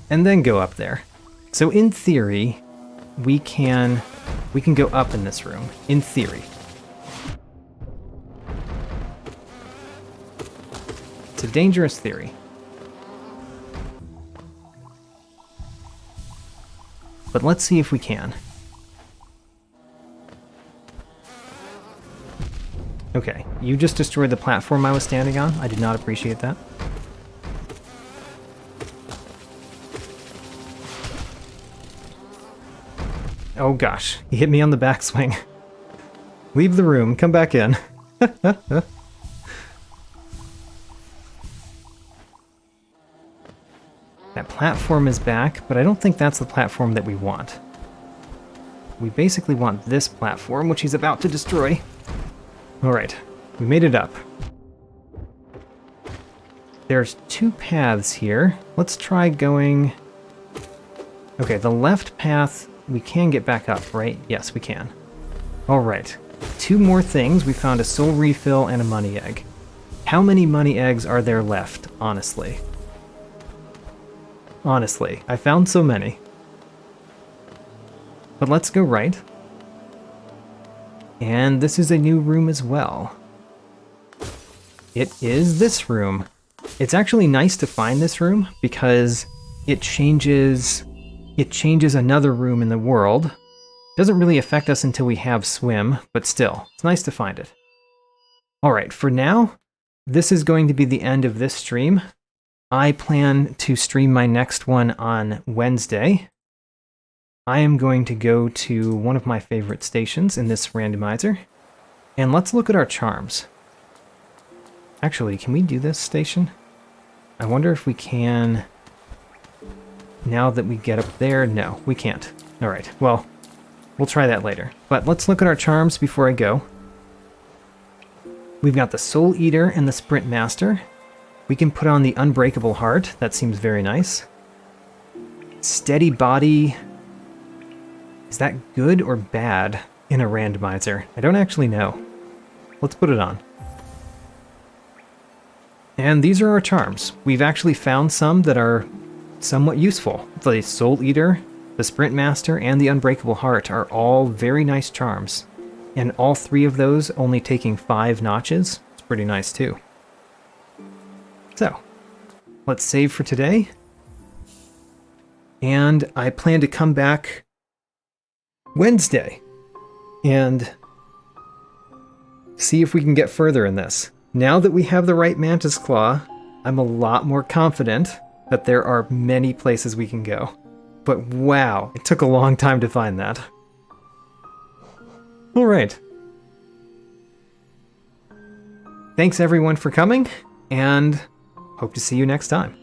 A: And then go up there. So in theory, we can go up in this room. In theory. It's a dangerous theory. But let's see if we can. Okay, you just destroyed the platform I was standing on. I did not appreciate that. Oh gosh, he hit me on the backswing. Leave the room, come back in. That platform is back, but I don't think that's the platform that we want. We basically want this platform, which he's about to destroy. Alright, we made it up. There's 2 paths here. Let's try going... Okay, the left path, we can get back up, right? Yes, we can. Alright, 2 more things. We found a soul refill and a money egg. How many money eggs are there left, honestly? Honestly, I found so many. But let's go right. And this is a new room as well. It is this room. It's actually nice to find this room because it changes another room in the world. Doesn't really affect us until we have swim, but still, it's nice to find it. Alright, for now, this is going to be the end of this stream. I plan to stream my next one on Wednesday. I am going to go to one of my favorite stations in this randomizer, and let's look at our charms. Actually, can we do this station? I wonder if we can... Now that we get up there, no, we can't. Alright, well, we'll try that later. But let's look at our charms before I go. We've got the Soul Eater and the Sprint Master. We can put on the Unbreakable Heart, that seems very nice. Steady Body... Is that good or bad in a randomizer? I don't actually know. Let's put it on. And these are our charms. We've actually found some that are somewhat useful. The Soul Eater, the Sprint Master, and the Unbreakable Heart are all very nice charms. And all 3 of those only taking 5 notches. It's pretty nice too. So, let's save for today. And I plan to come back Wednesday and see if we can get further in this. Now that we have the right Mantis Claw, I'm a lot more confident that there are many places we can go. But wow, it took a long time to find that. Alright. Thanks everyone for coming, and hope to see you next time.